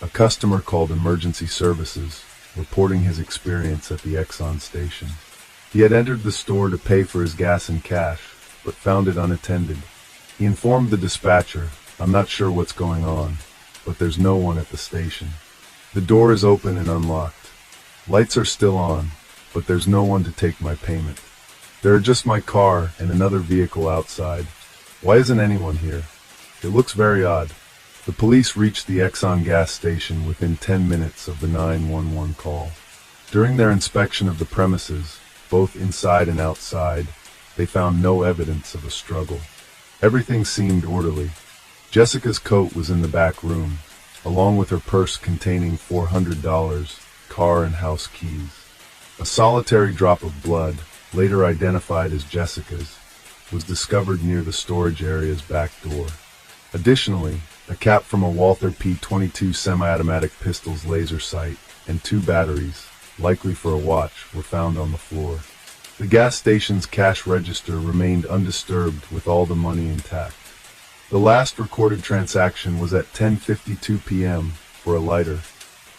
a customer called emergency services, reporting his experience at the Exxon station. He had entered the store to pay for his gas and cash, but found it unattended. He informed the dispatcher, "I'm not sure what's going on, but there's no one at the station. The door is open and unlocked. Lights are still on, but there's no one to take my payment. There are just my car and another vehicle outside. Why isn't anyone here? It looks very odd." The police reached the Exxon gas station within 10 minutes of the 911 call. During their inspection of the premises, both inside and outside, they found no evidence of a struggle. Everything seemed orderly. Jessica's coat was in the back room, along with her purse containing $400, car and house keys. A solitary drop of blood, later identified as Jessica's, was discovered near the storage area's back door. Additionally, a cap from a Walther P-22 semi-automatic pistol's laser sight and 2 batteries, likely for a watch, were found on the floor. The gas station's cash register remained undisturbed with all the money intact. The last recorded transaction was at 10:52 p.m. for a lighter.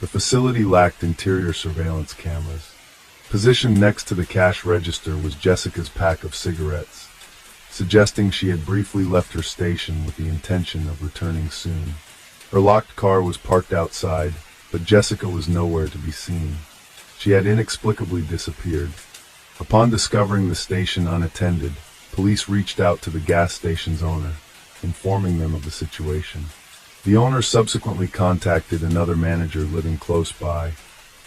The facility lacked interior surveillance cameras. Positioned next to the cash register was Jessica's pack of cigarettes, suggesting she had briefly left her station with the intention of returning soon. Her locked car was parked outside, but Jessica was nowhere to be seen. She had inexplicably disappeared. Upon discovering the station unattended, police reached out to the gas station's owner, informing them of the situation. The owner subsequently contacted another manager living close by,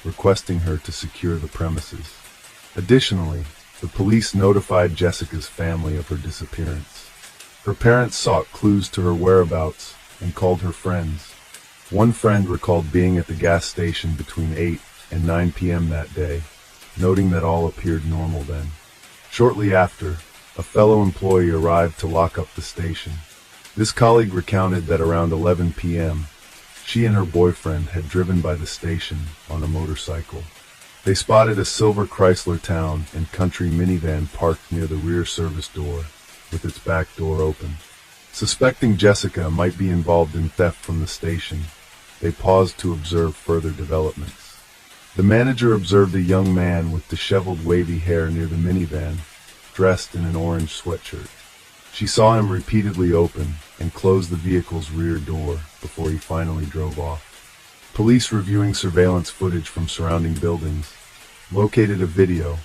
requesting her to secure the premises. Additionally, the police notified Jessica's family of her disappearance. Her parents sought clues to her whereabouts and called her friends. One friend recalled being at the gas station between 8 and 9 p.m. that day, noting that all appeared normal then. Shortly after, a fellow employee arrived to lock up the station. This colleague recounted that around 11 p.m., she and her boyfriend had driven by the station on a motorcycle. They spotted a silver Chrysler Town and Country minivan parked near the rear service door, with its back door open. Suspecting Jessica might be involved in theft from the station, they paused to observe further developments. The manager observed a young man with disheveled wavy hair near the minivan, dressed in an orange sweatshirt. She saw him repeatedly open and close the vehicle's rear door before he finally drove off. Police reviewing surveillance footage from surrounding buildings located a video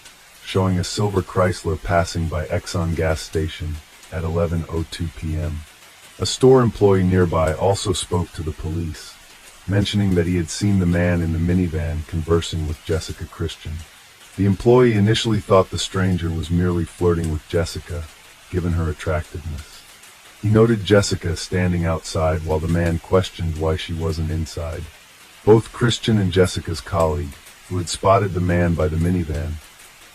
showing a silver Chrysler passing by Exxon gas station at 11:02 p.m. A store employee nearby also spoke to the police, mentioning that he had seen the man in the minivan conversing with Jessica Christian. The employee initially thought the stranger was merely flirting with Jessica, given her attractiveness. He noted Jessica standing outside while the man questioned why she wasn't inside. Both Christian and Jessica's colleague, who had spotted the man by the minivan,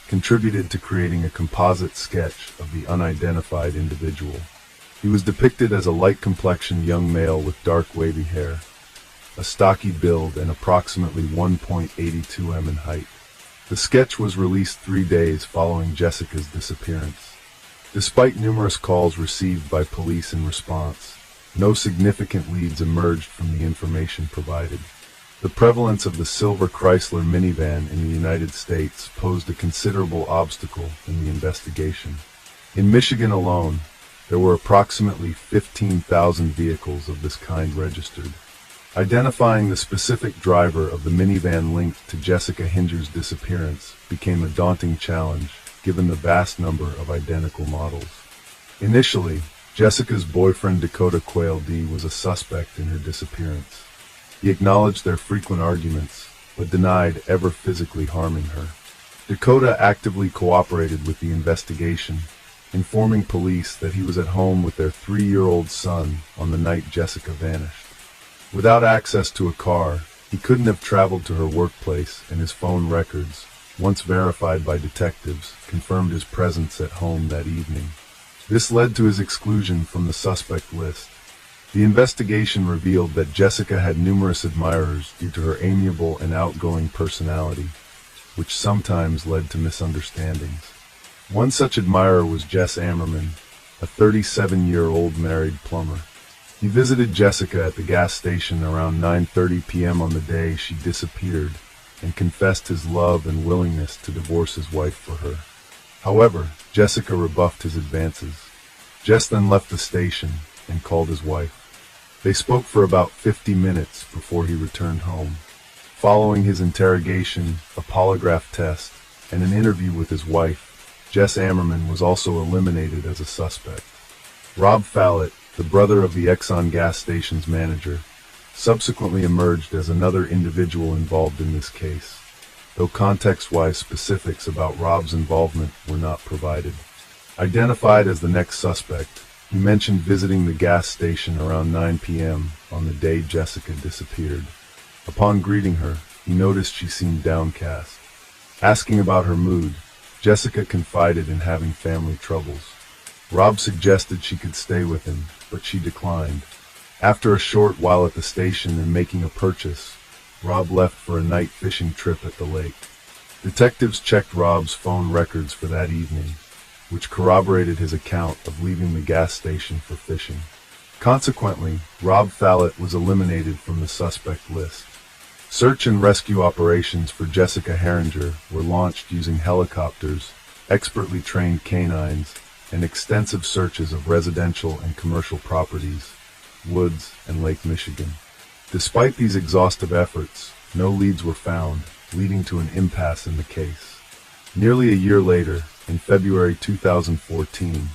contributed to creating a composite sketch of the unidentified individual. He was depicted as a light-complexioned young male with dark wavy hair, a stocky build, and approximately 1.82 m in height. The sketch was released 3 days following Jessica's disappearance. Despite numerous calls received by police in response, no significant leads emerged from the information provided. The prevalence of the silver Chrysler minivan in the United States posed a considerable obstacle in the investigation. In Michigan alone, there were approximately 15,000 vehicles of this kind registered. Identifying the specific driver of the minivan linked to Jessica Hinger's disappearance became a daunting challenge, given the vast number of identical models. Initially, Jessica's boyfriend Dakota Quayle D was a suspect in her disappearance. He acknowledged their frequent arguments, but denied ever physically harming her. Dakota actively cooperated with the investigation, informing police that he was at home with their 3-year-old son on the night Jessica vanished. Without access to a car, he couldn't have traveled to her workplace, and his phone records, once verified by detectives, confirmed his presence at home that evening. This led to his exclusion from the suspect list. The investigation revealed that Jessica had numerous admirers due to her amiable and outgoing personality, which sometimes led to misunderstandings. One such admirer was Jess Ammerman, a 37-year-old married plumber. He visited Jessica at the gas station around 9:30 p.m. on the day she disappeared and confessed his love and willingness to divorce his wife for her. However, Jessica rebuffed his advances. Jess then left the station and called his wife. They spoke for about 50 minutes before he returned home. Following his interrogation, a polygraph test, and an interview with his wife, Jess Ammerman was also eliminated as a suspect. Rob Fallett, the brother of the Exxon gas station's manager, subsequently emerged as another individual involved in this case, though context-wise specifics about Rob's involvement were not provided. Identified as the next suspect, he mentioned visiting the gas station around 9 p.m. on the day Jessica disappeared. Upon greeting her, he noticed she seemed downcast. Asking about her mood, Jessica confided in having family troubles. Rob suggested she could stay with him, but she declined. After a short while at the station and making a purchase, Rob left for a night fishing trip at the lake. Detectives checked Rob's phone records for that evening, which corroborated his account of leaving the gas station for fishing. Consequently, Rob Fallett was eliminated from the suspect list. Search and rescue operations for Jessica Herringer were launched using helicopters, expertly trained canines, and extensive searches of residential and commercial properties, woods, and Lake Michigan. Despite these exhaustive efforts, no leads were found, leading to an impasse in the case. Nearly a year later, in February 2014,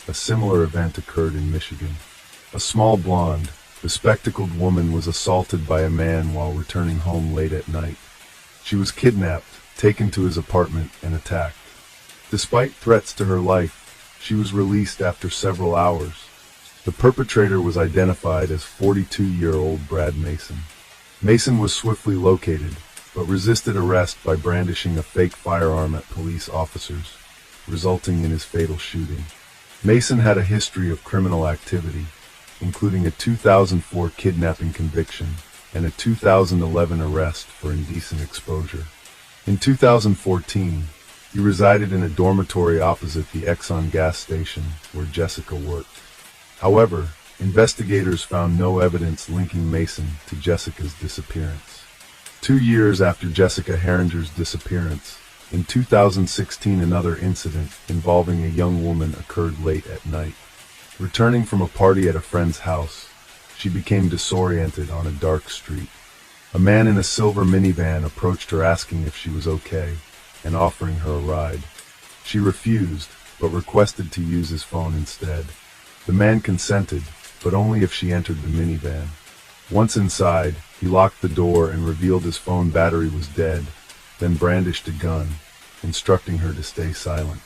a similar event occurred in Michigan. A small blonde, bespectacled woman was assaulted by a man while returning home late at night. She was kidnapped, taken to his apartment, and attacked. Despite threats to her life, she was released after several hours. The perpetrator was identified as 42-year-old Brad Mason. Mason was swiftly located, but resisted arrest by brandishing a fake firearm at police officers, resulting in his fatal shooting. Mason had a history of criminal activity, including a 2004 kidnapping conviction and a 2011 arrest for indecent exposure. In 2014, he resided in a dormitory opposite the Exxon gas station where Jessica worked. However, investigators found no evidence linking Mason to Jessica's disappearance. 2 years after Jessica Herringer's disappearance, in 2016 another incident involving a young woman occurred late at night. Returning from a party at a friend's house, she became disoriented on a dark street. A man in a silver minivan approached her asking if she was okay and offering her a ride. She refused, but requested to use his phone instead. The man consented, but only if she entered the minivan. Once inside, he locked the door and revealed his phone battery was dead, then brandished a gun, instructing her to stay silent.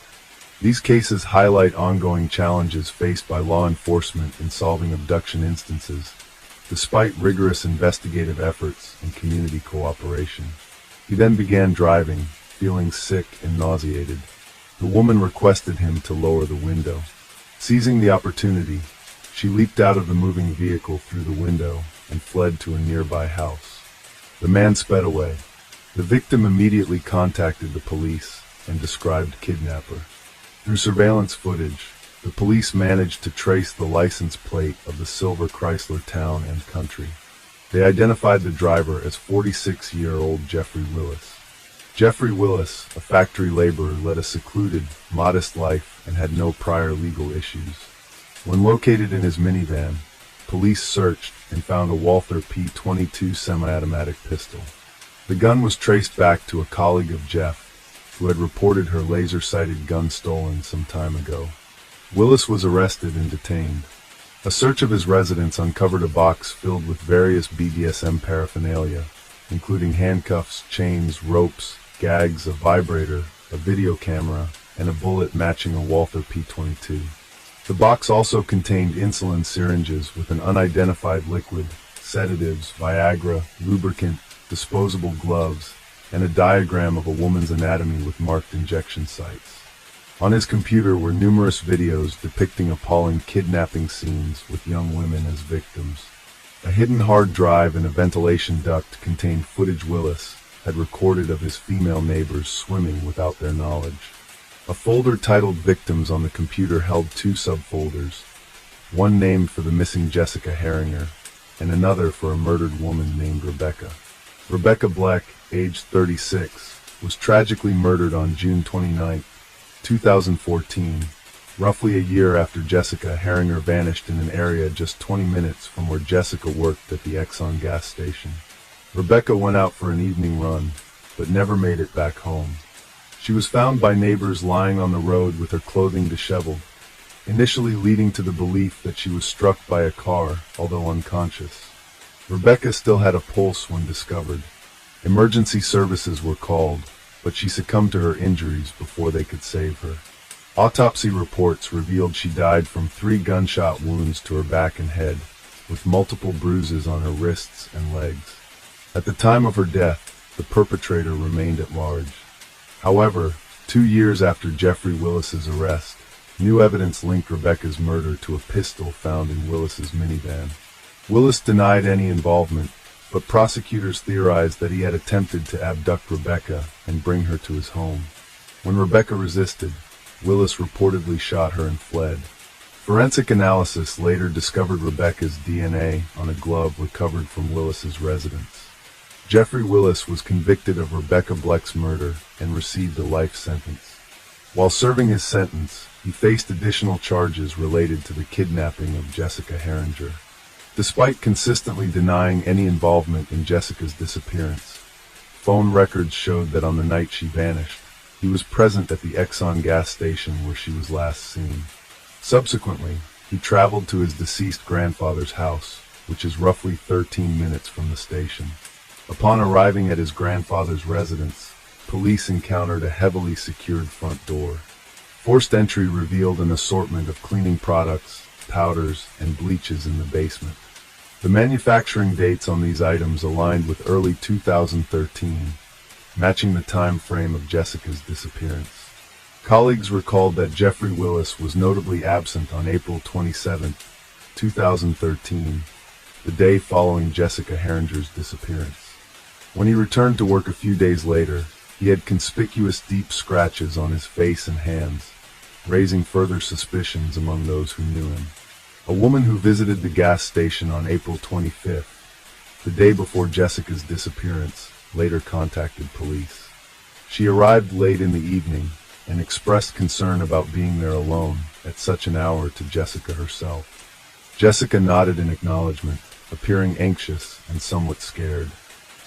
These cases highlight ongoing challenges faced by law enforcement in solving abduction instances, despite rigorous investigative efforts and community cooperation. He then began driving, feeling sick and nauseated. The woman requested him to lower the window. Seizing the opportunity, she leaped out of the moving vehicle through the window and fled to a nearby house. The man sped away. The victim immediately contacted the police and described kidnapper. Through surveillance footage, the police managed to trace the license plate of the silver Chrysler Town and Country. They identified the driver as 46-year-old Jeffrey Willis. Jeffrey Willis, a factory laborer, led a secluded, modest life and had no prior legal issues. When located in his minivan, police searched and found a Walther P.22 semi-automatic pistol. The gun was traced back to a colleague of Jeff, who had reported her laser-sighted gun stolen some time ago. Willis was arrested and detained. A search of his residence uncovered a box filled with various BDSM paraphernalia, including handcuffs, chains, ropes, gags, a vibrator, a video camera, and a bullet matching a Walther P.22. The box also contained insulin syringes with an unidentified liquid, sedatives, Viagra, lubricant, disposable gloves, and a diagram of a woman's anatomy with marked injection sites. On his computer were numerous videos depicting appalling kidnapping scenes with young women as victims. A hidden hard drive and a ventilation duct contained footage Willis had recorded of his female neighbors swimming without their knowledge. A folder titled Victims on the computer held 2 subfolders, one named for the missing Jessica Herringer, and another for a murdered woman named Rebecca. Rebecca Black, aged 36, was tragically murdered on June 29, 2014, roughly a year after Jessica Herringer vanished in an area just 20 minutes from where Jessica worked at the Exxon gas station. Rebecca went out for an evening run, but never made it back home. She was found by neighbors lying on the road with her clothing disheveled, initially leading to the belief that she was struck by a car, although unconscious. Rebecca still had a pulse when discovered. Emergency services were called, but she succumbed to her injuries before they could save her. Autopsy reports revealed she died from 3 gunshot wounds to her back and head, with multiple bruises on her wrists and legs. At the time of her death, the perpetrator remained at large. However, 2 years after Jeffrey Willis's arrest, new evidence linked Rebecca's murder to a pistol found in Willis's minivan. Willis denied any involvement, but prosecutors theorized that he had attempted to abduct Rebecca and bring her to his home. When Rebecca resisted, Willis reportedly shot her and fled. Forensic analysis later discovered Rebecca's DNA on a glove recovered from Willis's residence. Jeffrey Willis was convicted of Rebecca Bleck's murder and received a life sentence. While serving his sentence, he faced additional charges related to the kidnapping of Jessica Herringer. Despite consistently denying any involvement in Jessica's disappearance, phone records showed that on the night she vanished, he was present at the Exxon gas station where she was last seen. Subsequently, he traveled to his deceased grandfather's house, which is roughly 13 minutes from the station. Upon arriving at his grandfather's residence, police encountered a heavily secured front door. Forced entry revealed an assortment of cleaning products, powders, and bleaches in the basement. The manufacturing dates on these items aligned with early 2013, matching the time frame of Jessica's disappearance. Colleagues recalled that Jeffrey Willis was notably absent on April 27, 2013, the day following Jessica Herringer's disappearance. When he returned to work a few days later, he had conspicuous deep scratches on his face and hands, raising further suspicions among those who knew him. A woman who visited the gas station on April 25th, the day before Jessica's disappearance, later contacted police. She arrived late in the evening and expressed concern about being there alone at such an hour to Jessica herself. Jessica nodded in acknowledgement, appearing anxious and somewhat scared.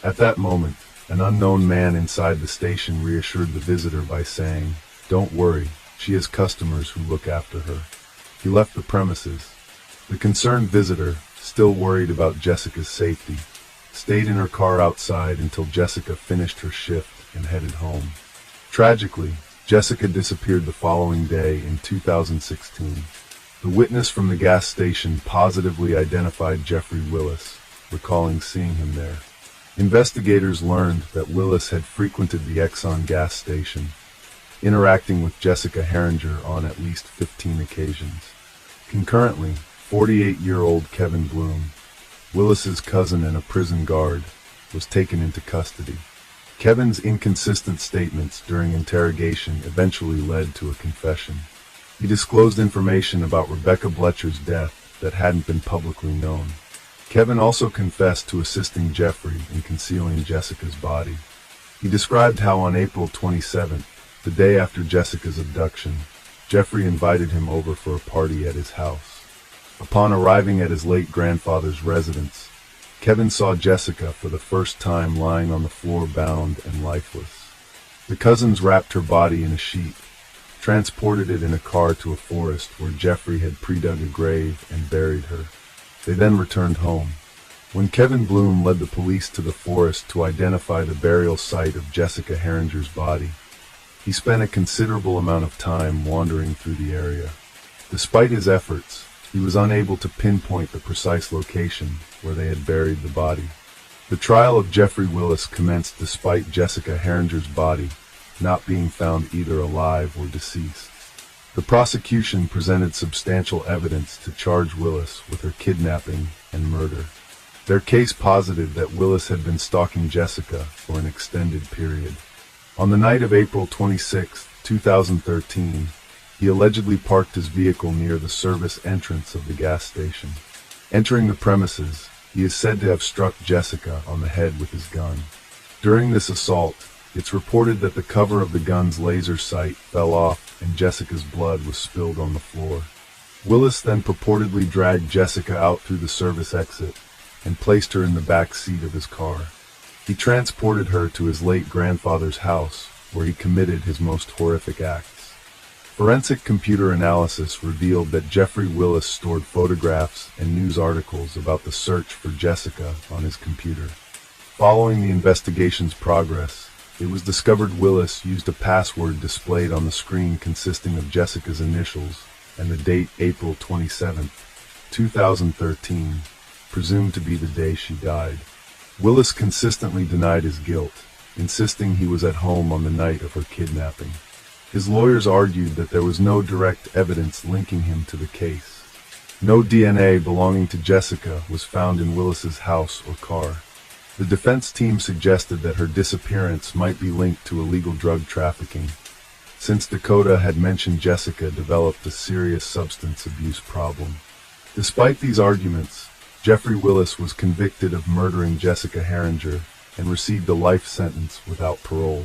At that moment, an unknown man inside the station reassured the visitor by saying, "Don't worry, she has customers who look after her." He left the premises. The concerned visitor, still worried about Jessica's safety, stayed in her car outside until Jessica finished her shift and headed home. Tragically, Jessica disappeared the following day in 2016. The witness from the gas station positively identified Jeffrey Willis, recalling seeing him there. Investigators learned that Willis had frequented the Exxon gas station, interacting with Jessica Herringer on at least 15 occasions. Concurrently, 48-year-old Kevin Bloom, Willis's cousin and a prison guard, was taken into custody. Kevin's inconsistent statements during interrogation eventually led to a confession. He disclosed information about Rebecca Blecher's death that hadn't been publicly known. Kevin also confessed to assisting Jeffrey in concealing Jessica's body. He described how on April 27th, the day after Jessica's abduction, Jeffrey invited him over for a party at his house. Upon arriving at his late grandfather's residence, Kevin saw Jessica for the first time lying on the floor bound and lifeless. The cousins wrapped her body in a sheet, transported it in a car to a forest where Jeffrey had pre-dug a grave and buried her. They then returned home. When Kevin Bloom led the police to the forest to identify the burial site of Jessica Herringer's body, he spent a considerable amount of time wandering through the area. Despite his efforts, he was unable to pinpoint the precise location where they had buried the body. The trial of Jeffrey Willis commenced despite Jessica Herringer's body not being found either alive or deceased. The prosecution presented substantial evidence to charge Willis with her kidnapping and murder. Their case posited that Willis had been stalking Jessica for an extended period. On the night of April 26, 2013, he allegedly parked his vehicle near the service entrance of the gas station. Entering the premises, he is said to have struck Jessica on the head with his gun. During this assault, It's reported that the cover of the gun's laser sight fell off and Jessica's blood was spilled on the floor. Willis then purportedly dragged Jessica out through the service exit and placed her in the back seat of his car. He transported her to his late grandfather's house, where he committed his most horrific acts. Forensic computer analysis revealed that Jeffrey Willis stored photographs and news articles about the search for Jessica on his computer. Following the investigation's progress, it was discovered Willis used a password displayed on the screen consisting of Jessica's initials and the date April 27, 2013, presumed to be the day she died. Willis consistently denied his guilt, insisting he was at home on the night of her kidnapping. His lawyers argued that there was no direct evidence linking him to the case. No DNA belonging to Jessica was found in Willis's house or car. The defense team suggested that her disappearance might be linked to illegal drug trafficking, since Dakota had mentioned Jessica developed a serious substance abuse problem. Despite these arguments, Jeffrey Willis was convicted of murdering Jessica Herringer and received a life sentence without parole.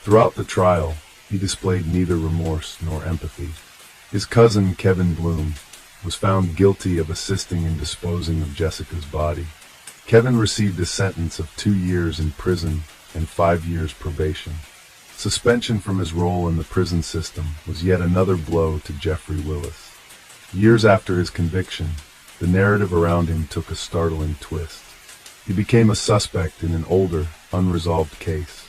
Throughout the trial, he displayed neither remorse nor empathy. His cousin, Kevin Bloom, was found guilty of assisting in disposing of Jessica's body. Kevin received a sentence of 2 years in prison and 5 years probation. Suspension from his role in the prison system was yet another blow to Jeffrey Willis. Years after his conviction, the narrative around him took a startling twist. He became a suspect in an older, unresolved case.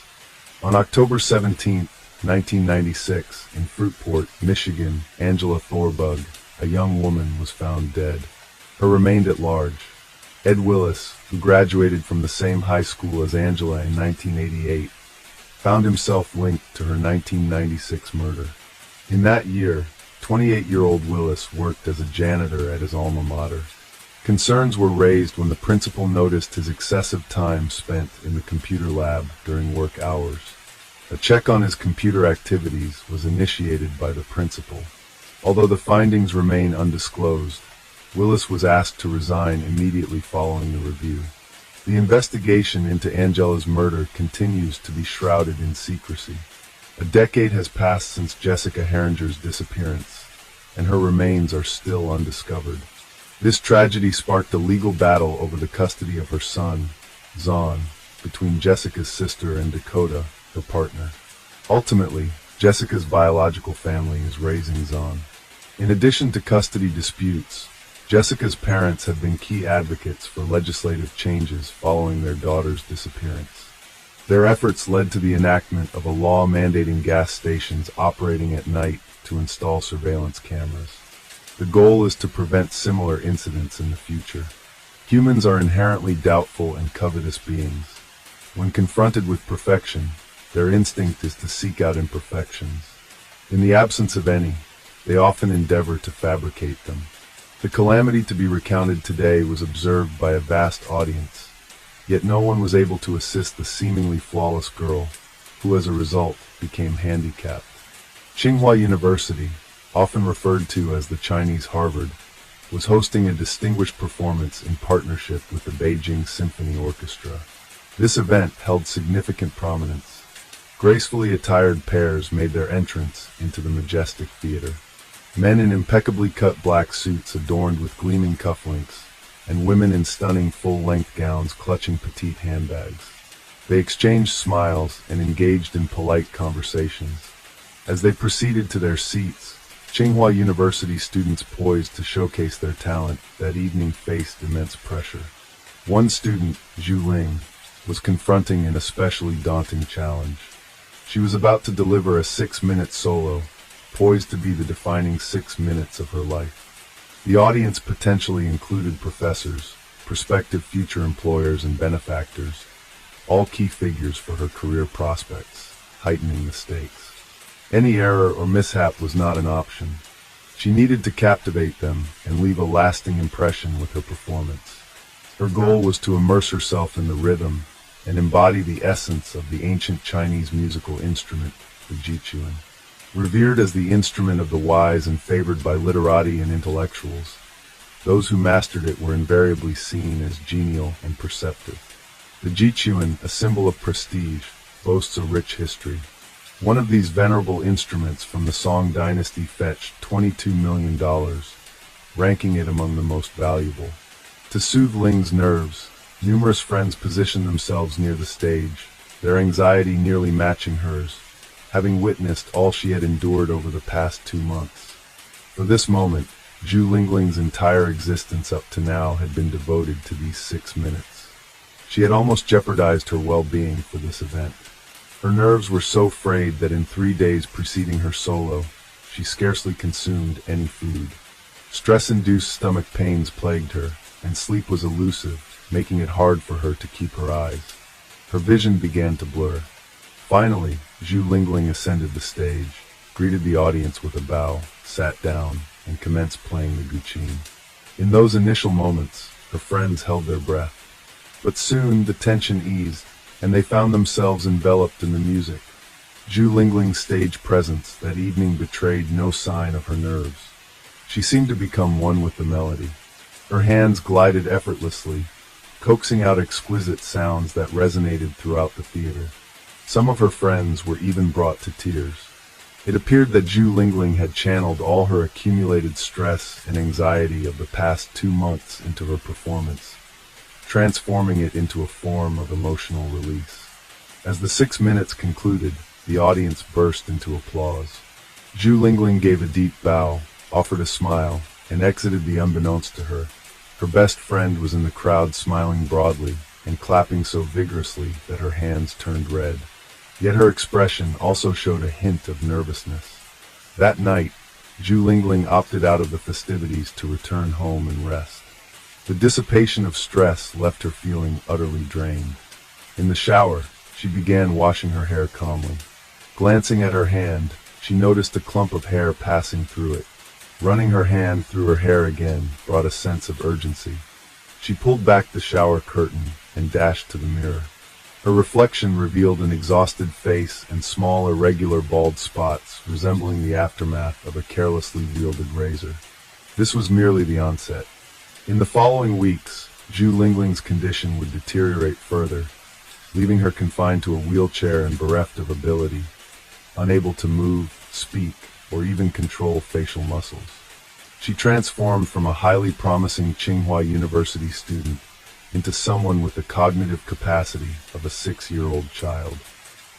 On October 17, 1996, in Fruitport, Michigan, Angela Thorbug, a young woman, was found dead. Her remained at large. Ed Willis, who graduated from the same high school as Angela in 1988, found himself linked to her 1996 murder. In that year, 28-year-old Willis worked as a janitor at his alma mater. Concerns were raised when the principal noticed his excessive time spent in the computer lab during work hours. A check on his computer activities was initiated by the principal. Although the findings remain undisclosed, Willis was asked to resign immediately following the review. The investigation into Angela's murder continues to be shrouded in secrecy. A decade has passed since Jessica Herringer's disappearance, and her remains are still undiscovered. This tragedy sparked a legal battle over the custody of her son, Zahn, between Jessica's sister and Dakota, her partner. Ultimately, Jessica's biological family is raising Zahn. In addition to custody disputes, Jessica's parents have been key advocates for legislative changes following their daughter's disappearance. Their efforts led to the enactment of a law mandating gas stations operating at night to install surveillance cameras. The goal is to prevent similar incidents in the future. Humans are inherently doubtful and covetous beings. When confronted with perfection, their instinct is to seek out imperfections. In the absence of any, they often endeavor to fabricate them. The calamity to be recounted today was observed by a vast audience, yet no one was able to assist the seemingly flawless girl, who as a result became handicapped. Tsinghua University, often referred to as the Chinese Harvard, was hosting a distinguished performance in partnership with the Beijing Symphony Orchestra. This event held significant prominence. Gracefully attired pairs made their entrance into the majestic theater. Men in impeccably cut black suits adorned with gleaming cufflinks, and women in stunning full-length gowns clutching petite handbags. They exchanged smiles and engaged in polite conversations. As they proceeded to their seats, Tsinghua University students poised to showcase their talent that evening faced immense pressure. One student, Zhu Ling, was confronting an especially daunting challenge. She was about to deliver a 6-minute solo, poised to be the defining 6 minutes of her life. The audience potentially included professors, prospective future employers, and benefactors, all key figures for her career prospects, heightening the stakes. Any error or mishap was not an option. She needed to captivate them and leave a lasting impression with her performance. Her goal was to immerse herself in the rhythm and embody the essence of the ancient Chinese musical instrument, the jichuan. Revered as the instrument of the wise and favored by literati and intellectuals, those who mastered it were invariably seen as genial and perceptive. The jichuan, a symbol of prestige, boasts a rich history. One of these venerable instruments from the Song dynasty fetched $22 million, ranking it among the most valuable. To soothe Ling's nerves, numerous friends positioned themselves near the stage, their anxiety nearly matching hers, having witnessed all she had endured over the past 2 months. For this moment, Zhu Lingling's entire existence up to now had been devoted to these 6 minutes. She had almost jeopardized her well-being for this event. Her nerves were so frayed that in 3 days preceding her solo, she scarcely consumed any food. Stress-induced stomach pains plagued her, and sleep was elusive, making it hard for her to keep her eyes. Her vision began to blur. Finally, Zhu Lingling ascended the stage, greeted the audience with a bow, sat down, and commenced playing the guqin. In those initial moments, her friends held their breath. But soon the tension eased, and they found themselves enveloped in the music. Zhu Lingling's stage presence that evening betrayed no sign of her nerves. She seemed to become one with the melody. Her hands glided effortlessly, coaxing out exquisite sounds that resonated throughout the theater. Some of her friends were even brought to tears. It appeared that Zhu Lingling had channeled all her accumulated stress and anxiety of the past 2 months into her performance, transforming it into a form of emotional release. As the 6 minutes concluded, the audience burst into applause. Zhu Lingling gave a deep bow, offered a smile, and exited the unbeknownst to her. Her best friend was in the crowd smiling broadly and clapping so vigorously that her hands turned red. Yet her expression also showed a hint of nervousness. That night, Zhu Lingling opted out of the festivities to return home and rest. The dissipation of stress left her feeling utterly drained. In the shower, she began washing her hair calmly. Glancing at her hand, she noticed a clump of hair passing through it. Running her hand through her hair again brought a sense of urgency. She pulled back the shower curtain and dashed to the mirror. Her reflection revealed an exhausted face and small irregular bald spots resembling the aftermath of a carelessly wielded razor. This was merely the onset. In the following weeks, Zhu Lingling's condition would deteriorate further, leaving her confined to a wheelchair and bereft of ability, unable to move, speak, or even control facial muscles. She transformed from a highly promising Tsinghua University student into someone with the cognitive capacity of a 6-year-old child.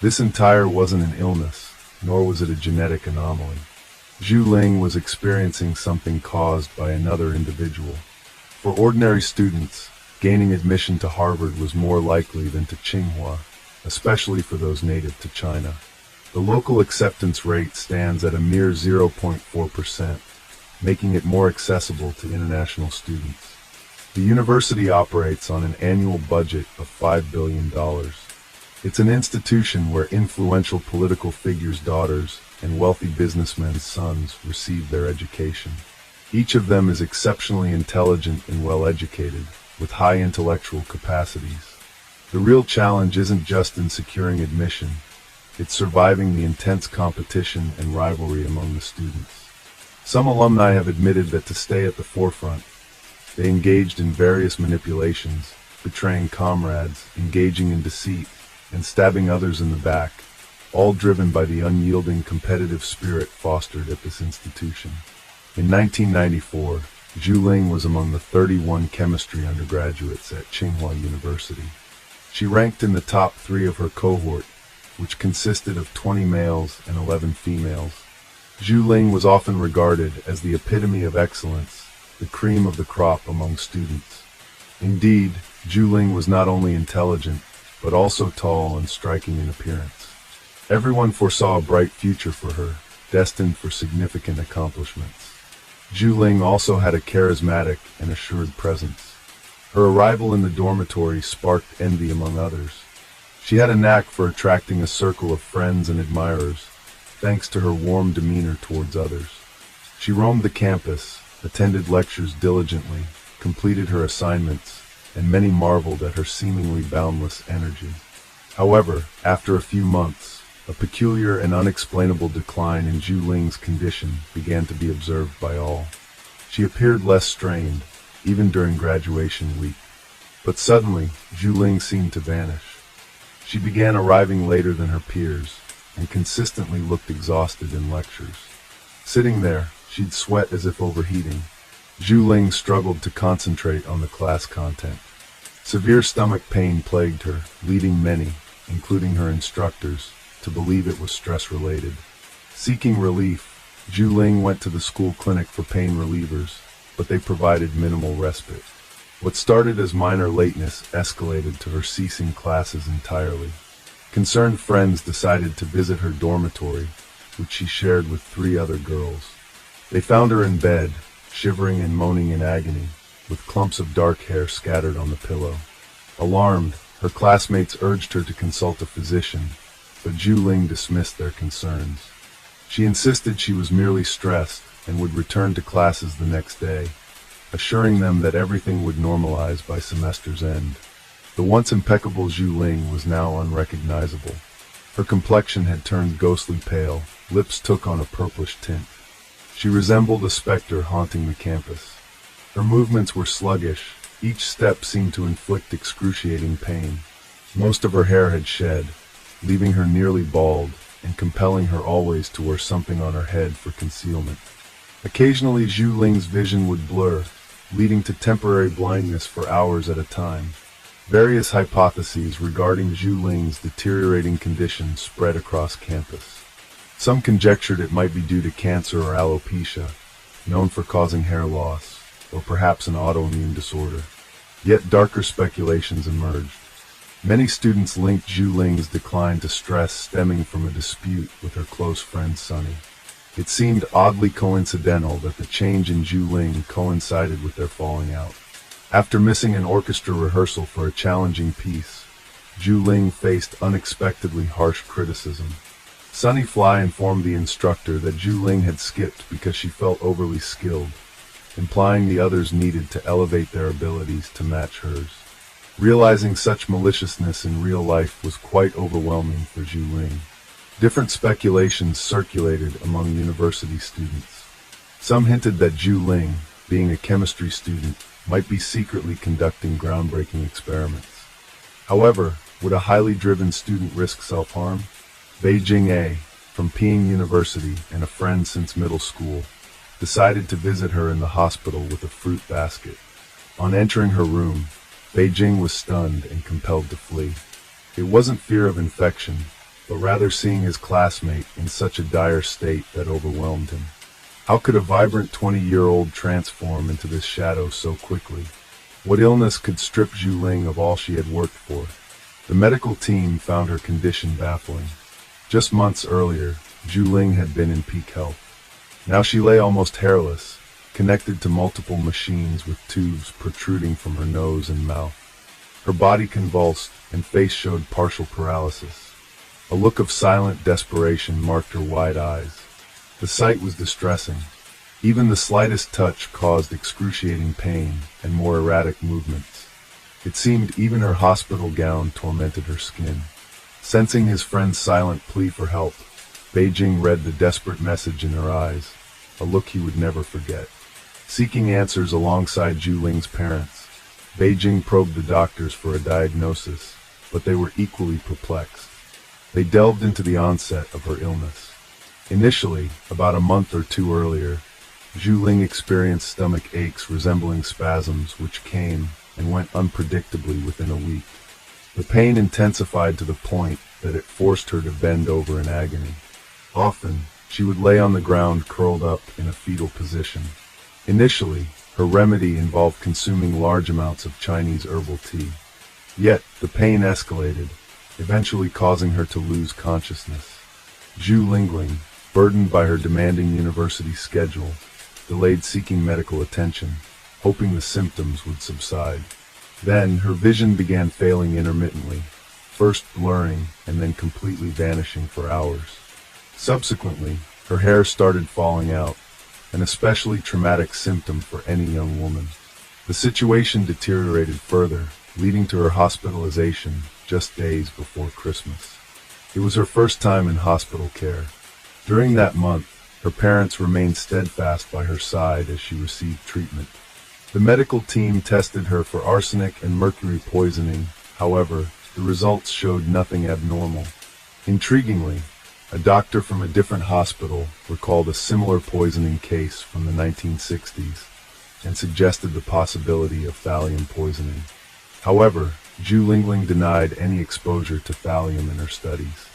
This entire wasn't an illness, nor was it a genetic anomaly. Zhu Ling was experiencing something caused by another individual. For ordinary students, gaining admission to Harvard was more likely than to Tsinghua, especially for those native to China. The local acceptance rate stands at a mere 0.4%, making it more accessible to international students. The university operates on an annual budget of $5 billion. It's an institution where influential political figures' daughters and wealthy businessmen's sons receive their education. Each of them is exceptionally intelligent and well-educated, with high intellectual capacities. The real challenge isn't just in securing admission, it's surviving the intense competition and rivalry among the students. Some alumni have admitted that to stay at the forefront, they engaged in various manipulations, betraying comrades, engaging in deceit, and stabbing others in the back, all driven by the unyielding competitive spirit fostered at this institution. In 1994, Zhu Ling was among the 31 chemistry undergraduates at Tsinghua University. She ranked in the top 3 of her cohort, which consisted of 20 males and 11 females. Zhu Ling was often regarded as the epitome of excellence, the cream of the crop among students. Indeed, Zhu Ling was not only intelligent, but also tall and striking in appearance. Everyone foresaw a bright future for her, destined for significant accomplishments. Zhu Ling also had a charismatic and assured presence. Her arrival in the dormitory sparked envy among others. She had a knack for attracting a circle of friends and admirers, thanks to her warm demeanor towards others. She roamed the campus, attended lectures diligently, completed her assignments, and many marveled at her seemingly boundless energy. However, after a few months, a peculiar and unexplainable decline in Zhu Ling's condition began to be observed by all. She appeared less strained, even during graduation week. But suddenly, Zhu Ling seemed to vanish. She began arriving later than her peers, and consistently looked exhausted in lectures. Sitting there, she'd sweat as if overheating. Zhu Ling struggled to concentrate on the class content. Severe stomach pain plagued her, leading many, including her instructors, to believe it was stress-related. Seeking relief, Zhu Ling went to the school clinic for pain relievers, but they provided minimal respite. What started as minor lateness escalated to her ceasing classes entirely. Concerned friends decided to visit her dormitory, which she shared with 3 other girls. They found her in bed, shivering and moaning in agony, with clumps of dark hair scattered on the pillow. Alarmed, her classmates urged her to consult a physician, but Zhu Ling dismissed their concerns. She insisted she was merely stressed and would return to classes the next day, assuring them that everything would normalize by semester's end. The once impeccable Zhu Ling was now unrecognizable. Her complexion had turned ghostly pale, lips took on a purplish tint. She resembled a specter haunting the campus. Her movements were sluggish, each step seemed to inflict excruciating pain. Most of her hair had shed, leaving her nearly bald, and compelling her always to wear something on her head for concealment. Occasionally Zhu Ling's vision would blur, leading to temporary blindness for hours at a time. Various hypotheses regarding Zhu Ling's deteriorating condition spread across campus. Some conjectured it might be due to cancer or alopecia, known for causing hair loss, or perhaps an autoimmune disorder. Yet darker speculations emerged. Many students linked Zhu Ling's decline to stress stemming from a dispute with her close friend Sunny. It seemed oddly coincidental that the change in Zhu Ling coincided with their falling out. After missing an orchestra rehearsal for a challenging piece, Zhu Ling faced unexpectedly harsh criticism. Sunny Fly informed the instructor that Zhu Ling had skipped because she felt overly skilled, implying the others needed to elevate their abilities to match hers. Realizing such maliciousness in real life was quite overwhelming for Zhu Ling. Different speculations circulated among university students. Some hinted that Zhu Ling, being a chemistry student, might be secretly conducting groundbreaking experiments. However, would a highly driven student risk self-harm? Beijing A, from Peking University and a friend since middle school, decided to visit her in the hospital with a fruit basket. On entering her room, Beijing was stunned and compelled to flee. It wasn't fear of infection, but rather seeing his classmate in such a dire state that overwhelmed him. How could a vibrant 20-year-old transform into this shadow so quickly? What illness could strip Zhu Ling of all she had worked for? The medical team found her condition baffling. Just months earlier, Zhu Ling had been in peak health. Now she lay almost hairless, connected to multiple machines with tubes protruding from her nose and mouth. Her body convulsed, and face showed partial paralysis. A look of silent desperation marked her wide eyes. The sight was distressing. Even the slightest touch caused excruciating pain and more erratic movements. It seemed even her hospital gown tormented her skin. Sensing his friend's silent plea for help, Beijing read the desperate message in her eyes, a look he would never forget. Seeking answers alongside Zhu Ling's parents, Beijing probed the doctors for a diagnosis, but they were equally perplexed. They delved into the onset of her illness. Initially, about a month or 2 earlier, Zhu Ling experienced stomach aches resembling spasms which came and went unpredictably within a week. The pain intensified to the point that it forced her to bend over in agony. Often, she would lay on the ground curled up in a fetal position. Initially, her remedy involved consuming large amounts of Chinese herbal tea. Yet, the pain escalated, eventually causing her to lose consciousness. Zhu Ling, burdened by her demanding university schedule, delayed seeking medical attention, hoping the symptoms would subside. Then, her vision began failing intermittently, first blurring and then completely vanishing for hours. Subsequently, her hair started falling out, an especially traumatic symptom for any young woman. The situation deteriorated further, leading to her hospitalization just days before Christmas. It was her first time in hospital care. During that month, her parents remained steadfast by her side as she received treatment. The medical team tested her for arsenic and mercury poisoning. However, the results showed nothing abnormal. Intriguingly, a doctor from a different hospital recalled a similar poisoning case from the 1960s and suggested the possibility of thallium poisoning. However, Zhu Lingling denied any exposure to thallium in her studies.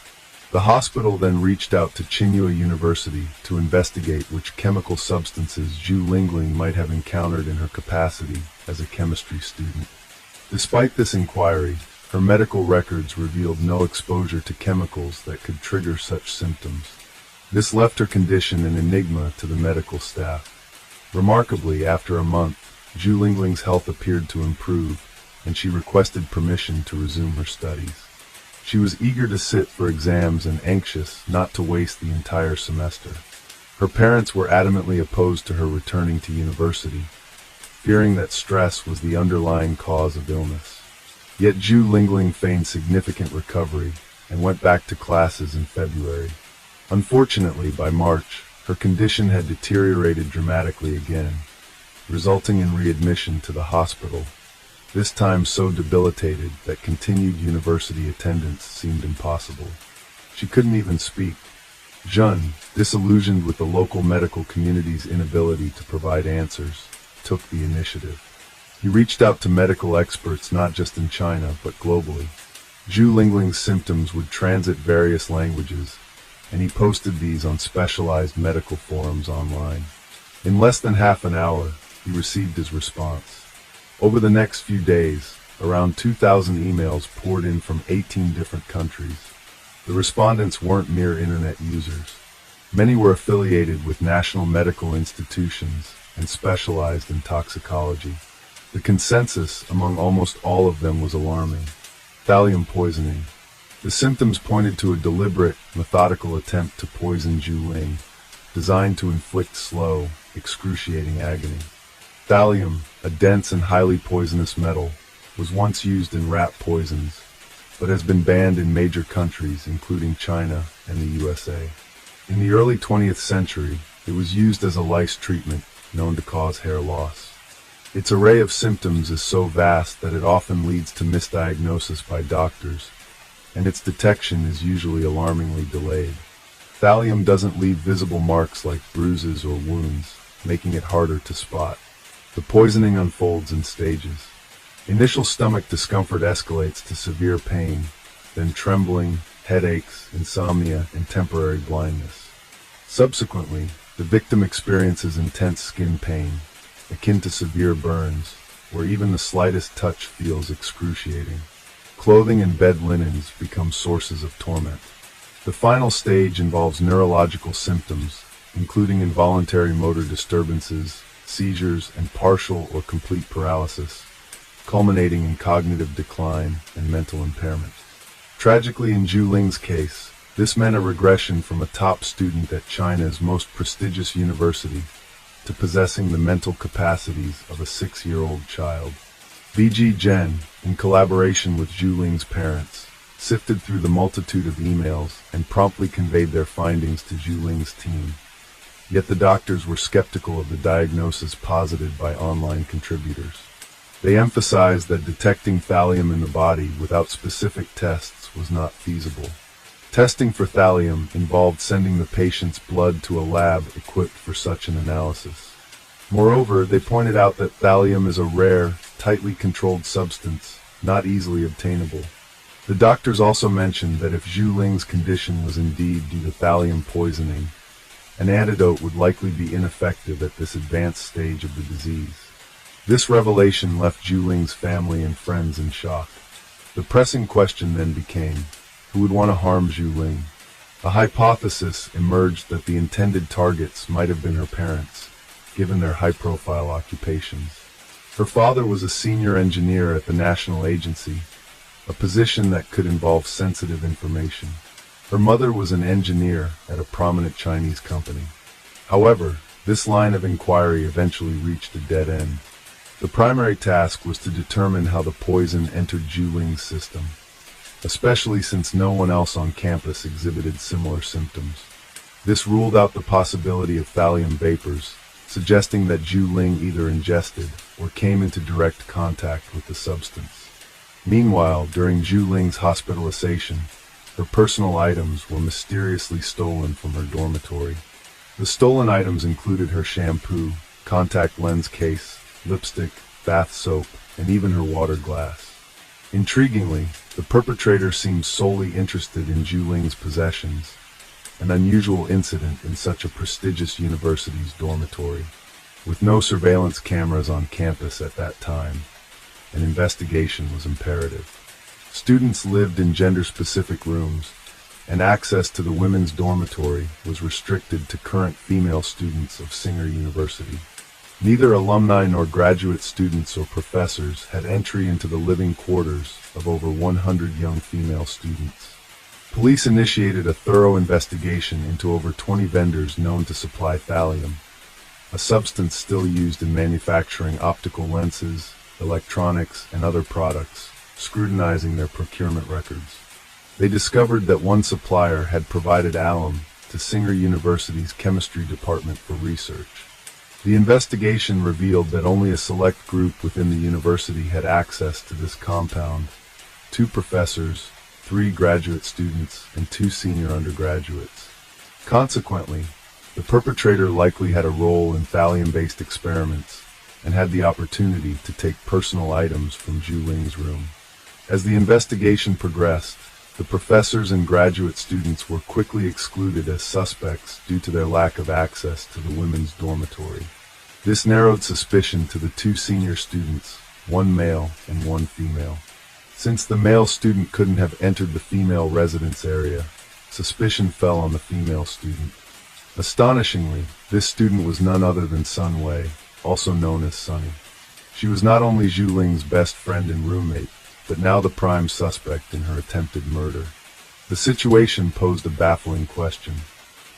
The hospital then reached out to Tsinghua University to investigate which chemical substances Zhu Lingling might have encountered in her capacity as a chemistry student. Despite this inquiry, her medical records revealed no exposure to chemicals that could trigger such symptoms. This left her condition an enigma to the medical staff. Remarkably, after a month, Zhu Lingling's health appeared to improve, and she requested permission to resume her studies. She was eager to sit for exams and anxious not to waste the entire semester. Her parents were adamantly opposed to her returning to university, fearing that stress was the underlying cause of illness. Yet Zhu Lingling feigned significant recovery and went back to classes in February. Unfortunately, by March, her condition had deteriorated dramatically again, resulting in readmission to the hospital, this time so debilitated that continued university attendance seemed impossible. She couldn't even speak. Jun, disillusioned with the local medical community's inability to provide answers, took the initiative. He reached out to medical experts not just in China but globally. Zhu Lingling's symptoms would transit various languages, and he posted these on specialized medical forums online. In less than half an hour, he received his response. Over the next few days, around 2,000 emails poured in from 18 different countries. The respondents weren't mere internet users. Many were affiliated with national medical institutions and specialized in toxicology. The consensus among almost all of them was alarming. Thallium poisoning. The symptoms pointed to a deliberate, methodical attempt to poison Zhu Ling, designed to inflict slow, excruciating agony. Thallium, a dense and highly poisonous metal, was once used in rat poisons, but has been banned in major countries including China and the USA. In the early 20th century, it was used as a lice treatment known to cause hair loss. Its array of symptoms is so vast that it often leads to misdiagnosis by doctors, and its detection is usually alarmingly delayed. Thallium doesn't leave visible marks like bruises or wounds, making it harder to spot. The poisoning unfolds in stages. Initial stomach discomfort escalates to severe pain, then trembling, headaches, insomnia, and temporary blindness. Subsequently, the victim experiences intense skin pain, akin to severe burns, where even the slightest touch feels excruciating. Clothing and bed linens become sources of torment. The final stage involves neurological symptoms, including involuntary motor disturbances, seizures, and partial or complete paralysis, culminating in cognitive decline and mental impairment. Tragically, in Zhu Ling's case, this meant a regression from a top student at China's most prestigious university to possessing the mental capacities of a 6-year-old child. VG Zhen, in collaboration with Zhu Ling's parents, sifted through the multitude of emails and promptly conveyed their findings to Zhu Ling's team. Yet the doctors were skeptical of the diagnosis posited by online contributors. They emphasized that detecting thallium in the body without specific tests was not feasible. Testing for thallium involved sending the patient's blood to a lab equipped for such an analysis. Moreover, they pointed out that thallium is a rare, tightly controlled substance, not easily obtainable. The doctors also mentioned that if Zhu Ling's condition was indeed due to thallium poisoning, an antidote would likely be ineffective at this advanced stage of the disease. This revelation left Zhu Ling's family and friends in shock. The pressing question then became, who would want to harm Zhu Ling? A hypothesis emerged that the intended targets might have been her parents, given their high-profile occupations. Her father was a senior engineer at the national agency, a position that could involve sensitive information. Her mother was an engineer at a prominent Chinese company. However, this line of inquiry eventually reached a dead end. The primary task was to determine how the poison entered Zhu Ling's system, especially since no one else on campus exhibited similar symptoms. This ruled out the possibility of thallium vapors, suggesting that Zhu Ling either ingested or came into direct contact with the substance. Meanwhile, during Zhu Ling's hospitalization, her personal items were mysteriously stolen from her dormitory. The stolen items included her shampoo, contact lens case, lipstick, bath soap, and even her water glass. Intriguingly, the perpetrator seemed solely interested in Zhu Ling's possessions, an unusual incident in such a prestigious university's dormitory. With no surveillance cameras on campus at that time, an investigation was imperative. Students lived in gender-specific rooms, and access to the women's dormitory was restricted to current female students of Singer University. Neither alumni nor graduate students or professors had entry into the living quarters of over 100 young female students. Police initiated a thorough investigation into over 20 vendors known to supply thallium, a substance still used in manufacturing optical lenses, electronics, and other products, scrutinizing their procurement records. They discovered that one supplier had provided alum to Singer University's chemistry department for research. The investigation revealed that only a select group within the university had access to this compound: 2 professors, 3 graduate students, and 2 senior undergraduates. Consequently, the perpetrator likely had a role in thallium-based experiments and had the opportunity to take personal items from Zhu Ling's room. As the investigation progressed, the professors and graduate students were quickly excluded as suspects due to their lack of access to the women's dormitory. This narrowed suspicion to the 2 senior students, 1 male and 1 female. Since the male student couldn't have entered the female residence area, suspicion fell on the female student. Astonishingly, this student was none other than Sun Wei, also known as Sunny. She was not only Zhu Ling's best friend and roommate, but now the prime suspect in her attempted murder. The situation posed a baffling question.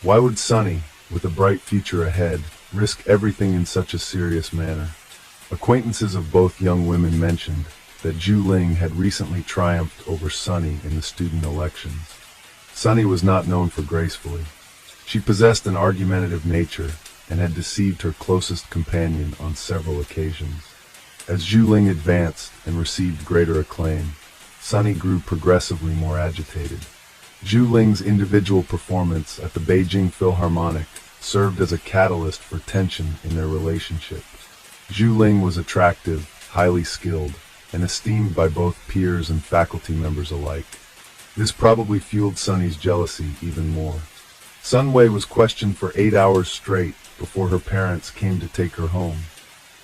Why would Sunny, with a bright future ahead, risk everything in such a serious manner? Acquaintances of both young women mentioned that Zhu Ling had recently triumphed over Sunny in the student elections. Sunny was not known for gracefully. She possessed an argumentative nature and had deceived her closest companion on several occasions. As Zhu Ling advanced and received greater acclaim, Sunny grew progressively more agitated. Zhu Ling's individual performance at the Beijing Philharmonic served as a catalyst for tension in their relationship. Zhu Ling was attractive, highly skilled, and esteemed by both peers and faculty members alike. This probably fueled Sunny's jealousy even more. Sun Wei was questioned for 8 hours straight before her parents came to take her home.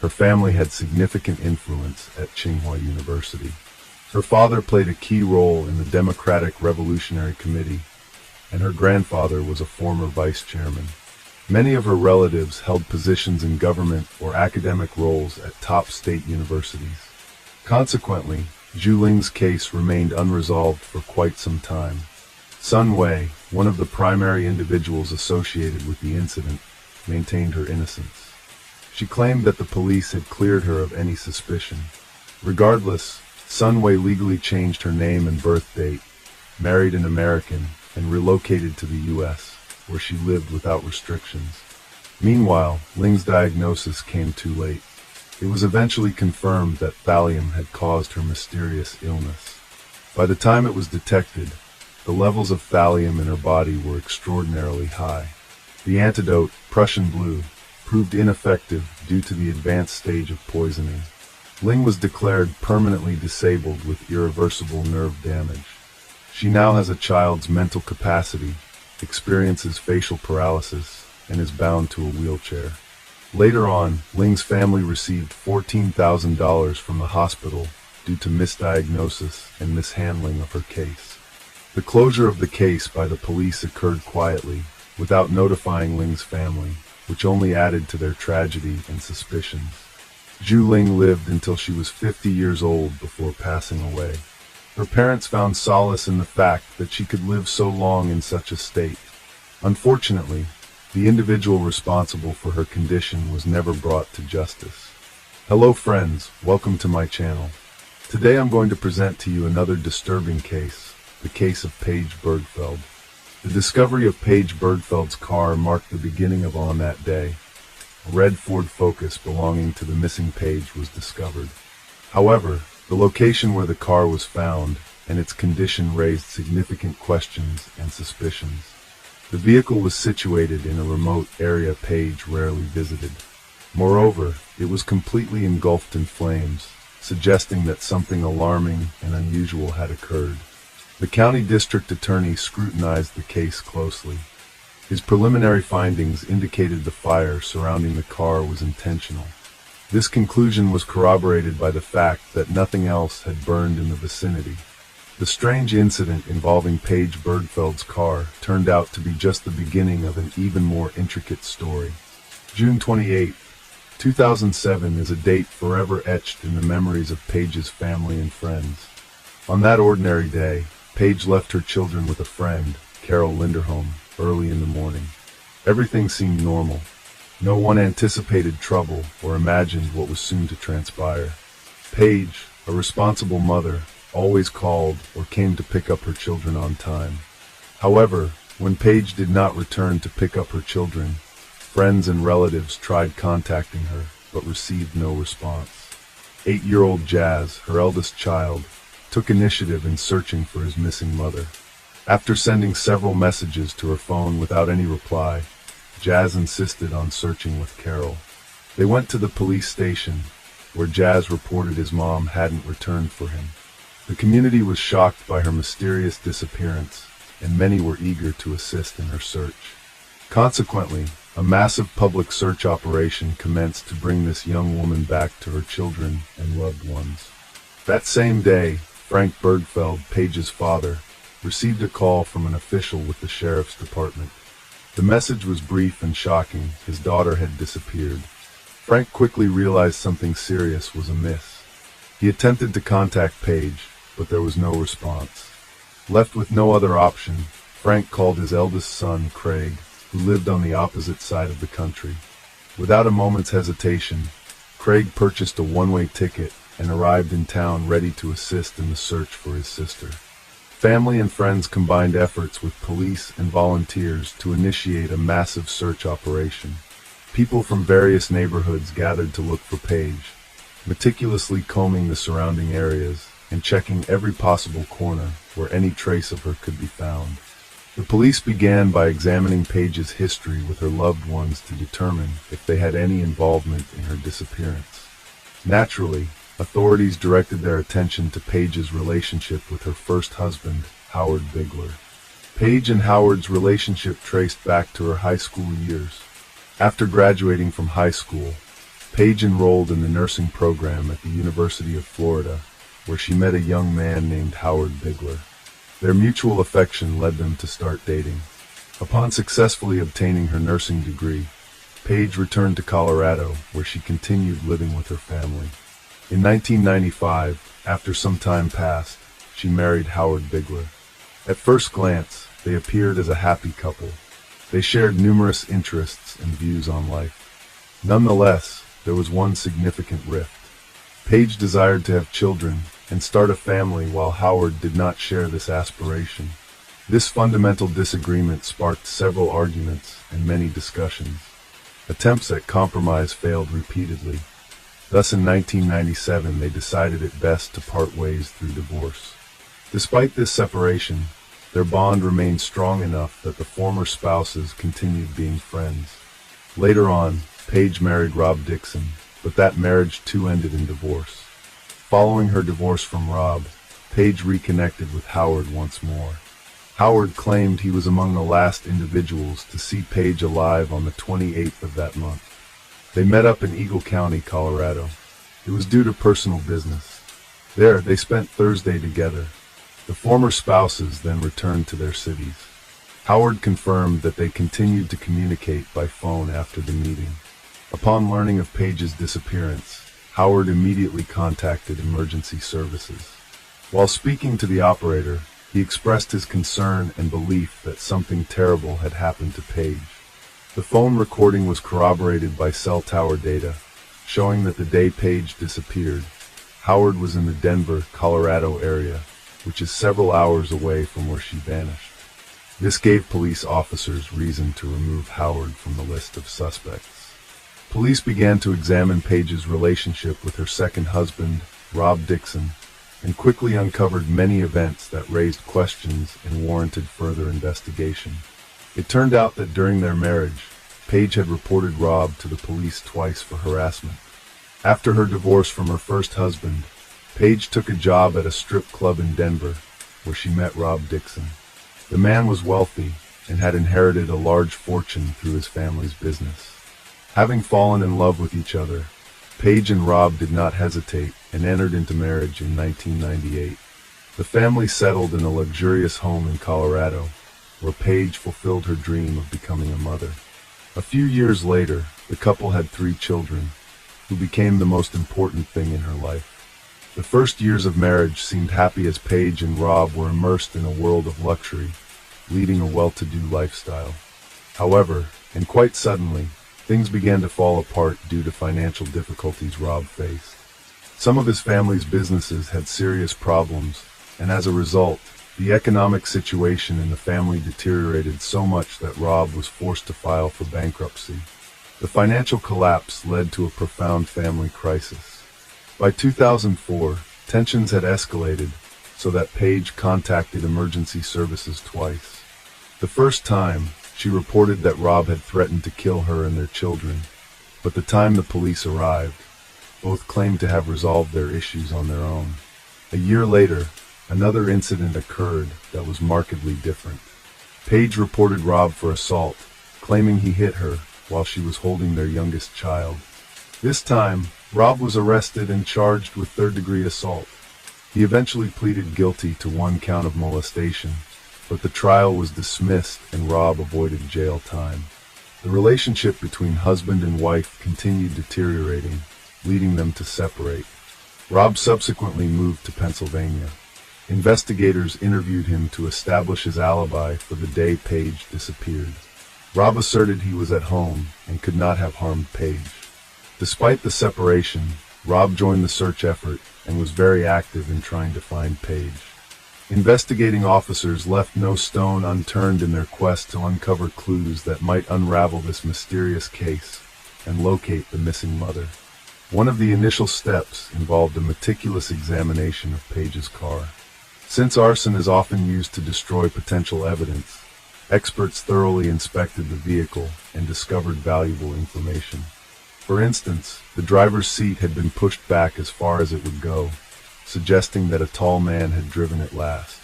Her family had significant influence at Tsinghua University. Her father played a key role in the Democratic Revolutionary Committee, and her grandfather was a former vice chairman. Many of her relatives held positions in government or academic roles at top state universities. Consequently, Zhu Ling's case remained unresolved for quite some time. Sun Wei, one of the primary individuals associated with the incident, maintained her innocence. She claimed that the police had cleared her of any suspicion. Regardless, Sun Wei legally changed her name and birth date, married an American, and relocated to the U.S., where she lived without restrictions. Meanwhile, Ling's diagnosis came too late. It was eventually confirmed that thallium had caused her mysterious illness. By the time it was detected, the levels of thallium in her body were extraordinarily high. The antidote, Prussian blue, proved ineffective due to the advanced stage of poisoning. Ling was declared permanently disabled with irreversible nerve damage. She now has a child's mental capacity, experiences facial paralysis, and is bound to a wheelchair. Later on, Ling's family received $14,000 from the hospital due to misdiagnosis and mishandling of her case. The closure of the case by the police occurred quietly, without notifying Ling's family, which only added to their tragedy and suspicions. Zhu Ling lived until she was 50 years old before passing away. Her parents found solace in the fact that she could live so long in such a state. Unfortunately, the individual responsible for her condition was never brought to justice. Hello friends, welcome to my channel. Today I'm going to present to you another disturbing case, the case of Paige Bergfeld. The discovery of Paige Bergfeld's car marked the beginning of On That Day. A red Ford Focus belonging to the missing Paige was discovered. However, The location where the car was found and its condition raised significant questions and suspicions. The vehicle was situated in a remote area Page rarely visited. Moreover, it was completely engulfed in flames, suggesting that something alarming and unusual had occurred. The county district attorney scrutinized the case closely. His preliminary findings indicated the fire surrounding the car was intentional. This conclusion was corroborated by the fact that nothing else had burned in the vicinity. The strange incident involving Paige Bergfeld's car turned out to be just the beginning of an even more intricate story. June 28, 2007 is a date forever etched in the memories of Paige's family and friends. On that ordinary day, Paige left her children with a friend, Carol Linderholm, early in the morning. Everything seemed normal. No one anticipated trouble or imagined what was soon to transpire. Paige, a responsible mother, always called or came to pick up her children on time. However, when Paige did not return to pick up her children, friends and relatives tried contacting her, but received no response. 8-year-old Jazz, her eldest child, took initiative in searching for his missing mother. After sending several messages to her phone without any reply, Jazz insisted on searching with Carol. They went to the police station, where Jazz reported his mom hadn't returned for him. The community was shocked by her mysterious disappearance, and many were eager to assist in her search. Consequently, a massive public search operation commenced to bring this young woman back to her children and loved ones. That same day, Frank Bergfeld, Paige's father, received a call from an official with the sheriff's department. The message was brief and shocking. His daughter had disappeared. Frank quickly realized something serious was amiss. He attempted to contact Paige, but there was no response. Left with no other option, Frank called his eldest son, Craig, who lived on the opposite side of the country. Without a moment's hesitation, Craig purchased a one-way ticket and arrived in town ready to assist in the search for his sister. Family and friends combined efforts with police and volunteers to initiate a massive search operation. People from various neighborhoods gathered to look for Paige, meticulously combing the surrounding areas and checking every possible corner where any trace of her could be found. The police began by examining Paige's history with her loved ones to determine if they had any involvement in her disappearance. Naturally, authorities directed their attention to Paige's relationship with her first husband, Howard Bigler. Paige and Howard's relationship traced back to her high school years. After graduating from high school, Paige enrolled in the nursing program at the University of Florida, where she met a young man named Howard Bigler. Their mutual affection led them to start dating. Upon successfully obtaining her nursing degree, Paige returned to Colorado, where she continued living with her family. In 1995, after some time passed, she married Howard Bigler. At first glance, they appeared as a happy couple. They shared numerous interests and views on life. Nonetheless, there was one significant rift. Paige desired to have children and start a family while Howard did not share this aspiration. This fundamental disagreement sparked several arguments and many discussions. Attempts at compromise failed repeatedly. Thus in 1997 they decided it best to part ways through divorce. Despite this separation, their bond remained strong enough that the former spouses continued being friends. Later on, Paige married Rob Dixon, but that marriage too ended in divorce. Following her divorce from Rob, Paige reconnected with Howard once more. Howard claimed he was among the last individuals to see Paige alive on the 28th of that month. They met up in Eagle County, Colorado. It was due to personal business. There, they spent Thursday together. The former spouses then returned to their cities. Howard confirmed that they continued to communicate by phone after the meeting. Upon learning of Paige's disappearance, Howard immediately contacted emergency services. While speaking to the operator, he expressed his concern and belief that something terrible had happened to Paige. The phone recording was corroborated by cell tower data, showing that the day Paige disappeared, Howard was in the Denver, Colorado area, which is several hours away from where she vanished. This gave police officers reason to remove Howard from the list of suspects. Police began to examine Paige's relationship with her second husband, Rob Dixon, and quickly uncovered many events that raised questions and warranted further investigation. It turned out that during their marriage, Paige had reported Rob to the police twice for harassment. After her divorce from her first husband, Paige took a job at a strip club in Denver, where she met Rob Dixon. The man was wealthy and had inherited a large fortune through his family's business. Having fallen in love with each other, Paige and Rob did not hesitate and entered into marriage in 1998. The family settled in a luxurious home in Colorado, where Paige fulfilled her dream of becoming a mother. A few years later, the couple had 3 children, who became the most important thing in her life. The first years of marriage seemed happy as Paige and Rob were immersed in a world of luxury, leading a well-to-do lifestyle. However, and quite suddenly, things began to fall apart due to financial difficulties Rob faced. Some of his family's businesses had serious problems, and as a result, the economic situation in the family deteriorated so much that Rob was forced to file for bankruptcy. The financial collapse led to a profound family crisis. By 2004, tensions had escalated so that Paige contacted emergency services twice. The first time, she reported that Rob had threatened to kill her and their children, but the time the police arrived, both claimed to have resolved their issues on their own. A year later, another incident occurred that was markedly different. Paige reported Rob for assault, claiming he hit her while she was holding their youngest child. This time, Rob was arrested and charged with third-degree assault. He eventually pleaded guilty to 1 count of molestation, but the trial was dismissed and Rob avoided jail time. The relationship between husband and wife continued deteriorating, leading them to separate. Rob subsequently moved to Pennsylvania. Investigators interviewed him to establish his alibi for the day Paige disappeared. Rob asserted he was at home and could not have harmed Paige. Despite the separation, Rob joined the search effort and was very active in trying to find Paige. Investigating officers left no stone unturned in their quest to uncover clues that might unravel this mysterious case and locate the missing mother. One of the initial steps involved a meticulous examination of Paige's car. Since arson is often used to destroy potential evidence, experts thoroughly inspected the vehicle and discovered valuable information. For instance, the driver's seat had been pushed back as far as it would go, suggesting that a tall man had driven it last.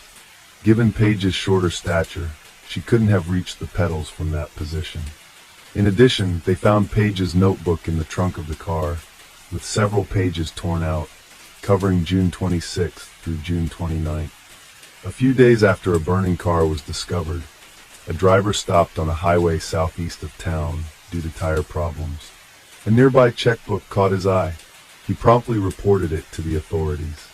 Given Paige's shorter stature, she couldn't have reached the pedals from that position. In addition, they found Paige's notebook in the trunk of the car, with several pages torn out, covering June 26th through June 29th. A few days after a burning car was discovered, a driver stopped on a highway southeast of town due to tire problems. A nearby checkbook caught his eye. He promptly reported it to the authorities.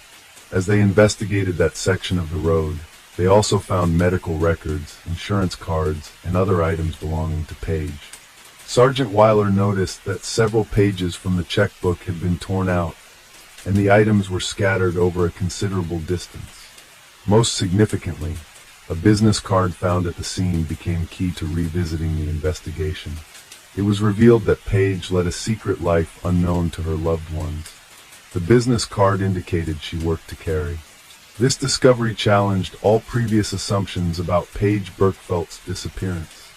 As they investigated that section of the road, they also found medical records, insurance cards, and other items belonging to Paige. Sergeant Weiler noticed that several pages from the checkbook had been torn out, and the items were scattered over a considerable distance. Most significantly, a business card found at the scene became key to revisiting the investigation. It was revealed that Paige led a secret life unknown to her loved ones. The business card indicated she worked to carry. This discovery challenged all previous assumptions about Paige Burkfeldt's disappearance.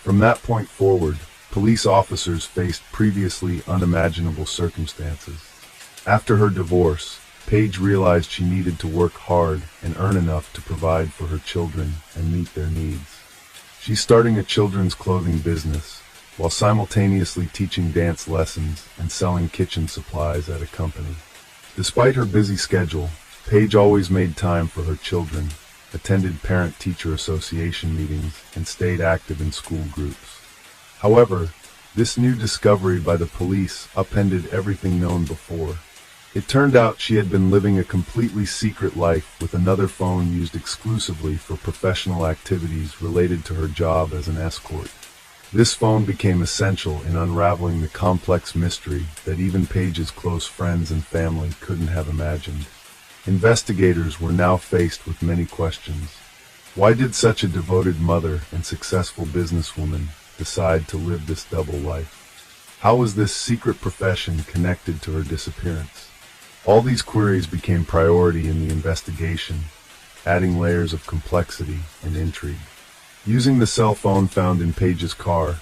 From that point forward, police officers faced previously unimaginable circumstances. After her divorce, Paige realized she needed to work hard and earn enough to provide for her children and meet their needs. She's starting a children's clothing business, while simultaneously teaching dance lessons and selling kitchen supplies at a company. Despite her busy schedule, Paige always made time for her children, attended parent-teacher association meetings, and stayed active in school groups. However, this new discovery by the police upended everything known before. It turned out she had been living a completely secret life with another phone used exclusively for professional activities related to her job as an escort. This phone became essential in unraveling the complex mystery that even Paige's close friends and family couldn't have imagined. Investigators were now faced with many questions. Why did such a devoted mother and successful businesswoman decide to live this double life? How was this secret profession connected to her disappearance? All these queries became priority in the investigation, adding layers of complexity and intrigue. Using the cell phone found in Paige's car,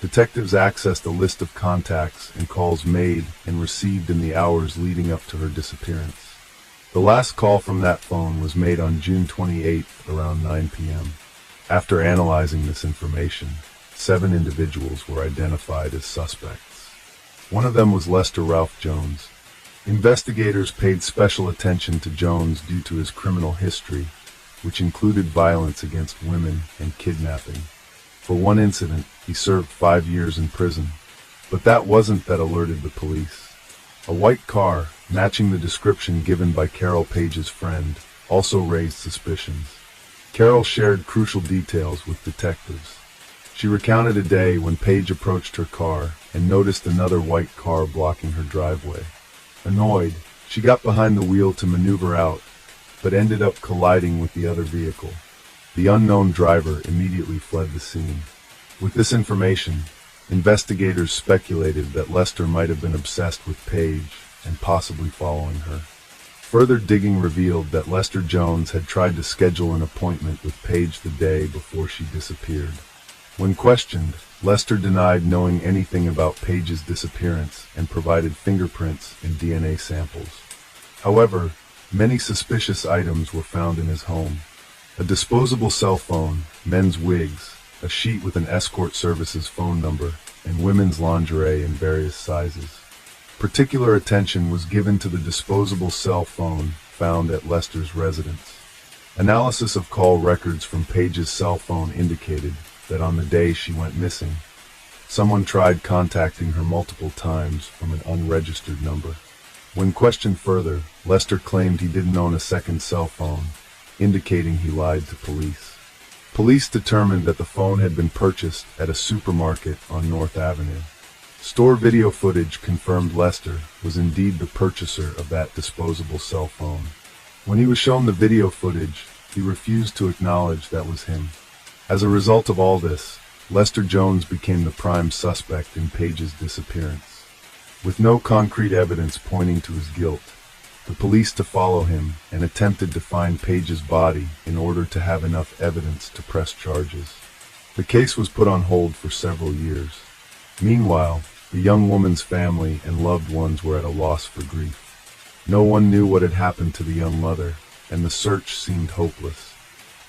detectives accessed a list of contacts and calls made and received in the hours leading up to her disappearance. The last call from that phone was made on June 28th around 9 p.m. After analyzing this information, 7 individuals were identified as suspects. One of them was Lester Ralph Jones. Investigators paid special attention to Jones due to his criminal history, which included violence against women and kidnapping. For one incident, he served 5 years in prison. But that wasn't that alerted the police. A white car, matching the description given by Carol Paige's friend, also raised suspicions. Carol shared crucial details with detectives. She recounted a day when Paige approached her car and noticed another white car blocking her driveway. Annoyed, she got behind the wheel to maneuver out, but ended up colliding with the other vehicle. The unknown driver immediately fled the scene. With this information, investigators speculated that Lester might have been obsessed with Paige and possibly following her. Further digging revealed that Lester Jones had tried to schedule an appointment with Paige the day before she disappeared. When questioned, Lester denied knowing anything about Paige's disappearance and provided fingerprints and DNA samples. However, many suspicious items were found in his home. A disposable cell phone, men's wigs, a sheet with an escort services phone number, and women's lingerie in various sizes. Particular attention was given to the disposable cell phone found at Lester's residence. Analysis of call records from Paige's cell phone indicated that on the day she went missing, someone tried contacting her multiple times from an unregistered number. When questioned further, Lester claimed he didn't own a second cell phone, indicating he lied to police. Police determined that the phone had been purchased at a supermarket on North Avenue. Store video footage confirmed Lester was indeed the purchaser of that disposable cell phone. When he was shown the video footage, he refused to acknowledge that was him. As a result of all this, Lester Jones became the prime suspect in Paige's disappearance. With no concrete evidence pointing to his guilt, the police to follow him and attempted to find Paige's body in order to have enough evidence to press charges. The case was put on hold for several years. Meanwhile, the young woman's family and loved ones were at a loss for grief. No one knew what had happened to the young mother, and the search seemed hopeless.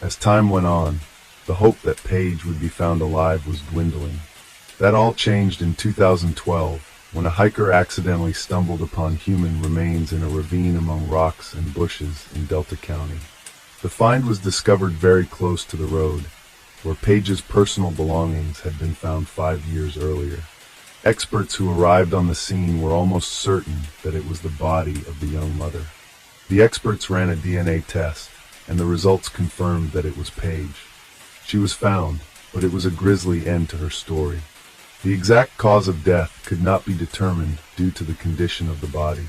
As time went on, the hope that Paige would be found alive was dwindling. That all changed in 2012, when a hiker accidentally stumbled upon human remains in a ravine among rocks and bushes in Delta County. The find was discovered very close to the road, where Paige's personal belongings had been found 5 years earlier. Experts who arrived on the scene were almost certain that it was the body of the young mother. The experts ran a DNA test, and the results confirmed that it was Paige. She was found, but it was a grisly end to her story. The exact cause of death could not be determined due to the condition of the body.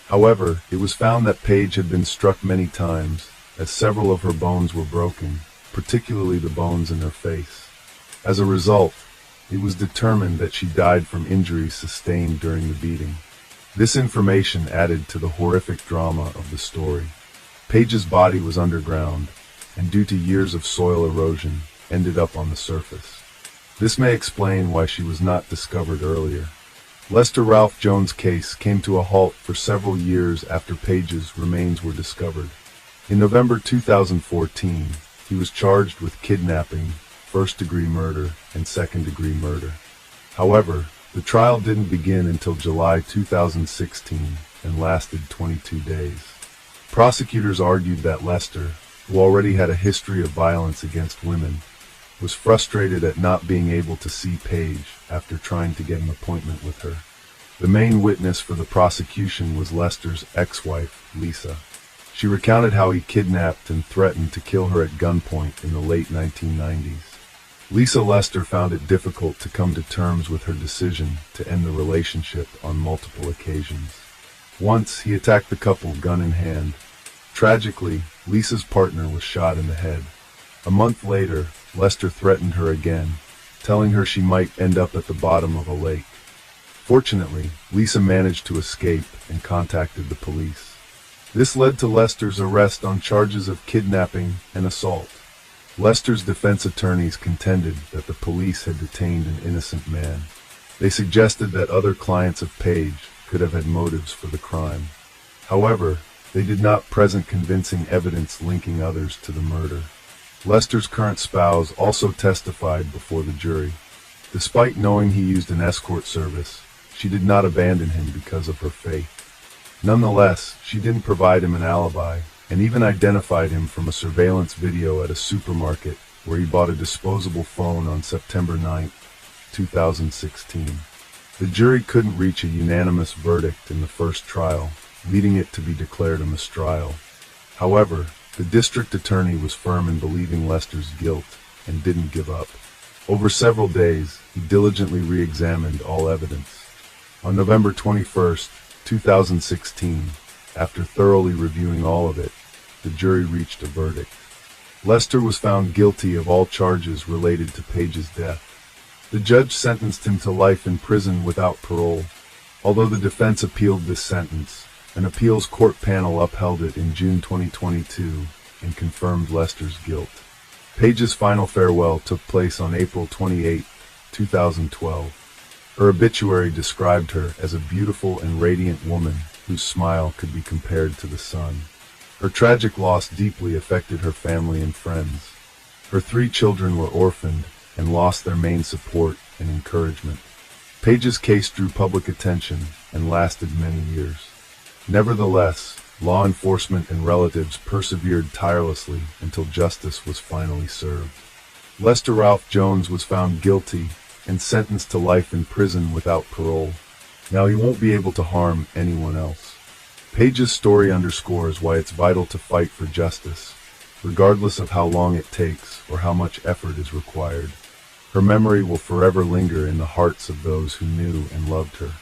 However, it was found that Paige had been struck many times, as several of her bones were broken, particularly the bones in her face. As a result, it was determined that she died from injuries sustained during the beating. This information added to the horrific drama of the story. Paige's body was underground, and due to years of soil erosion, ended up on the surface. This may explain why she was not discovered earlier. Lester Ralph Jones' case came to a halt for several years after Paige's remains were discovered. In November 2014, he was charged with kidnapping, first-degree murder, and second-degree murder. However, the trial didn't begin until July 2016 and lasted 22 days. Prosecutors argued that Lester, who already had a history of violence against women, was frustrated at not being able to see Paige after trying to get an appointment with her. The main witness for the prosecution was Lester's ex-wife, Lisa. She recounted how he kidnapped and threatened to kill her at gunpoint in the late 1990s. Lisa Lester found it difficult to come to terms with her decision to end the relationship on multiple occasions. Once, he attacked the couple gun in hand. Tragically, Lisa's partner was shot in the head. A month later, Lester threatened her again, telling her she might end up at the bottom of a lake. Fortunately, Lisa managed to escape and contacted the police. This led to Lester's arrest on charges of kidnapping and assault. Lester's defense attorneys contended that the police had detained an innocent man. They suggested that other clients of Page could have had motives for the crime. However, they did not present convincing evidence linking others to the murder. Lester's current spouse also testified before the jury. Despite knowing he used an escort service, she did not abandon him because of her faith. Nonetheless, she didn't provide him an alibi, and even identified him from a surveillance video at a supermarket where he bought a disposable phone on September 9, 2016. The jury couldn't reach a unanimous verdict in the first trial, leading it to be declared a mistrial. However, the district attorney was firm in believing Lester's guilt and didn't give up. Over several days, he diligently re-examined all evidence. On November 21, 2016, after thoroughly reviewing all of it, the jury reached a verdict. Lester was found guilty of all charges related to Page's death. The judge sentenced him to life in prison without parole. Although the defense appealed this sentence, an appeals court panel upheld it in June 2022 and confirmed Lester's guilt. Page's final farewell took place on April 28, 2012. Her obituary described her as a beautiful and radiant woman whose smile could be compared to the sun. Her tragic loss deeply affected her family and friends. Her 3 children were orphaned and lost their main support and encouragement. Page's case drew public attention and lasted many years. Nevertheless, law enforcement and relatives persevered tirelessly until justice was finally served. Lester Ralph Jones was found guilty and sentenced to life in prison without parole. Now he won't be able to harm anyone else. Page's story underscores why it's vital to fight for justice, regardless of how long it takes or how much effort is required. Her memory will forever linger in the hearts of those who knew and loved her.